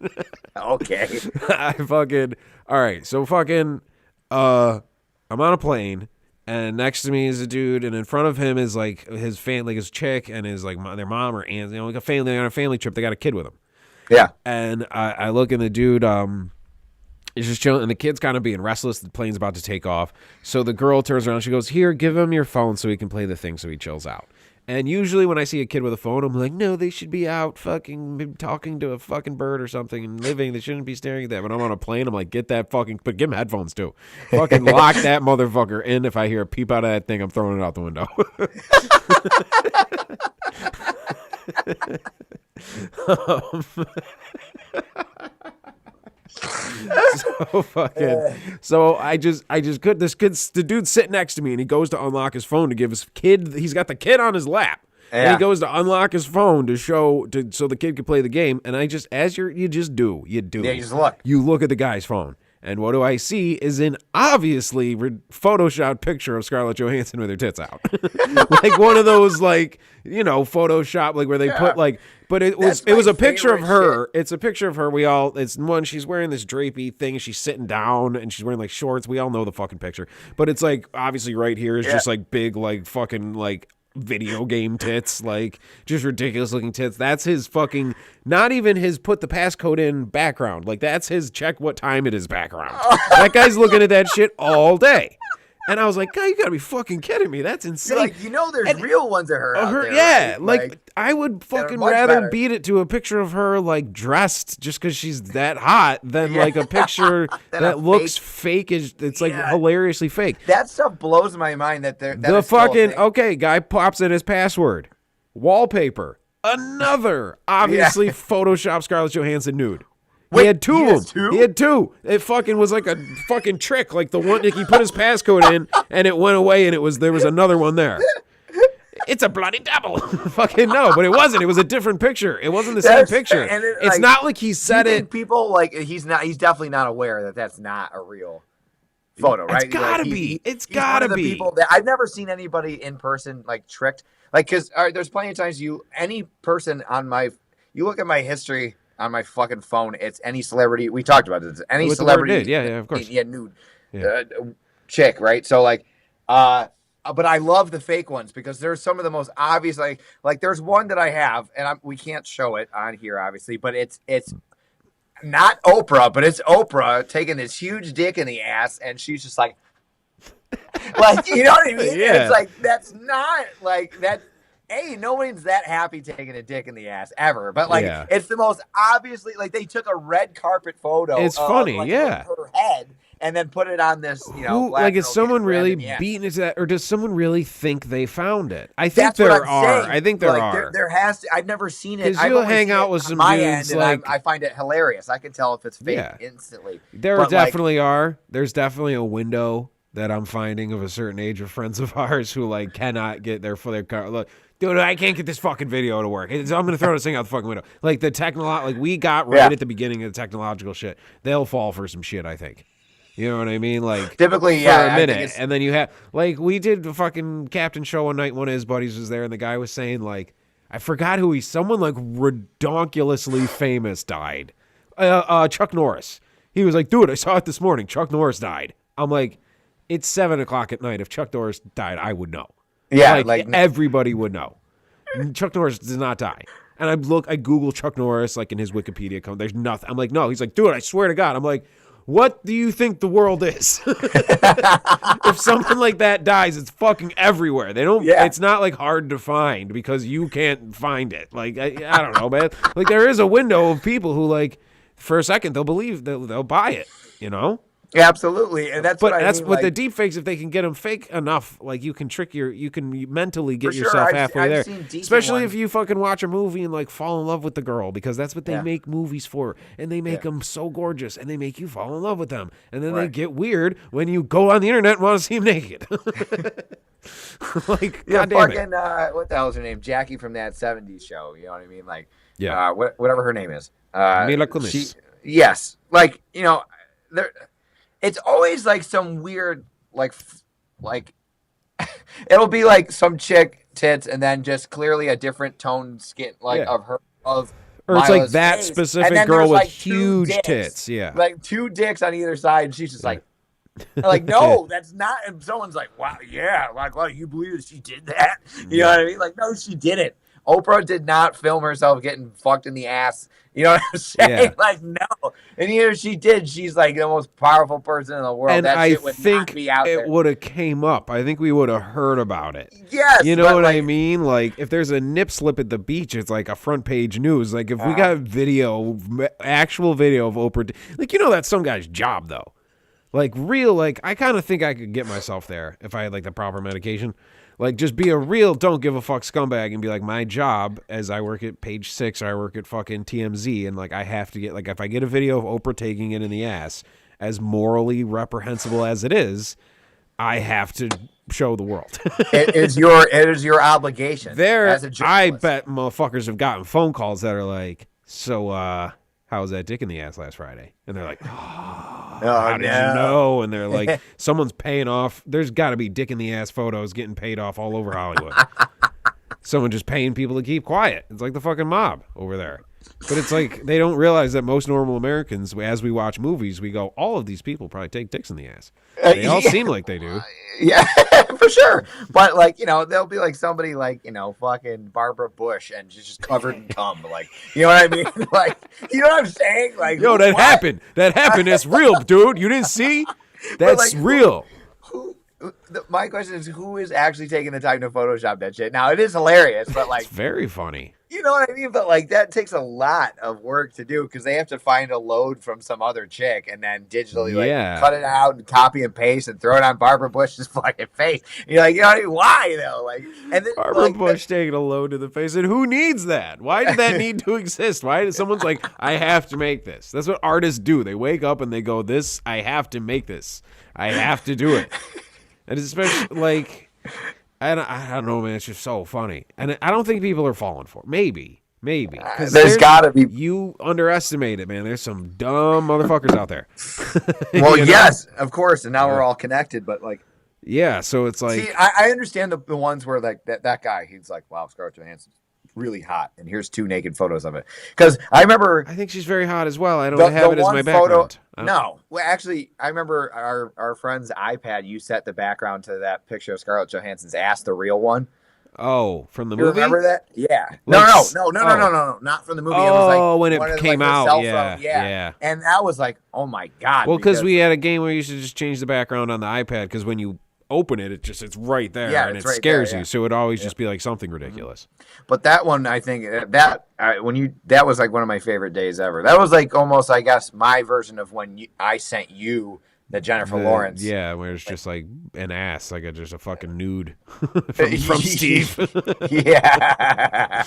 Okay. I fucking. All right. So fucking. I'm on a plane. And next to me is a dude, and in front of him is his family, his chick, and his their mom or aunt. A family on a family trip. They got a kid with them. Yeah. And I look, and the dude is just chilling, and the kid's kind of being restless. The plane's about to take off, so the girl turns around. She goes, "Here, give him your phone so he can play the thing, so he chills out." And usually when I see a kid with a phone, I'm like, no, they should be out fucking talking to a fucking bird or something and living. They shouldn't be staring at that. When I'm on a plane, I'm like, get that fucking, but give him headphones too. Fucking lock that motherfucker in. If I hear a peep out of that thing, I'm throwing it out the window. So fucking. So I just could. The dude's sitting next to me, and he goes to unlock his phone to give his kid. He's got the kid on his lap. Yeah. And he goes to unlock his phone so the kid could play the game. And I just, you do. Yeah, you just look. You look at the guy's phone. And what do I see is an obviously photoshopped picture of Scarlett Johansson with her tits out. Like one of those, like, you know, Photoshop, like where they put like, but it was a picture of her. Shit. It's a picture of her. It's one, she's wearing this drapey thing. She's sitting down and she's wearing like shorts. We all know the fucking picture. But it's like, obviously right here is just like big, like fucking like video game tits, like just ridiculous looking tits. That's his fucking, not even his put the passcode in background. Like that's his check what time it is background. That guy's looking at that shit all day. And I was like, God, you gotta be fucking kidding me. That's insane. Like, you know, there's real ones of her out there. Yeah, right? like I would fucking rather beat it to a picture of her like dressed just because she's that hot than like a picture that looks fake. It's like hilariously fake. That stuff blows my mind. The fucking guy pops in his password, wallpaper, another obviously Photoshop Scarlett Johansson nude. Wait, he had two of them. He had two. It fucking was like a fucking trick. Like the one, like he put his passcode in and it went away and there was another one there. It's a bloody double. Fucking no, but it wasn't. It was a different picture. It wasn't the same picture. It's not like he said it. People like he's definitely not aware that that's not a real photo, right? It's gotta be. It's gotta be. People that I've never seen anybody in person like tricked. Like, because there's plenty of times you look at my history on my fucking phone, it's any celebrity. We talked about this. Any celebrity. Yeah, of course. Yeah, nude chick, right? So like, but I love the fake ones because there's some of the most obvious. Like there's one that I have, and we can't show it on here, obviously, but it's not Oprah, but it's Oprah taking this huge dick in the ass, and she's just like, you know what I mean? Yeah. It's like that's not like that. No one's that happy taking a dick in the ass ever, but like it's the most obviously like they took a red carpet photo. It's funny, her head, and then put it on this. You know, like is someone really beating into that, or does someone really think they found it? I think there are. I think there are. There has to. I've never seen it. Because you'll hang out with some dudes like I find it hilarious. I can tell if it's fake instantly. There definitely are. There's definitely a window that I'm finding of a certain age of friends of ours who like cannot get their car. Look. Dude, I can't get this fucking video to work. I'm going to throw this thing out the fucking window. Like we got right at the beginning of the technological shit. They'll fall for some shit, I think. You know what I mean? Like typically, for a minute. And then you have, like, we did the fucking Captain show one night. One of his buddies was there, and the guy was saying, like, I forgot who someone like redonkulously famous died. Chuck Norris. He was like, dude, I saw it this morning. Chuck Norris died. I'm like, it's 7:00 at night. If Chuck Norris died, I would know. Yeah, like everybody would know. Chuck Norris does not die. And I Google Chuck Norris, like in his Wikipedia. There's nothing. I'm like, no. He's like, dude, I swear to God. I'm like, what do you think the world is? If someone like that dies, it's fucking everywhere. They don't. Yeah. It's not like hard to find because you can't find it. Like I don't know, man. Like there is a window of people who like for a second they'll believe they'll buy it. You know. Yeah, absolutely, and that's what I mean, with the deep fakes. If they can get them fake enough, like you can mentally get yourself halfway there. Especially if you fucking watch a movie and like fall in love with the girl, because that's what they make movies for, and they make them so gorgeous, and they make you fall in love with them, and then they get weird when you go on the internet and want to see them naked. Like, fucking what the hell is her name? Jackie from that '70s show. You know what I mean? Like, whatever her name is. Mila Kunis. Yes, like there. It's always like some weird, like it'll be like some chick tits and then just clearly a different toned skin, of her, of or it's like that face. Specific girl with huge tits. Yeah. Like two dicks on either side. And she's just like no, that's not. And someone's like, wow, yeah. Like, wow, you believe that she did that? You know what I mean? Like, no, she didn't. Oprah did not film herself getting fucked in the ass. You know what I'm saying? Yeah. Like, no. And even if she did, she's like the most powerful person in the world. And that shit would not be out there. It would have came up. I think we would have heard about it. Yes. You know what I mean? Like, if there's a nip slip at the beach, it's like a front page news. Like, if we got actual video of Oprah, like, that's some guy's job, though. Like, I kind of think I could get myself there if I had, like, the proper medication. Like, just be a real don't give a fuck scumbag and be like, my job as I work at Page 6 or I work at fucking TMZ, and like I have to get, like, if I get a video of Oprah taking it in the ass, as morally reprehensible as it is, I have to show the world. It is your obligation as a journalist. I bet motherfuckers have gotten phone calls that are like, so how was that dick in the ass last Friday? And they're like, how did you know? And they're like, someone's paying off. There's got to be dick in the ass photos getting paid off all over Hollywood. Someone just paying people to keep quiet. It's like the fucking mob over there. But it's like they don't realize that most normal Americans, as we watch movies, we go, all of these people probably take dicks in the ass. They all seem like they do. Yeah, for sure. But like, they'll be like somebody like, fucking Barbara Bush and she's just covered in cum. Like, you know what I mean? Like, you know what I'm saying? Like, yo, that happened. That happened. That's real, dude. You didn't see? That's like, real. My question is, who is actually taking the time to Photoshop that shit? Now, it is hilarious, but like, it's very funny. You know what I mean? But like, that takes a lot of work to do because they have to find a load from some other chick and then digitally cut it out and copy and paste and throw it on Barbara Bush's fucking face. And you're like, why though? Like, and then Barbara Bush taking a load to the face, and who needs that? Why did that need to exist? Why did someone's like, I have to make this? That's what artists do. They wake up and they go, I have to make this. I have to do it. And especially, like, I don't know, man. It's just so funny. And I don't think people are falling for it. Maybe. Because there's got to be. You underestimate it, man. There's some dumb motherfuckers out there. Well, yes, of course. And now we're all connected. But, like. Yeah, so it's like. See, I understand the ones where, like, that guy, he's like, wow, Scarlett Johansson's really hot. And here's 2 naked photos of it. Because I remember. I think she's very hot as well. I don't have it as my background. No. Well, actually, I remember our friend's iPad, you set the background to that picture of Scarlett Johansson's ass, the real one. Oh, from the movie? You remember that? Yeah. No, not from the movie. Oh, it was like when it came out. Yeah. And that was like, oh my God. Well, because we had a game where you should just change the background on the iPad because when you open it, it's right there and it scares you. So it'd always just be like something ridiculous. But that one, I think that was like one of my favorite days ever. That was like almost, I guess, my version of when I sent you the Jennifer Lawrence. Yeah, where it's just like an ass, like just a fucking nude from Steve. Yeah.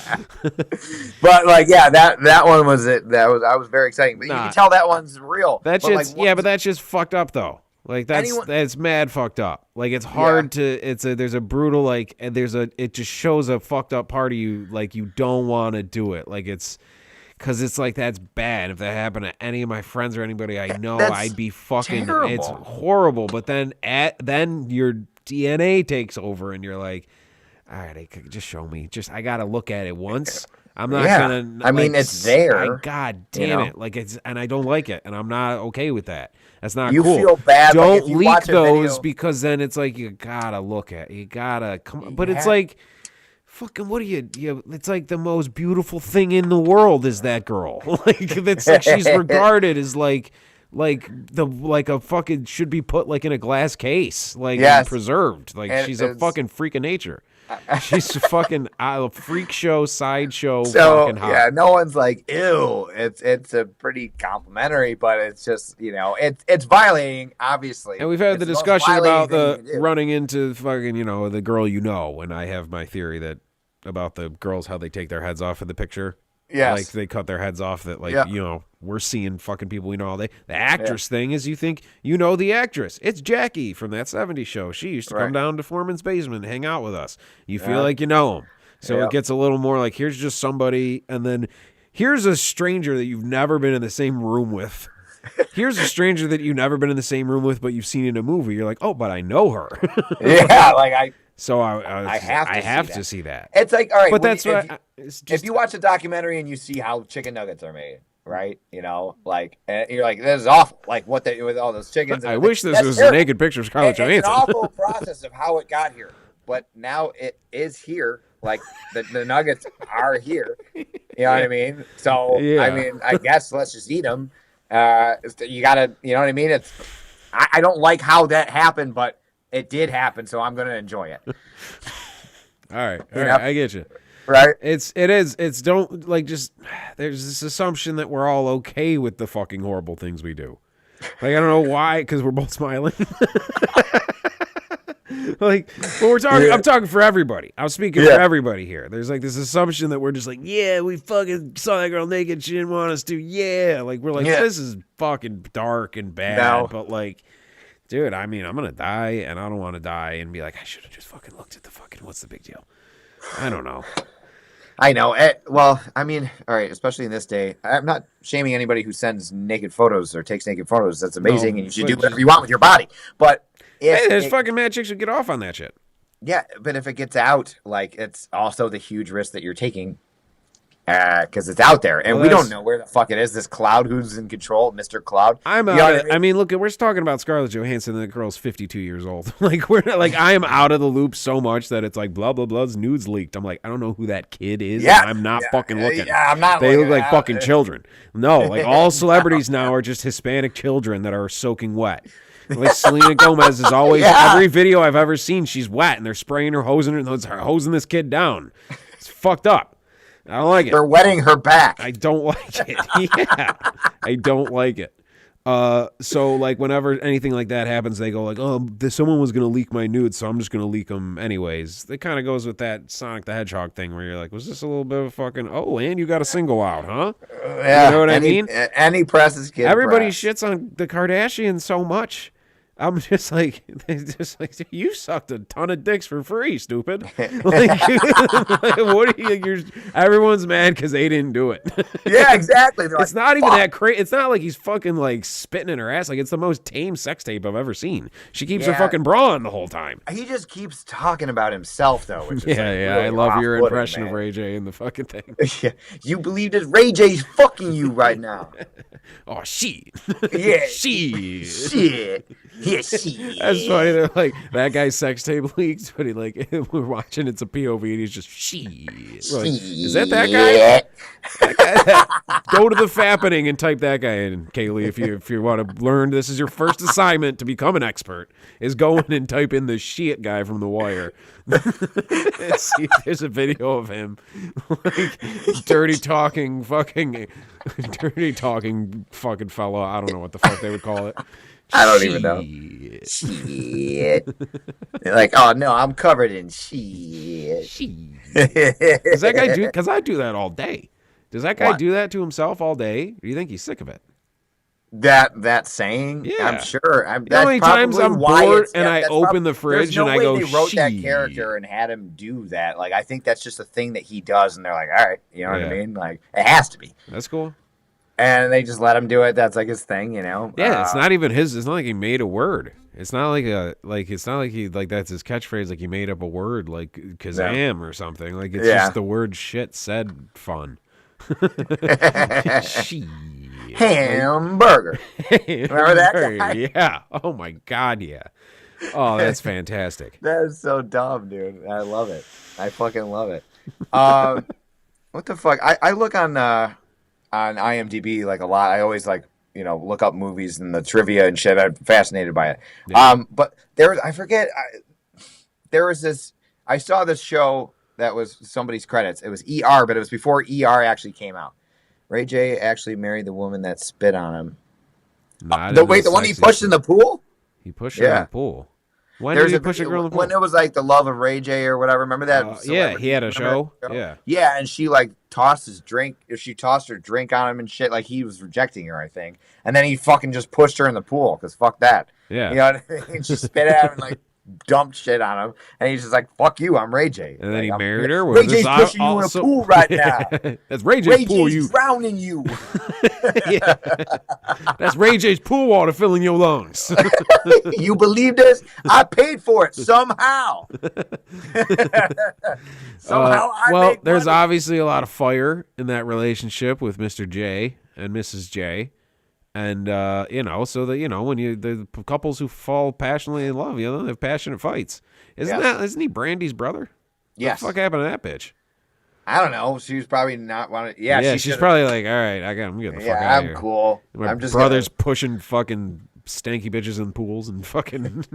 But like, yeah, that one was it. I was very exciting. But you can tell that one's real. That's just but that's just fucked up though. Like that's mad fucked up. Like it's hard to there's a brutal like and it just shows a fucked up part of you like you don't want to do it. Like it's because it's like that's bad. If that happened to any of my friends or anybody I know, I'd be fucking terrible. It's horrible. But then your DNA takes over and you're like, all right, just show me. I gotta look at it once. I'm not gonna. I mean, it's there. God damn it! Like and I don't like it, and I'm not okay with that. That's not cool. You feel bad. Don't leak those because then it's like you gotta look at. You gotta come. But it's like, fucking, what are you? It's like the most beautiful thing in the world is that girl. Like that's like she's regarded as like a fucking should be put like in a glass case, like and preserved. Like and she's a fucking freak of nature. She's fucking a freak show, sideshow. Fucking hot. Yeah, no one's like, ew. It's a pretty complimentary, but it's just it's violating, obviously. And we've had the discussion about the running into fucking the girl and I have my theory that about the girls how they take their heads off in the picture. Yes. Like they cut their heads off that we're seeing fucking people we know all day. The actress thing is you think the actress. It's Jackie from that 70s show. She used to come down to Foreman's basement and hang out with us. You feel like you know him. So it gets a little more like here's just somebody and then here's a stranger that you've never been in the same room with. Here's a stranger that you've never been in the same room with but you've seen in a movie. You're like, "Oh, but I know her." Yeah, like So I have to see that. It's like, all right, but that's if you watch a documentary and you see how chicken nuggets are made, right? Like and you're like, this is awful. Like what they with all those chickens. I wish this was a naked picture of Scarlett Johansson. It's an awful process of how it got here, but now it is here. Like the nuggets are here. You know what I mean? So I mean, I guess let's just eat them. You gotta, you know what I mean? It's I don't like how that happened, but it did happen, so I'm going to enjoy it. All right, I get you. Right? It's don't like just there's this assumption that we're all okay with the fucking horrible things we do. Like I don't know why, because we're both smiling. Like, when we're talking, I'm talking for everybody. I'm speaking for everybody here. There's like this assumption that we're just like, yeah, we fucking saw that girl naked. She didn't want us to. Yeah. Like, we're like, this is fucking dark and bad. No. But like, dude, I mean, I'm going to die and I don't want to die and be like, I should have just fucking looked at the fucking, what's the big deal? I don't know. I know. Well, I mean, all right, especially in this day, I'm not shaming anybody who sends naked photos or takes naked photos. That's amazing, and you should do whatever you want with your body. But there's fucking mad chicks who get off on that shit. Yeah, but if it gets out, like, it's also the huge risk that you're taking because it's out there, and we don't know where the fuck it is. This Cloud, who's in control, Mr. Cloud. I'm out. I mean, look, we're talking about Scarlett Johansson, and the girl's 52 years old. Like, we're not, like, I am out of the loop so much that it's like blah blah blah's nudes leaked. I'm like, I don't know who that kid is. Yeah, I'm not fucking looking. Yeah, I'm not. They look like fucking children. No, like all celebrities now are just Hispanic children that are soaking wet. Like Selena Gomez is always every video I've ever seen, she's wet, and they're spraying her, hosing this kid down. It's fucked up. I don't like it. They're wetting her back. I don't like it. Yeah. I don't like it. So, like, whenever anything like that happens, they go like, oh, someone was going to leak my nudes, so I'm just going to leak them anyways. It kind of goes with that Sonic the Hedgehog thing where you're like, was this a little bit of a fucking, oh, and you got a single out, huh? Yeah. You know what I mean? Any press is kid Everybody press. shits on the Kardashians so much. I'm just like, you sucked a ton of dicks for free, stupid. Like, what are you? Everyone's mad because they didn't do it. Yeah, exactly. It's not even that crazy. It's not like he's fucking like spitting in her ass. Like, it's the most tame sex tape I've ever seen. She keeps her fucking bra on the whole time. He just keeps talking about himself, though. Which is really I love your impression of Ray J in the fucking thing. Yeah, you believe that Ray J's fucking you right now? Oh, shit. Yeah, shit. Yeah, shit. That's funny. They're like, that guy's sex tape leaked, but he like, we're watching, it's a POV, and he's just, shit. Like, is that guy? That guy? Go to the fappening and type that guy in, Kaylee, if you want to learn. This is your first assignment to become an expert, is go in and type in the shit guy from The Wire. See, there's a video of him, like, dirty talking fucking fella. I don't know what the fuck they would call it. I don't even know. Shit. Like, oh no, I'm covered in shit. Does that guy do? Because I do that all day. Does that guy do that to himself all day? Or do you think he's sick of it? That saying? Yeah, I'm sure. How many times I'm bored and I open the fridge and I go, they wrote that character and had him do that. Like, I think that's just a thing that he does, and they're like, all right, you know what I mean? Like, it has to be. That's cool. And they just let him do it. That's like his thing, you know. Yeah, it's not even his. It's not like he made a word. It's not like it's not like he like that's his catchphrase. Like he made up a word, like Kazam or something. Like it's just the word shit said fun. Hamburger. Remember that guy? Yeah. Oh my God. Yeah. Oh, that's fantastic. That is so dumb, dude. I love it. I fucking love it. What the fuck? I look on IMDb like a lot. I always like, you know, look up movies and the trivia and shit. I'm fascinated by it. Yeah. But there was, I saw this show that was somebody's credits. It was ER, but it was before ER actually came out. Ray J actually married the woman that spit on him. The one he pushed in the pool? He pushed her in the pool. When did he push a girl in the pool? When it was like The Love of Ray J or whatever. Remember that? Yeah, he had a show. Yeah. Yeah, and she like tossed his drink. She tossed her drink on him and shit. Like he was rejecting her, I think. And then he fucking just pushed her in the pool because fuck that. Yeah. You know what I mean? She spit at him and like dumped shit on him. And he's just like, fuck you, I'm Ray J. And then he married her. Ray J's pushing you in a pool right now. That's Ray J's pool. Ray J's drowning you. Yeah. That's Ray J's pool water filling your lungs. You believe this? I paid for it somehow. Well, there's obviously a lot of fire in that relationship with Mr. J and Mrs. J. And, you know, so that, you know, when the couples who fall passionately in love, you know, they have passionate fights. Isn't he Brandy's brother? Yes. What the fuck happened to that bitch? I don't know. She was probably not wanting. Yeah, she's probably like, all right, I'm getting the fuck out of here. I'm cool. My brother's pushing fucking stanky bitches in pools and fucking,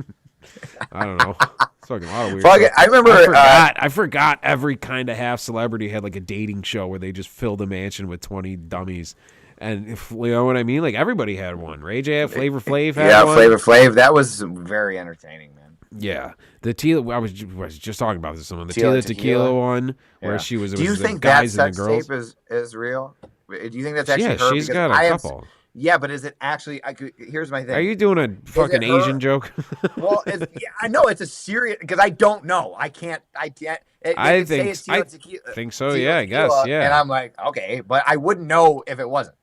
I don't know. It's fucking a lot of weird stuff. I remember. I forgot every kind of half celebrity had like a dating show where they just filled a mansion with 20 dummies. And if, you know what I mean? Like everybody had one. Ray J had Flavor Flav had one. Yeah, Flavor Flav. That was very entertaining, man. Yeah, the Tila. I was just talking about this. Someone the Tila Tila Tequila one, where Yeah. she was. Do you the think that guys and the sex girls. tape is real? Do you think that's actually Yeah, her? she's Because got a I have. couple. Yeah, but is it actually? Here's my Are thing. you doing a Is fucking it her? Asian joke? Well, yeah, I know it's a serious because I don't know. I can't. They could say it's I Tila Tequila, think so. Tila Yeah, I guess. Tequila, and Yeah. I'm like, okay, but I wouldn't know if it wasn't.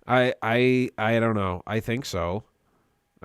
I don't know. I think so.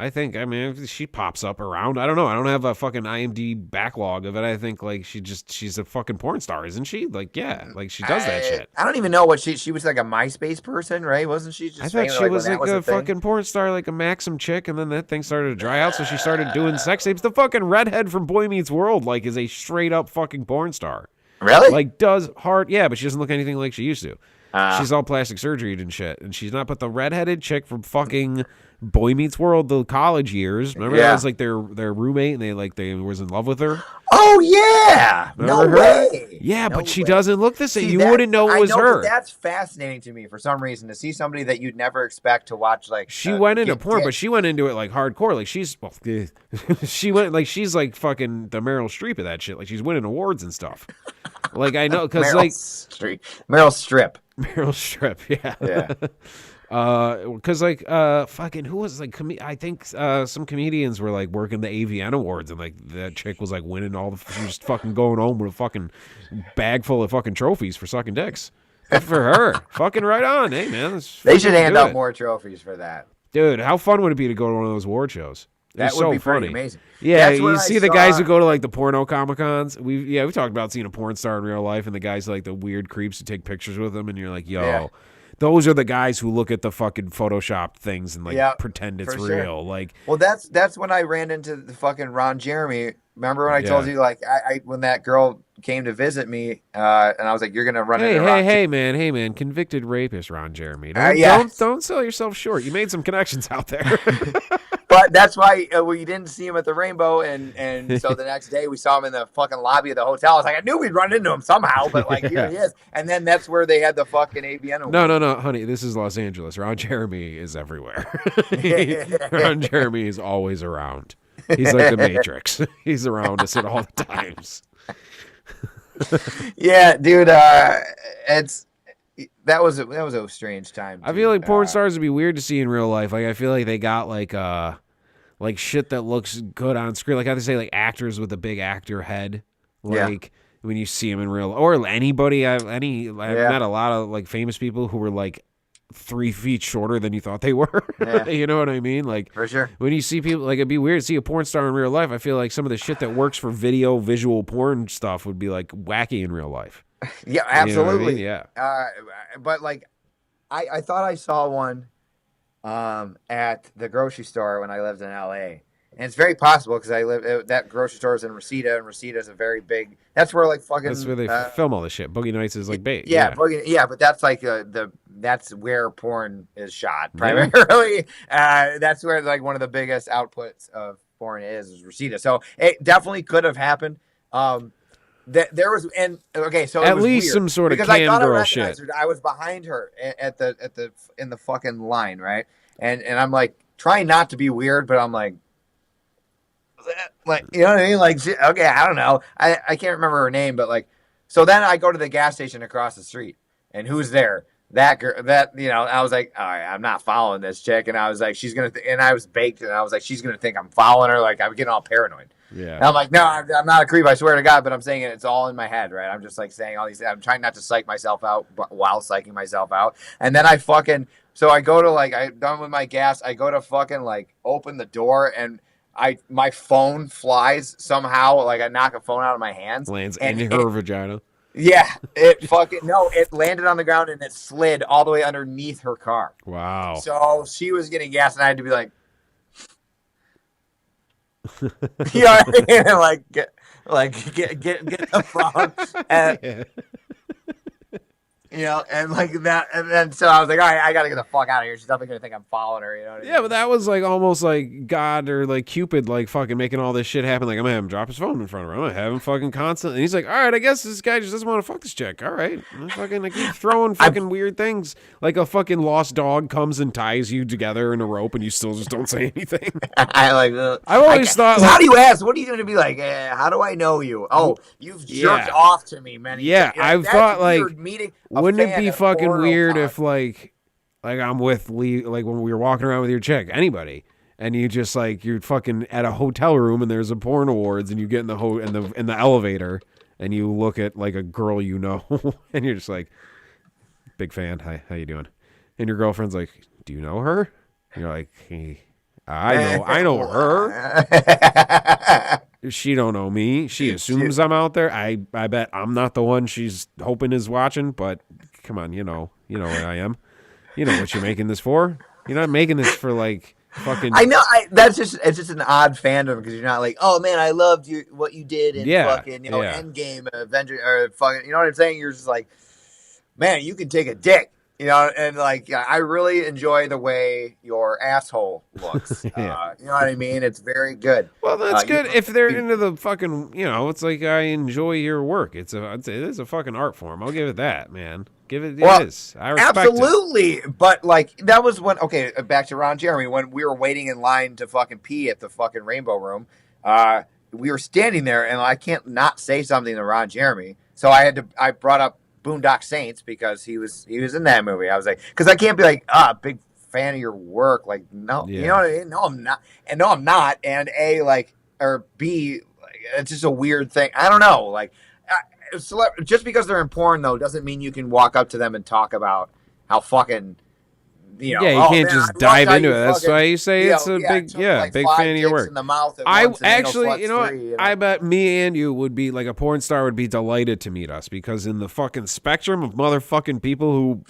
I mean, if she pops up around. I don't know. I don't have a fucking IMDb backlog of it. I think like she's a fucking porn star, isn't she? Like yeah, like she does that shit. I don't even know what she was like a MySpace person, right? Wasn't she I just thought famous she like when was that like was a a thing? fucking porn star, like a Maxim chick, and then that thing started to dry out, so she started doing sex tapes. The fucking redhead from Boy Meets World, like, is a straight up fucking porn star. Really? Like, does hard, yeah, but she doesn't look anything like she used to. Uh, She's all plastic surgery and shit, and she's not. But the redheaded chick from fucking Boy Meets World, the college years. Remember that was like their roommate, and they was in love with her. Oh yeah, Remember no her? way. Yeah, No but she way. doesn't look the same. See, You wouldn't know it was her. But that's fascinating to me for some reason to see somebody that you'd never expect to watch. Like She went into get porn, dick. but she went into it like hardcore. Like she's, well, she went like she's like fucking the Meryl Streep of that shit. Like she's winning awards and stuff. Like I know because like Meryl Streep. Meryl Streep, yeah. Because like fucking who was like I think some comedians were like working the AVN awards, and like that chick was like winning all the. She was just fucking going home with a fucking bag full of fucking trophies for sucking dicks. Good for her. Fucking right on. Hey man, they should hand out more trophies for that. Dude, how fun would it be to go to one of those award shows? That would be pretty amazing. Yeah, you see the guys who go to like the porno Comic Cons. We talked about seeing a porn star in real life, and the guys like the weird creeps who take pictures with them, and you're like, yo, those are the guys who look at the fucking photoshopped things and like pretend it's real. Sure. Like, well, that's when I ran into the fucking Ron Jeremy. Remember when I told you like I when that girl came to visit me, and I was like, "You're gonna run into Ron." Hey man, convicted rapist Ron Jeremy. Don't sell yourself short. You made some connections out there. But that's why we didn't see him at the Rainbow, and so the next day we saw him in the fucking lobby of the hotel. I was like, I knew we'd run into him somehow, but like here he is. And then that's where they had the fucking AVN award. No, honey, this is Los Angeles. Ron Jeremy is everywhere. Ron Jeremy is always around. He's like the Matrix. He's around us at all the times. Yeah, dude. That was a strange time. I feel like porn stars would be weird to see in real life. Like I feel like they got like shit that looks good on screen. Like I have to say, like actors with a big actor head. Like when you see them in real, or anybody. I've met a lot of like famous people who were like 3 feet shorter than you thought they were. You know what I mean? Like for sure. When you see people, like it'd be weird to see a porn star in real life. I feel like some of the shit that works for visual porn stuff would be like wacky in real life. Yeah, absolutely. You know what I mean? Yeah. But like, I thought I saw one at the grocery store when I lived in LA. And it's very possible because that grocery store is in Reseda, and Reseda is a very big. That's where like fucking. That's where they film all this shit. Boogie Nights is like bait. Yeah, but that's like that's where porn is shot primarily. That's where like one of the biggest outputs of porn is Reseda. So it definitely could have happened. There was so at it was least weird, some sort of because cam girl shit. I was behind her in the fucking line, right, and I'm like trying not to be weird, but I'm like you know what I mean? Like, okay, I don't know. I can't remember her name, but like, so then I go to the gas station across the street, and who's there? That girl, I was like, all right, I'm not following this chick. And I was like, she's going to, and I was baked, and I was like, she's going to think I'm following her. Like, I'm getting all paranoid. Yeah. And I'm like, no, I'm not a creep. I swear to God, but I'm saying it's all in my head, right? I'm just like saying all these, I'm trying not to psych myself out while psyching myself out. And then so I go to like, I'm done with my gas. I go to fucking like open the door, and my phone flies somehow. Like I knock a phone out of my hands. Lands in her vagina. Yeah, it landed on the ground and it slid all the way underneath her car. Wow. So she was getting gas, and I had to be like, you know what I mean? Like get the phone. And, You know, and like that, and then so I was like, all right, I gotta get the fuck out of here. She's definitely gonna think I'm following her. You know what I mean? Yeah, but that was like almost like God or like Cupid, like fucking making all this shit happen. Like I'm gonna have him drop his phone in front of her. I'm gonna have him fucking constant. And he's like, all right, I guess this guy just doesn't want to fuck this chick. All right, I'm fucking I keep throwing fucking weird things. Like a fucking lost dog comes and ties you together in a rope, and you still just don't say anything. I like. I've always thought. Like, how do you ask? What are you gonna be like? How do I know you? Oh, you've jerked off to me many. Yeah, I've thought like, meeting wouldn't it be fucking weird if like I'm with Lee, like when we were walking around with your chick, anybody, and you just like you're fucking at a hotel room and there's a porn awards and you get in the elevator and you look at like a girl you know and you're just like, big fan, hi, how you doing? And your girlfriend's like, do you know her? And you're like, hey, I know her. She don't know me. She assumes I'm out there. I bet I'm not the one she's hoping is watching, but come on, you know what I am. You know what you're making this for. You're not making this for like fucking. I know. It's just an odd fandom because you're not like, oh man, I loved what you did in fucking Endgame, Avenger, or fucking. You know what I'm saying? You're just like, man, you can take a dick. You know, and like, I really enjoy the way your asshole looks. You know what I mean? It's very good. Well, that's good. If they're into the fucking, it's like I enjoy your work. It is a fucking art form. I'll give it that, man. Give it. Well, it is. I respect absolutely. It. But like, that was when. Okay, back to Ron Jeremy when we were waiting in line to fucking pee at the fucking Rainbow Room. We were standing there, and I can't not say something to Ron Jeremy. So I brought up Boondock Saints because he was in that movie. I was like, because I can't be like, big fan of your work. Like, no, you know what I mean? No, I'm not. And no, I'm not. And A, like, or B, like, it's just a weird thing. I don't know. Like, just because they're in porn, though, doesn't mean you can walk up to them and talk about how fucking, you can't just dive into it. That's why you say it's a big fan of your work. I actually, I bet me and you would be like a porn star would be delighted to meet us because in the fucking spectrum of motherfucking people who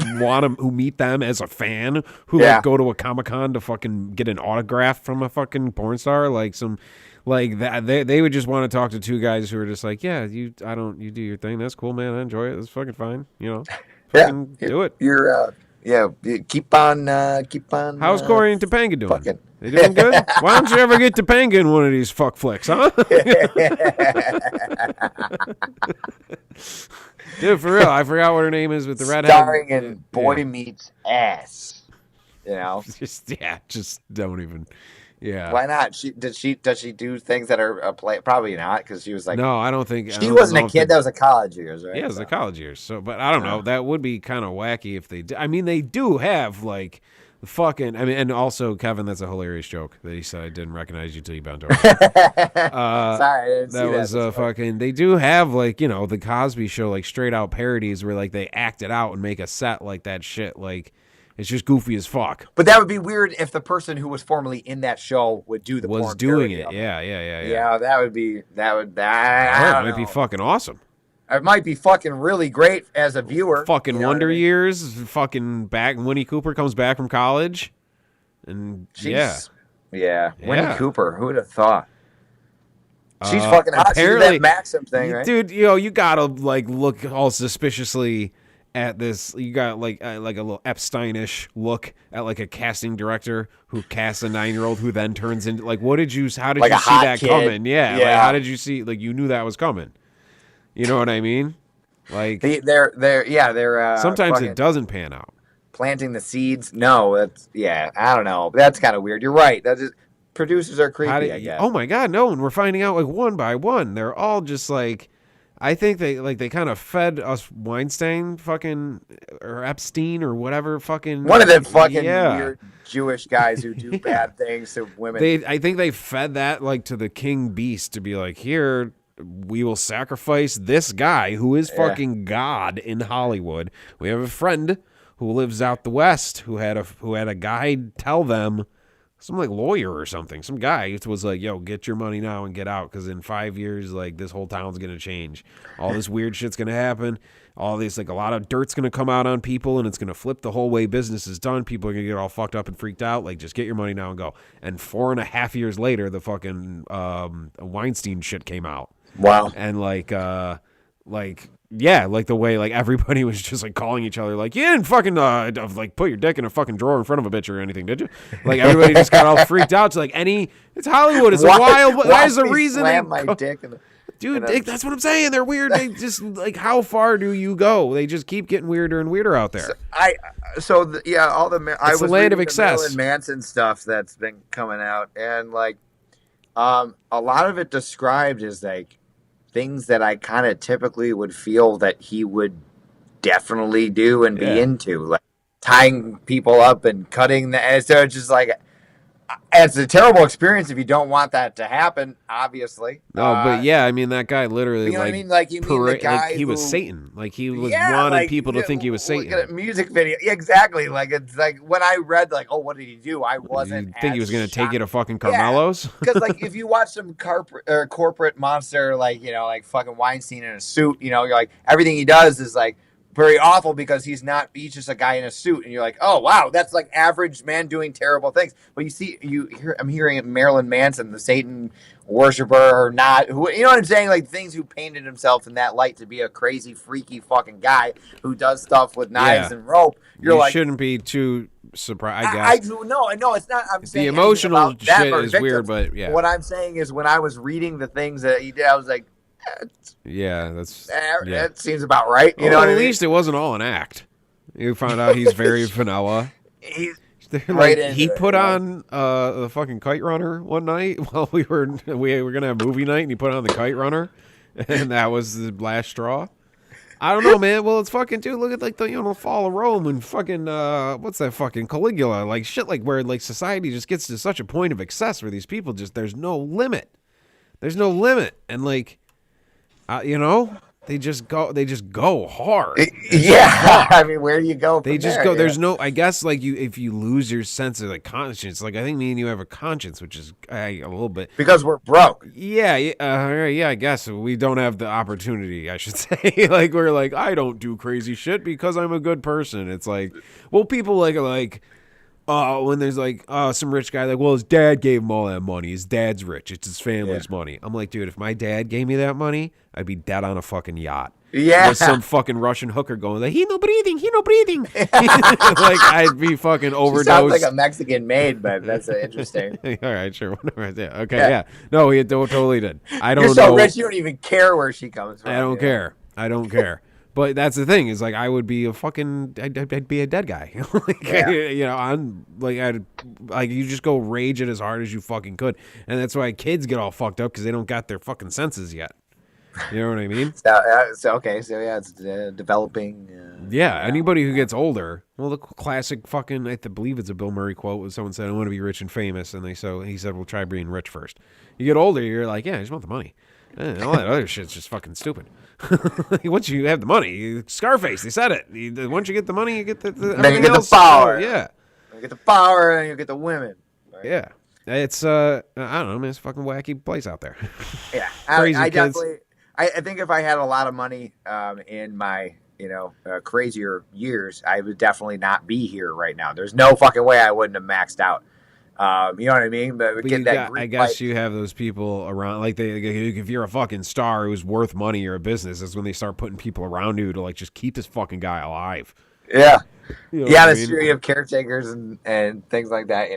who meet them as a fan, who like go to a Comic-Con to fucking get an autograph from a fucking porn star, like some. Like that, they would just want to talk to two guys who are just like, you do your thing. That's cool, man. I enjoy it. It's fucking fine. Fucking do it. Keep on. How's Corey and Topanga doing? Fucking. They doing good? Why don't you ever get Topanga in one of these fuck flicks, huh? Dude, for real, I forgot what her name is with the redhead. Starring in Boy Meets Ass. Just don't even. Yeah. Why not? Does she do things that are play? Probably not, because she was like. No, I don't think she wasn't a kid. That was a college years, right? Yeah, it was the college years. So, but I don't know. That would be kind of wacky if they. I mean, they do have like the fucking. I mean, and also Kevin, that's a hilarious joke that he said I didn't recognize you till you bent over. Sorry, I didn't see that was fucking. They do have like the Cosby Show like straight out parodies where like they act it out and make a set like that shit like. It's just goofy as fuck. But that would be weird if the person who was formerly in that show would do the was doing it. Yeah. Yeah, that would be might be fucking awesome. It might be fucking really great as a viewer. Fucking Wonder Years, fucking back Winnie Cooper comes back from college, and Winnie Cooper. Who would have thought? She's fucking hot. Apparently, she did that Maxim thing, right? Dude, you gotta like look all suspiciously. At this, you got like a little Epstein-ish look at like a casting director who casts a 9-year-old who then turns into like, how did you see that coming? Yeah. Like, how did you see, like, you knew that was coming? You know what I mean? Like they're sometimes it doesn't pan out. Planting the seeds. No, I don't know. That's kind of weird. You're right. That's just, producers are creepy, I guess. Oh my God, no, and we're finding out like one by one. They're all just like, I think they kind of fed us Weinstein fucking or Epstein or whatever fucking one of them fucking weird Jewish guys who do bad things to women. I think they fed that like to the king beast to be like, here we will sacrifice this guy who is fucking God in Hollywood. We have a friend who lives out the west who had a guy tell them. Some like lawyer or something. Some guy was like, yo, get your money now and get out because in 5 years, like this whole town's going to change. All this weird shit's going to happen. All this, like a lot of dirt's going to come out on people and it's going to flip the whole way business is done. People are going to get all fucked up and freaked out. Like, just get your money now and go. And 4.5 years later, the fucking Weinstein shit came out. Wow. And like like, yeah, like the way like everybody was just like calling each other like, you didn't fucking like put your dick in a fucking drawer in front of a bitch or anything, did you? Like everybody just got all freaked out. To like it's Hollywood. It's a wild. Why is the reason slam my dick in the, dude? That's what I'm saying. They're weird. They just like, how far do you go? They just keep getting weirder and weirder out there. I was the land of excess. Marilyn Manson stuff that's been coming out, and like a lot of it described as like things that I kind of typically would feel that he would definitely do and be into, like tying people up and cutting the. And so it's just like, it's a terrible experience if you don't want that to happen, obviously. No, but yeah, I mean, that guy literally, you know what I mean? Like, you mean the guy he was Satan. Like, he was wanted people to think he was Satan. Look at a music video. Yeah, exactly. Like, it's like, when I read, like, oh, what did he do? I wasn't. You think he was going to take you to fucking Carmelo's? Because, like, if you watch some corporate monster, like, you know, like fucking Weinstein in a suit, you know, you're like, everything he does is, like, very awful because he's just a guy in a suit, and you're like, oh wow, that's like average man doing terrible things. But I'm hearing Marilyn Manson, the Satan worshiper or not, who, you know what I'm saying, like things who painted himself in that light to be a crazy, freaky fucking guy who does stuff with knives and rope. You like, shouldn't be too surprised. I do no, it's not. I'm saying the emotional shit is weird, but yeah. What I'm saying is, when I was reading the things that he did, I was like, that seems about right. You know, at least it wasn't all an act. You found out he's very vanilla. He put on the fucking Kite Runner one night while we were gonna have movie night, and he put on the Kite Runner, and that was the last straw. I don't know, man. Well, it's fucking, dude. Look at like the fall of Rome and fucking what's that fucking Caligula, like shit, like where like society just gets to such a point of excess where these people just there's no limit, and like. They just go hard. I mean, where do you go? They just go. There's no. I guess like if you lose your sense of like conscience, like I think me and you have a conscience, which is a little bit because we're broke. Yeah. I guess we don't have the opportunity. I should say, like we're like, I don't do crazy shit because I'm a good person. It's like, well, people like. When there's like some rich guy like, well, his dad gave him all that money. His dad's rich. It's his family's money. I'm like, dude, if my dad gave me that money, I'd be dead on a fucking yacht. Yeah. With some fucking Russian hooker going like, he no breathing. Like I'd be fucking overdosed. Sounds like a Mexican maid, but that's interesting. All right, sure, whatever. Yeah, okay, yeah. No, he totally did. I don't. You're so rich, you don't even care where she comes from. I don't care. But that's the thing is like I would be I'd be a dead guy. I'm like you just go rage it as hard as you fucking could, and that's why kids get all fucked up because they don't got their fucking senses yet. You know what I mean? It's developing. Anybody who gets older, well, the classic fucking I believe it's a Bill Murray quote when someone said I want to be rich and famous, and he said well try being rich first. You get older, you're like I just want the money. All that other shit's just fucking stupid. Once you have the money, Scarface, they said it. Once you get the money, you get the then you get the power. You get the power, and you get the women. Right? Yeah, it's I don't know, man. It's a fucking wacky place out there. Yeah, I definitely. I think if I had a lot of money in my crazier years, I would definitely not be here right now. There's no fucking way I wouldn't have maxed out. You know what I mean? But I guess you have those people around, like if you're a fucking star who's worth money or a business, that's when they start putting people around you to like just keep this fucking guy alive. Yeah, the series of caretakers and things like that.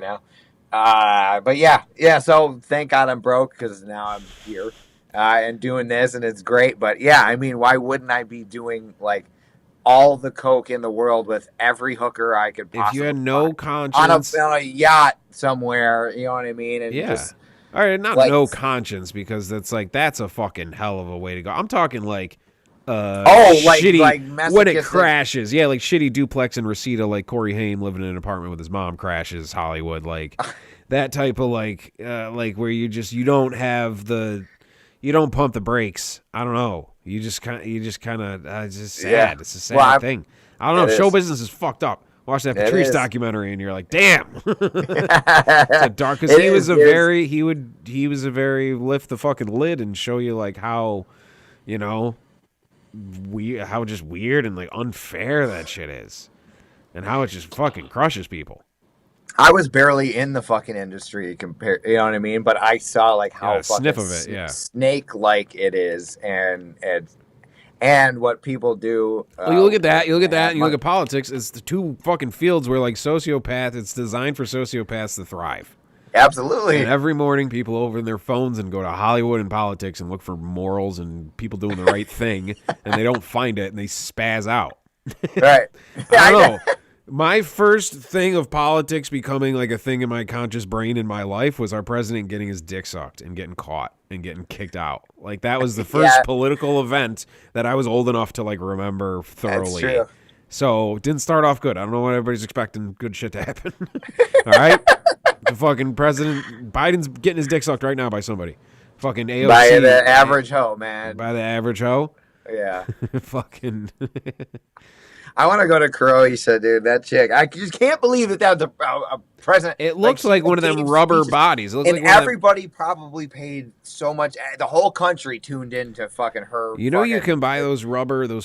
But yeah. So thank God I'm broke because now I'm here and doing this, and it's great. But yeah, I mean, why wouldn't I be doing like all the coke in the world with every hooker I could possibly if you had no conscience on a yacht somewhere, you know what I mean? And just, all right, not no conscience because that's a fucking hell of a way to go. I'm talking like shitty like when it crashes. Yeah, like shitty duplex in Reseda, like Corey Haim living in an apartment with his mom crashes Hollywood, like that type of like where you don't pump the brakes. I don't know. You just kind of it's just sad. Yeah. It's a sad thing. I don't know. Show business is fucked up. Watch that Patrice documentary, and you're like, damn. It's dark because he was a very lift the fucking lid and show you like how, how just weird and like unfair that shit is, and how it just fucking crushes people. I was barely in the fucking industry compared, you know what I mean? But I saw like how fucking sniff of it, snake-like it is, and and what people do. Well, you look at that, and you look at politics. It's the two fucking fields where like sociopath. It's designed for sociopaths to thrive. Absolutely. And every morning, people open their phones and go to Hollywood and politics and look for morals and people doing the right thing, and they don't find it, and they spaz out. Right. I don't know. My first thing of politics becoming like a thing in my conscious brain in my life was our president getting his dick sucked and getting caught and getting kicked out. Like that was the first political event that I was old enough to like remember thoroughly. That's true. So it didn't start off good. I don't know what everybody's expecting good shit to happen. All right? The fucking president, Biden's getting his dick sucked right now by somebody. Fucking AOC. By the average hoe, man. By the average hoe? Yeah. Fucking... I want to go to Croatia, dude. That chick. I just can't believe that was a president. It looks like one of them rubber bodies. And like everybody probably paid so much. The whole country tuned in to fucking her. You know, you can buy those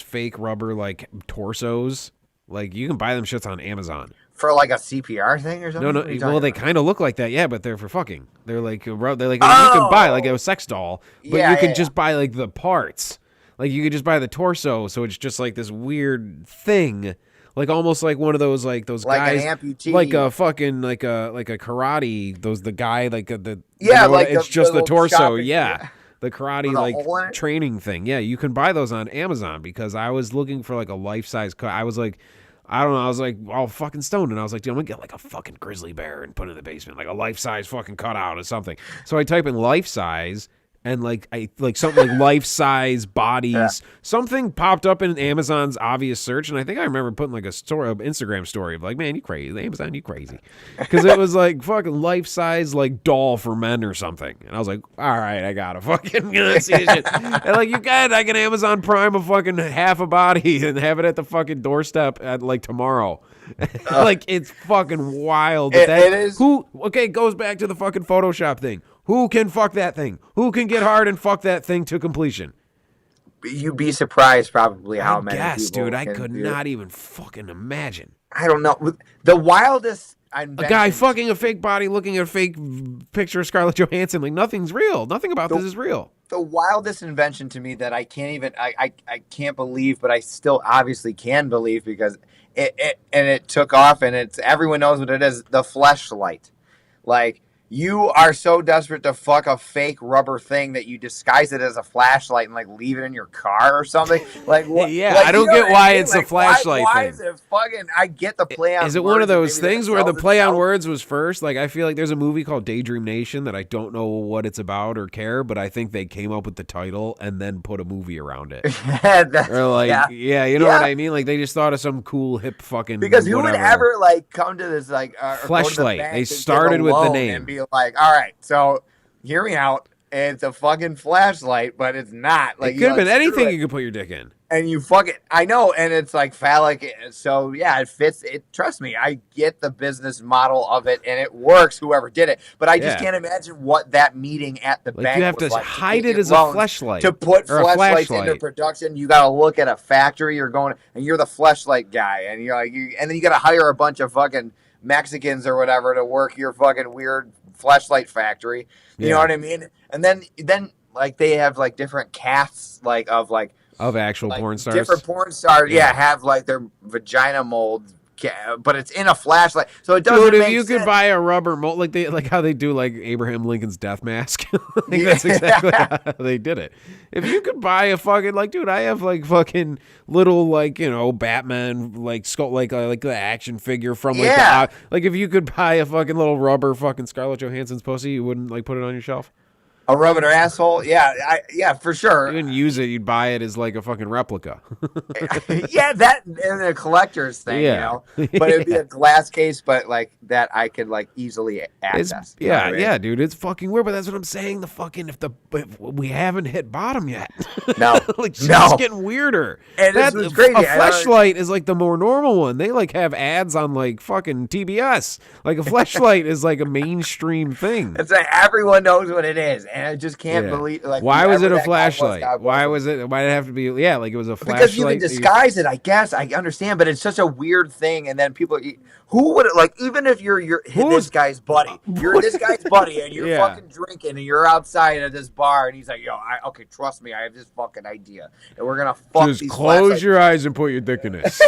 fake rubber, like, torsos. Like, you can buy them shits on Amazon. For, like, a CPR thing or something? No. Well, they kind of look like that, yeah, but they're for fucking. They're like, you can buy, like, a sex doll, but you can just buy, like, the parts. Like, you could just buy the torso, so it's just like this weird thing, like almost like one of those like those like guys, an amputee, like a fucking like a karate. The guy like the like it's just the torso, shopping, the karate like training thing. Yeah, you can buy those on Amazon because I was looking for like a life size cut. I was like, I don't know. I was like all fucking stoned, and I was like, dude, I'm gonna get like a fucking grizzly bear and put it in the basement, like a life size fucking cutout or something. So I type in life size. And like something like life size bodies, something popped up in Amazon's obvious search, and I think I remember putting like a Instagram story of like, man, you crazy, Amazon, you crazy, because it was like fucking life size like doll for men or something, and I was like, all right, I gotta fucking see this shit, and like you can, I can Amazon Prime a fucking half a body and have it at the fucking doorstep at like tomorrow. Like it's fucking wild. It is. It goes back to the fucking Photoshop thing. Who can fuck that thing? Who can get hard and fuck that thing to completion? You'd be surprised probably how many people dude, I could not even fucking imagine. I don't know. The wildest invention. A guy fucking a fake body looking at a fake picture of Scarlett Johansson. Like, nothing's real. Nothing about this is real. The wildest invention to me that I can't even, I can't believe, but I still obviously can believe because it took off and everyone knows what it is, the fleshlight. Like, you are so desperate to fuck a fake rubber thing that you disguise it as a flashlight and like leave it in your car or something. Like, what? Yeah, like, I don't get why it's like, a flashlight why thing. Is it fucking? I get the play on. Is it words one of those things where the play on words was first? Like, I feel like there's a movie called Daydream Nation that I don't know what it's about or care, but I think they came up with the title and then put a movie around it. Or like, you know what I mean? Like, they just thought of some cool hip fucking. Because who would ever like come to this like fleshlight? They started with the name. And be like, all right, so hear me out. It's a fucking flashlight, but it's not. Like, it could have been anything you could put your dick in. And you fuck it. I know, and it's like phallic. So yeah, it fits. Trust me, I get the business model of it, and it works. Whoever did it, but I just can't imagine what that meeting at the bank. You have was to hide it as a fleshlight. To put fleshlights into production, you got to look at a factory. You're going, and you're the fleshlight guy, and you're like, and then you got to hire a bunch of fucking Mexicans or whatever to work your fucking weird fleshlight factory. You know what I mean? And then like they have like different casts of actual porn stars. Different porn stars, have like their vagina mold, but it's in a flashlight, so it doesn't. Dude, if you could buy a rubber mold, like how they do like Abraham Lincoln's death mask, I think that's exactly how they did it. If you could buy a fucking dude, I have like fucking little Batman skull like the action figure from like if you could buy a fucking little rubber fucking Scarlett Johansson's pussy, you wouldn't put it on your shelf. A rub in her asshole? Yeah, for sure. You wouldn't use it. You'd buy it as like a fucking replica. That and a collector's thing, you know. But it'd be a glass case, but like that I could like easily access. Dude, it's fucking weird. But that's what I'm saying. If we haven't hit bottom yet. No, it's getting weirder. And it's crazy. A fleshlight is like the more normal one. They like have ads on like fucking TBS. Like a fleshlight is like a mainstream thing. It's like everyone knows what it is. and I just can't believe. Like, why was it a flashlight? Why was it? Why did it have to be? Yeah, like it was a flashlight. Because you can disguise it, I guess. I understand, but it's such a weird thing. And then people, who would like, even if you're this guy's buddy, you're this guy's buddy, and you're fucking drinking, and you're outside at this bar, and he's like, "Yo, okay, trust me, I have this fucking idea, and we're gonna fuck just these close your eyes and put your dick in this,"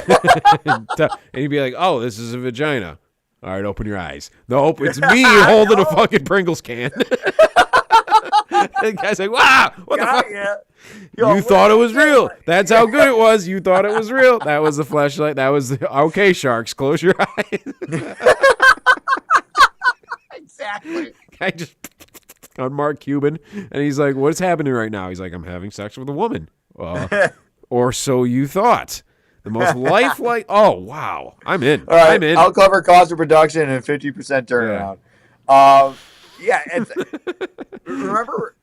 and he'd be like, "Oh, this is a vagina." All right, open your eyes. Nope, it's me holding a fucking Pringles can. The guy's like, wow, what the fuck? Yo, you thought it was real. That's how good it was. You thought it was real. That was the flashlight. That was the, okay, sharks, close your eyes. Exactly. Guy just on Mark Cuban, and he's like, what's happening right now? He's like, I'm having sex with a woman. Or so you thought. The most lifelike. Oh, wow. I'm in. All right, I'm in. I'll cover cost of production and 50% turnaround. Yeah. Remember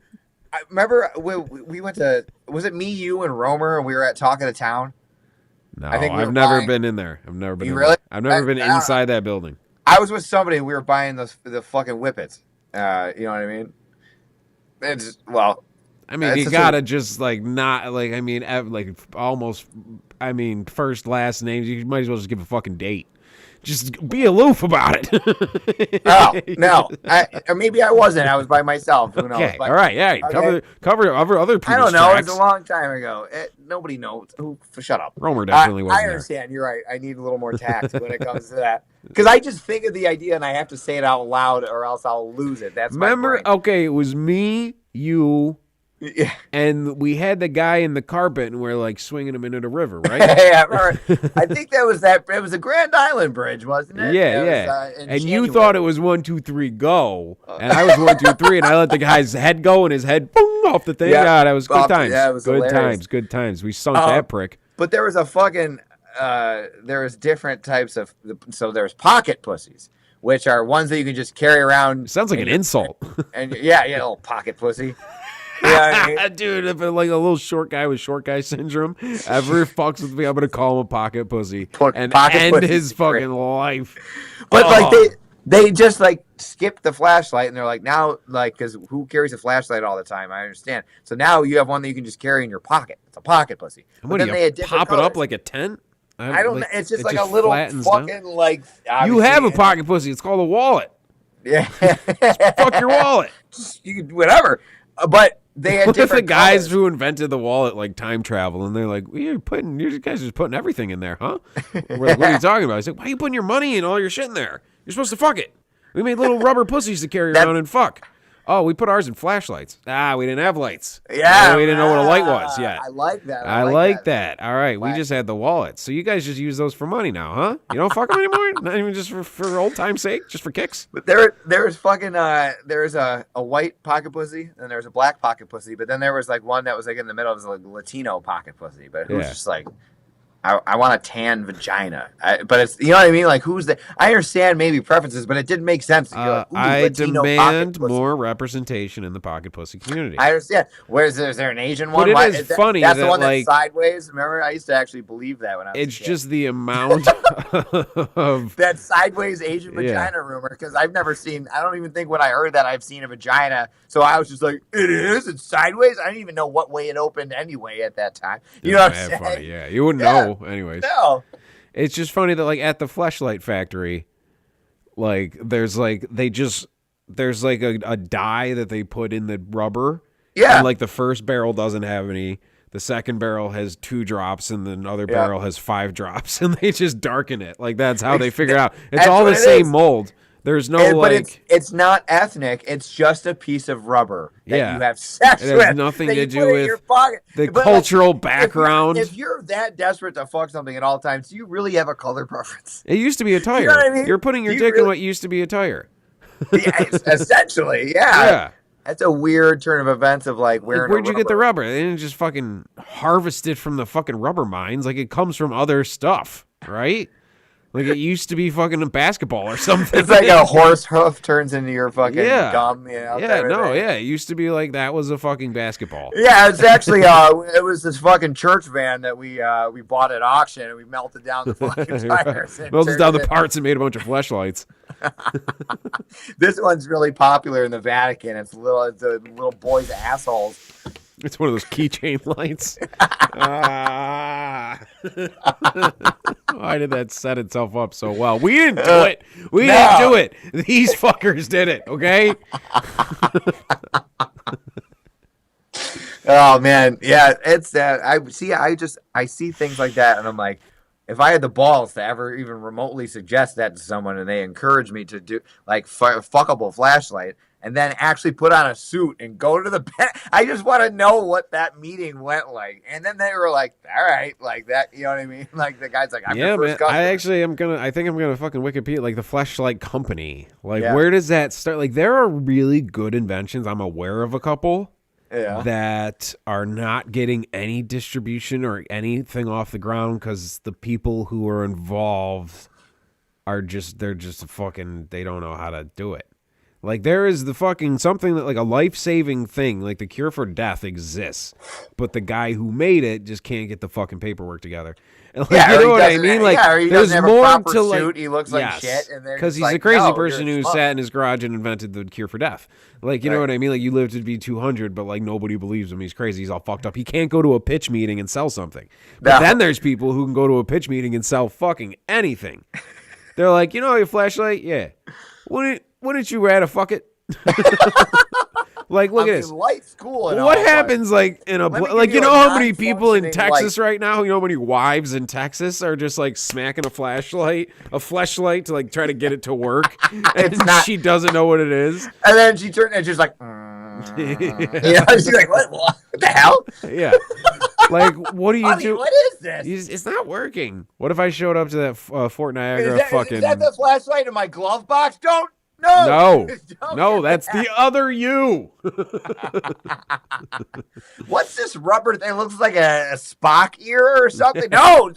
we went to, was it me, you, and Romer, and we were at Talk of the Town? No, I've never been in there. I've never been. Really? I've never been inside that building. I was with somebody, and we were buying the fucking whippets. You know what I mean? It's I mean, you gotta just like not like. I mean, like almost. I mean, first, last names. You might as well just give a fucking date. Just be aloof about it. Oh no, or maybe I wasn't. I was by myself. Who knows? Okay, all right, yeah. Okay. Cover other people's I don't know. tracks. It's a long time ago. Nobody knows. Shut up. Romer definitely wasn't I understand. There. You're right. I need a little more tact when it comes to that. Because I just think of the idea and I have to say it out loud or else I'll lose it. That's remember. Okay, it was me, you. Yeah. And we had the guy in the carpet, and we're like swinging him into the river, right? Yeah, I think that was that. It was a Grand Island Bridge, wasn't it? Yeah. And you thought it was 1, 2, 3, go, and I was 1, 2, 3, and I let the guy's head go, and his head boom off the thing. Yeah, God, that was good times. Yeah, it was hilarious. Good times. We sunk that prick. But there was a fucking. There was different types of. So there's pocket pussies, which are ones that you can just carry around. It sounds like an insult. And little pocket pussy. Yeah, dude, if like a little short guy with short guy syndrome ever fucks with me, I'm gonna call him a pocket pussy and end his fucking life. But like they just like skip the flashlight and they're like now like because who carries a flashlight all the time? I understand. So now you have one that you can just carry in your pocket. It's a pocket pussy. But then they pop it up like a tent. I don't know. It's just like a little fucking down. Like. You have a pocket pussy. It's called a wallet. Yeah. Fuck your wallet. You can, whatever. But they had different the guys colors. who invented the wallet like time travel, and they're like, you guys are just putting everything in there, huh? We're like, what are you talking about? I was like, why are you putting your money and all your shit in there? You're supposed to fuck it. We made little rubber pussies to carry around and fuck. Oh, we put ours in flashlights. We didn't have lights. Yeah. We didn't know what a light was yet. I like that. I like that. All right. We just had the wallets. So you guys just use those for money now, huh? You don't fuck them anymore? Not even just for old time's sake? Just for kicks? But there's fucking, there's a white pocket pussy, and there's a black pocket pussy, but then there was like one that was like in the middle, it was like Latino pocket pussy, but it was just like, I want a tan vagina, but it's, you know what I mean? Like, who's the? I understand maybe preferences, but it didn't make sense. Like, I demand more representation in the pocket pussy community. I understand. Is there an Asian one? But it is funny. That's the one like, that's sideways. Remember, I used to actually believe that when I was. It's just the amount of that sideways Asian vagina rumor because I've never seen. I don't even think when I heard that I've seen a vagina. So I was just like, it is. It's sideways. I didn't even know what way it opened anyway at that time. You know what I'm saying? Funny. Yeah, you wouldn't know. Anyways, no. It's just funny that like at the fleshlight factory, like there's like a dye that they put in the rubber. Yeah. And like the first barrel doesn't have any. The second barrel has 2 drops, and the other barrel has 5 drops, and they just darken it. Like that's how they figure out. It's all the same mold. There's no but it's not ethnic. It's just a piece of rubber that you have sex with. It has nothing to do with the cultural background. If you're that desperate to fuck something at all times, do you really have a color preference? It used to be a tire. You know what I mean? You're putting your dick in what used to be a tire. Yeah, essentially, yeah. That's a weird turn of events of like wearing. Where'd you get the rubber? They didn't just fucking harvest it from the fucking rubber mines. Like it comes from other stuff, right? Like it used to be fucking a basketball or something. It's like a horse hoof turns into your fucking gum. You know, it used to be like that was a fucking basketball. Yeah, it's actually it was this fucking church van that we bought at auction and we melted down the fucking tires. Melted down the parts and made a bunch of fleshlights. This one's really popular in the Vatican. It's a little boys' assholes. It's one of those keychain lights. Why did that set itself up so well? We didn't do it. We didn't do it. These fuckers did it, okay? Oh, man. Yeah, it's that. I see things like that, and I'm like, if I had the balls to ever even remotely suggest that to someone and they encourage me to do, like, fuckable flashlight, and then actually put on a suit and go to the bed. I just want to know what that meeting went like. And then they were like, all right, like that, you know what I mean? Like the guy's like, I'm your first customer. I think I'm gonna fucking Wikipedia, like the flashlight company. Like, where does that start? Like, there are really good inventions. I'm aware of a couple that are not getting any distribution or anything off the ground because the people who are involved are they're just fucking, they don't know how to do it. Like, there is the fucking something that, like, a life-saving thing, like the cure for death exists, but the guy who made it just can't get the fucking paperwork together. And, like, you know what I mean? Like, or he there's doesn't have more a proper to, like, suit. He looks like shit. Because he's a crazy person who sat in his garage and invented the cure for death. Like, you know what I mean? Like, you live to be 200, but, like, nobody believes him. He's crazy. He's all fucked up. He can't go to a pitch meeting and sell something. But then there's people who can go to a pitch meeting and sell fucking anything. They're like, you know your flashlight? Yeah. Wouldn't you rather fuck it? Like, look at this. Light's cool. What happens, like, in a like, you know how many people in Texas right now? You know how many wives in Texas are just like smacking a flashlight to like try to get it to work, and she doesn't know what it is. And then she turned and she's like, she's like, what the hell? Yeah. Like, what do you do? What is this? It's not working. What if I showed up to that Fort Niagara fucking? Is that the flashlight in my glove box? No, that's the other you. What's this rubber thing? It looks like a Spock ear or something. No,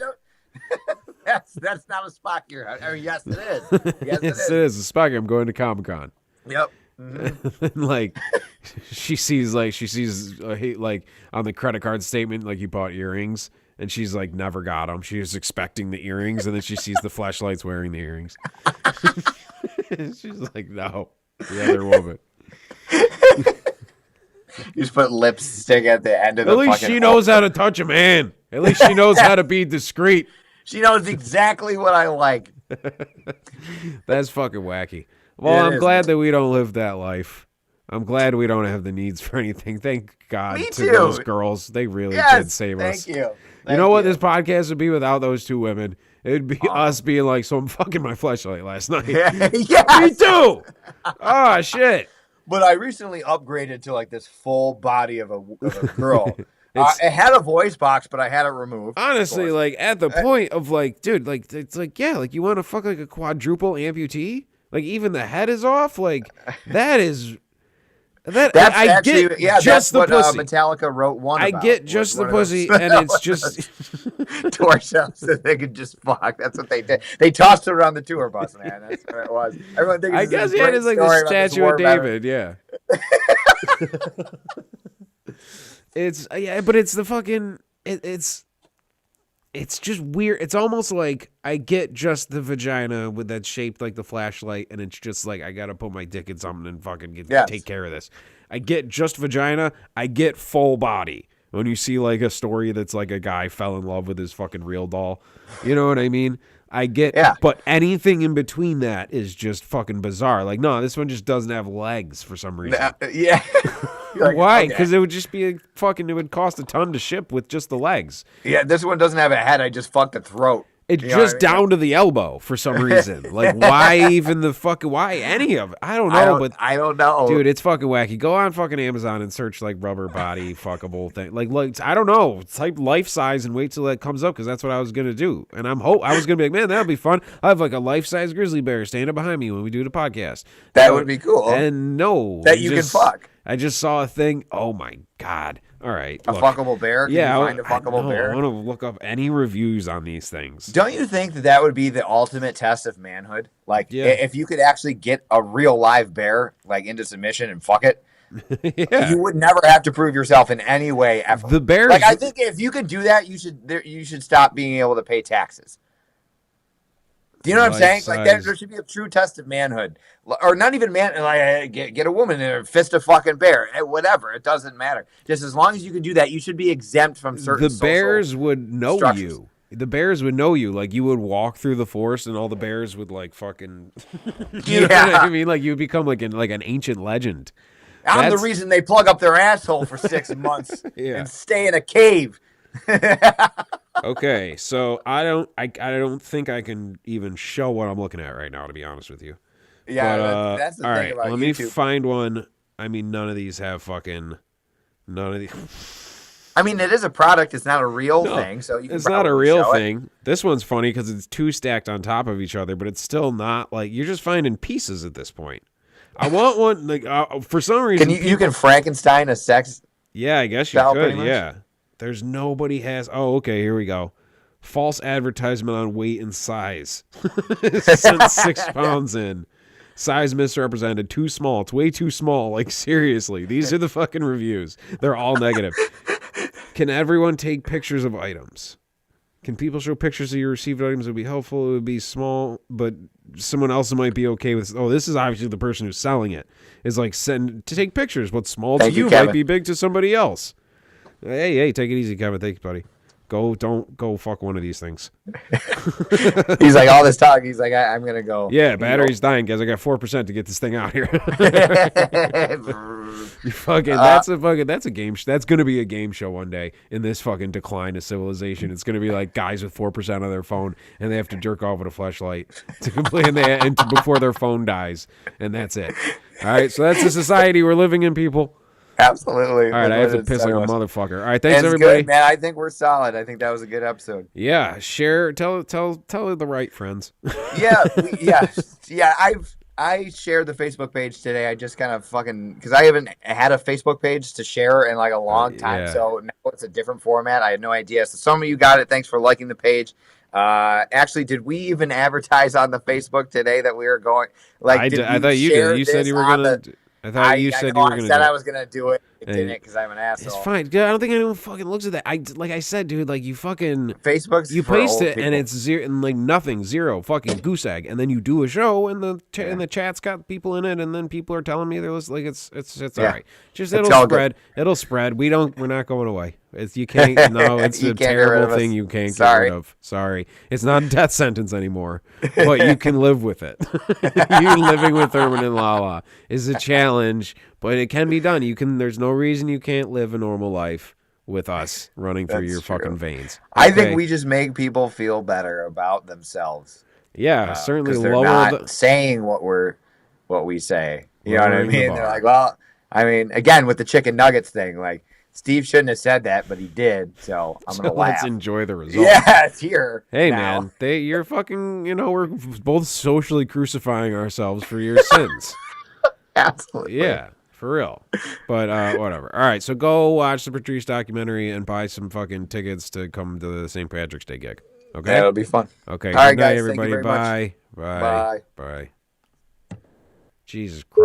that's not a Spock ear. I mean, yes, it is. Yes, it is a Spock ear. I'm going to Comic-Con. Yep. Mm-hmm. Like, she sees like on the credit card statement, like, you bought earrings, and she's like, never got them. She was expecting the earrings, and then she sees the flashlights wearing the earrings. She's like, no, the other woman. You just put lipstick at the end of the. At least she knows how to touch a man. At least she knows how to be discreet. She knows exactly what I like. That's fucking wacky. Well, I'm glad that we don't live that life. I'm glad we don't have the needs for anything. Thank God to those girls. They really did save us. Thank you. You know what this podcast would be without those two women? It'd be us being like, so I'm fucking my flashlight last night. Yeah, me too. Oh, shit. But I recently upgraded to like this full body of a girl. It had a voice box, but I had it removed. Honestly, like, at the point of like, dude, like, it's like, yeah, like, you want to fuck like a quadruple amputee? Like, even the head is off? Like, that is... That's what Metallica wrote one about. I get just the pussy, and it's just torso, so they could just fuck. That's what they did. They tossed it around the tour bus, man. That's what it was. Everyone thinks I guess it is like the statue of David. Yeah. But it's the fucking it's just weird. It's almost like I get just the vagina with that shaped like the flashlight, and it's just like I gotta put my dick in something and fucking take care of this. I get just vagina. I get full body. When you see like a story that's like a guy fell in love with his fucking real doll, you know what I mean? I get, but anything in between that is just fucking bizarre. Like, no, this one just doesn't have legs for some reason. Yeah. Like, why? Because it would just be it would cost a ton to ship with just the legs. Yeah, this one doesn't have a head. I just fucked the throat. It's just down to the elbow for some reason. Like, why even why any of it? I don't know. I don't know. Dude, it's fucking wacky. Go on fucking Amazon and search, like, rubber body fuckable thing. Like I don't know. Type life size and wait till that comes up, because that's what I was going to do. And I was going to be like, man, that would be fun. I have, like, a life-size grizzly bear standing behind me when we do the podcast. That would be cool. And no. That you can fuck. I just saw a thing. Oh, my God. All right. A fuckable bear? Can you find a fuckable bear? I want to look up any reviews on these things. Don't you think that would be the ultimate test of manhood? Like, if you could actually get a real live bear, like, into submission and fuck it, you would never have to prove yourself in any way ever. The bears, like, I think if you could do that, you should stop being able to pay taxes. Do you know what I'm saying? Life-size. Like there should be a true test of manhood, or not even man. Like get a woman and fist a fucking bear, whatever. It doesn't matter. Just as long as you can do that, you should be exempt from certain. The bears would know you. The bears would know you. Like, you would walk through the forest, and all the bears would like fucking. You know what I mean? Like, you would become like an ancient legend. I'm the reason they plug up their asshole for 6 months and stay in a cave. Okay, so I don't think I can even show what I'm looking at right now, to be honest with you. Yeah, but, that's the all thing right. about Let YouTube. me find one. I mean, none of these have fucking. None of these. I mean, it is a product. It's not a real thing, so you can. It's not a real thing. This one's funny because it's two stacked on top of each other, but it's still not like you're just finding pieces at this point. I want one like for some reason. You can Frankenstein a sex? Yeah, I guess you could. Yeah. There's nobody has. Oh, okay. Here we go. False advertisement on weight and size. Sent 6 pounds in. Size misrepresented. Too small. It's way too small. Like, seriously. These are the fucking reviews. They're all negative. Can everyone take pictures of items? Can people show pictures of your received items? It would be helpful. It would be small, but someone else might be okay with. Oh, this is obviously the person who's selling it. Is like send to take pictures. What's small to you might be big to somebody else. Hey, take it easy, Kevin. Thank you, buddy. Don't go fuck one of these things. He's like, all this talk. He's like, I'm going to go. Yeah, battery's dying, guys. I got 4% to get this thing out here. You fucking, that's a game. That's going to be a game show one day in this fucking decline of civilization. It's going to be like guys with 4% on their phone and they have to jerk off with a flashlight to complete before their phone dies. And that's it. All right. So that's the society we're living in, people. Absolutely. All right, I have to piss like a motherfucker. All right, thanks everybody. Good, man. I think we're solid. I think that was a good episode. Yeah, share, tell the right friends. Yeah. I shared the Facebook page today. I just kind of fucking because I haven't had a Facebook page to share in like a long time, so now it's a different format. I had no idea. So some of you got it. Thanks for liking the page. Actually, did we even advertise on the Facebook today that we were going? Like, I thought you did. You said you were gonna. I thought you said you were going to do it. I said I was going to do it. I didn't because I'm an asshole. It's fine. I don't think anyone fucking looks at that. Like I said, dude, like you fucking... Facebook's you post it and it's zero, and like nothing, zero, fucking goose egg. And then you do a show and the chat's got people in it and then people are telling me they're like, it's all right. Just it'll spread. Good. It'll spread. We're not going away. You can't. No, it's a terrible thing you can't get rid of. Sorry. It's not a death sentence anymore, but you can live with it. You living with Thurman and Lala is a challenge, but it can be done. There's no reason you can't live a normal life with us running through your fucking veins. Okay? I think we just make people feel better about themselves. Yeah, certainly lower not saying what we say. You know what I mean? They're like, well, I mean, again, with the chicken nuggets thing, like, Steve shouldn't have said that, but he did, so I'm going to laugh. Let's enjoy the result. Yeah, it's here. Hey, now. Man, you're fucking, we're both socially crucifying ourselves for your sins. Absolutely. Yeah, for real. But whatever. All right, so go watch the Patrice documentary and buy some fucking tickets to come to the St. Patrick's Day gig. Okay? Yeah, it'll be fun. Okay, all right, good night, guys, everybody. Bye. Bye. Jesus Christ.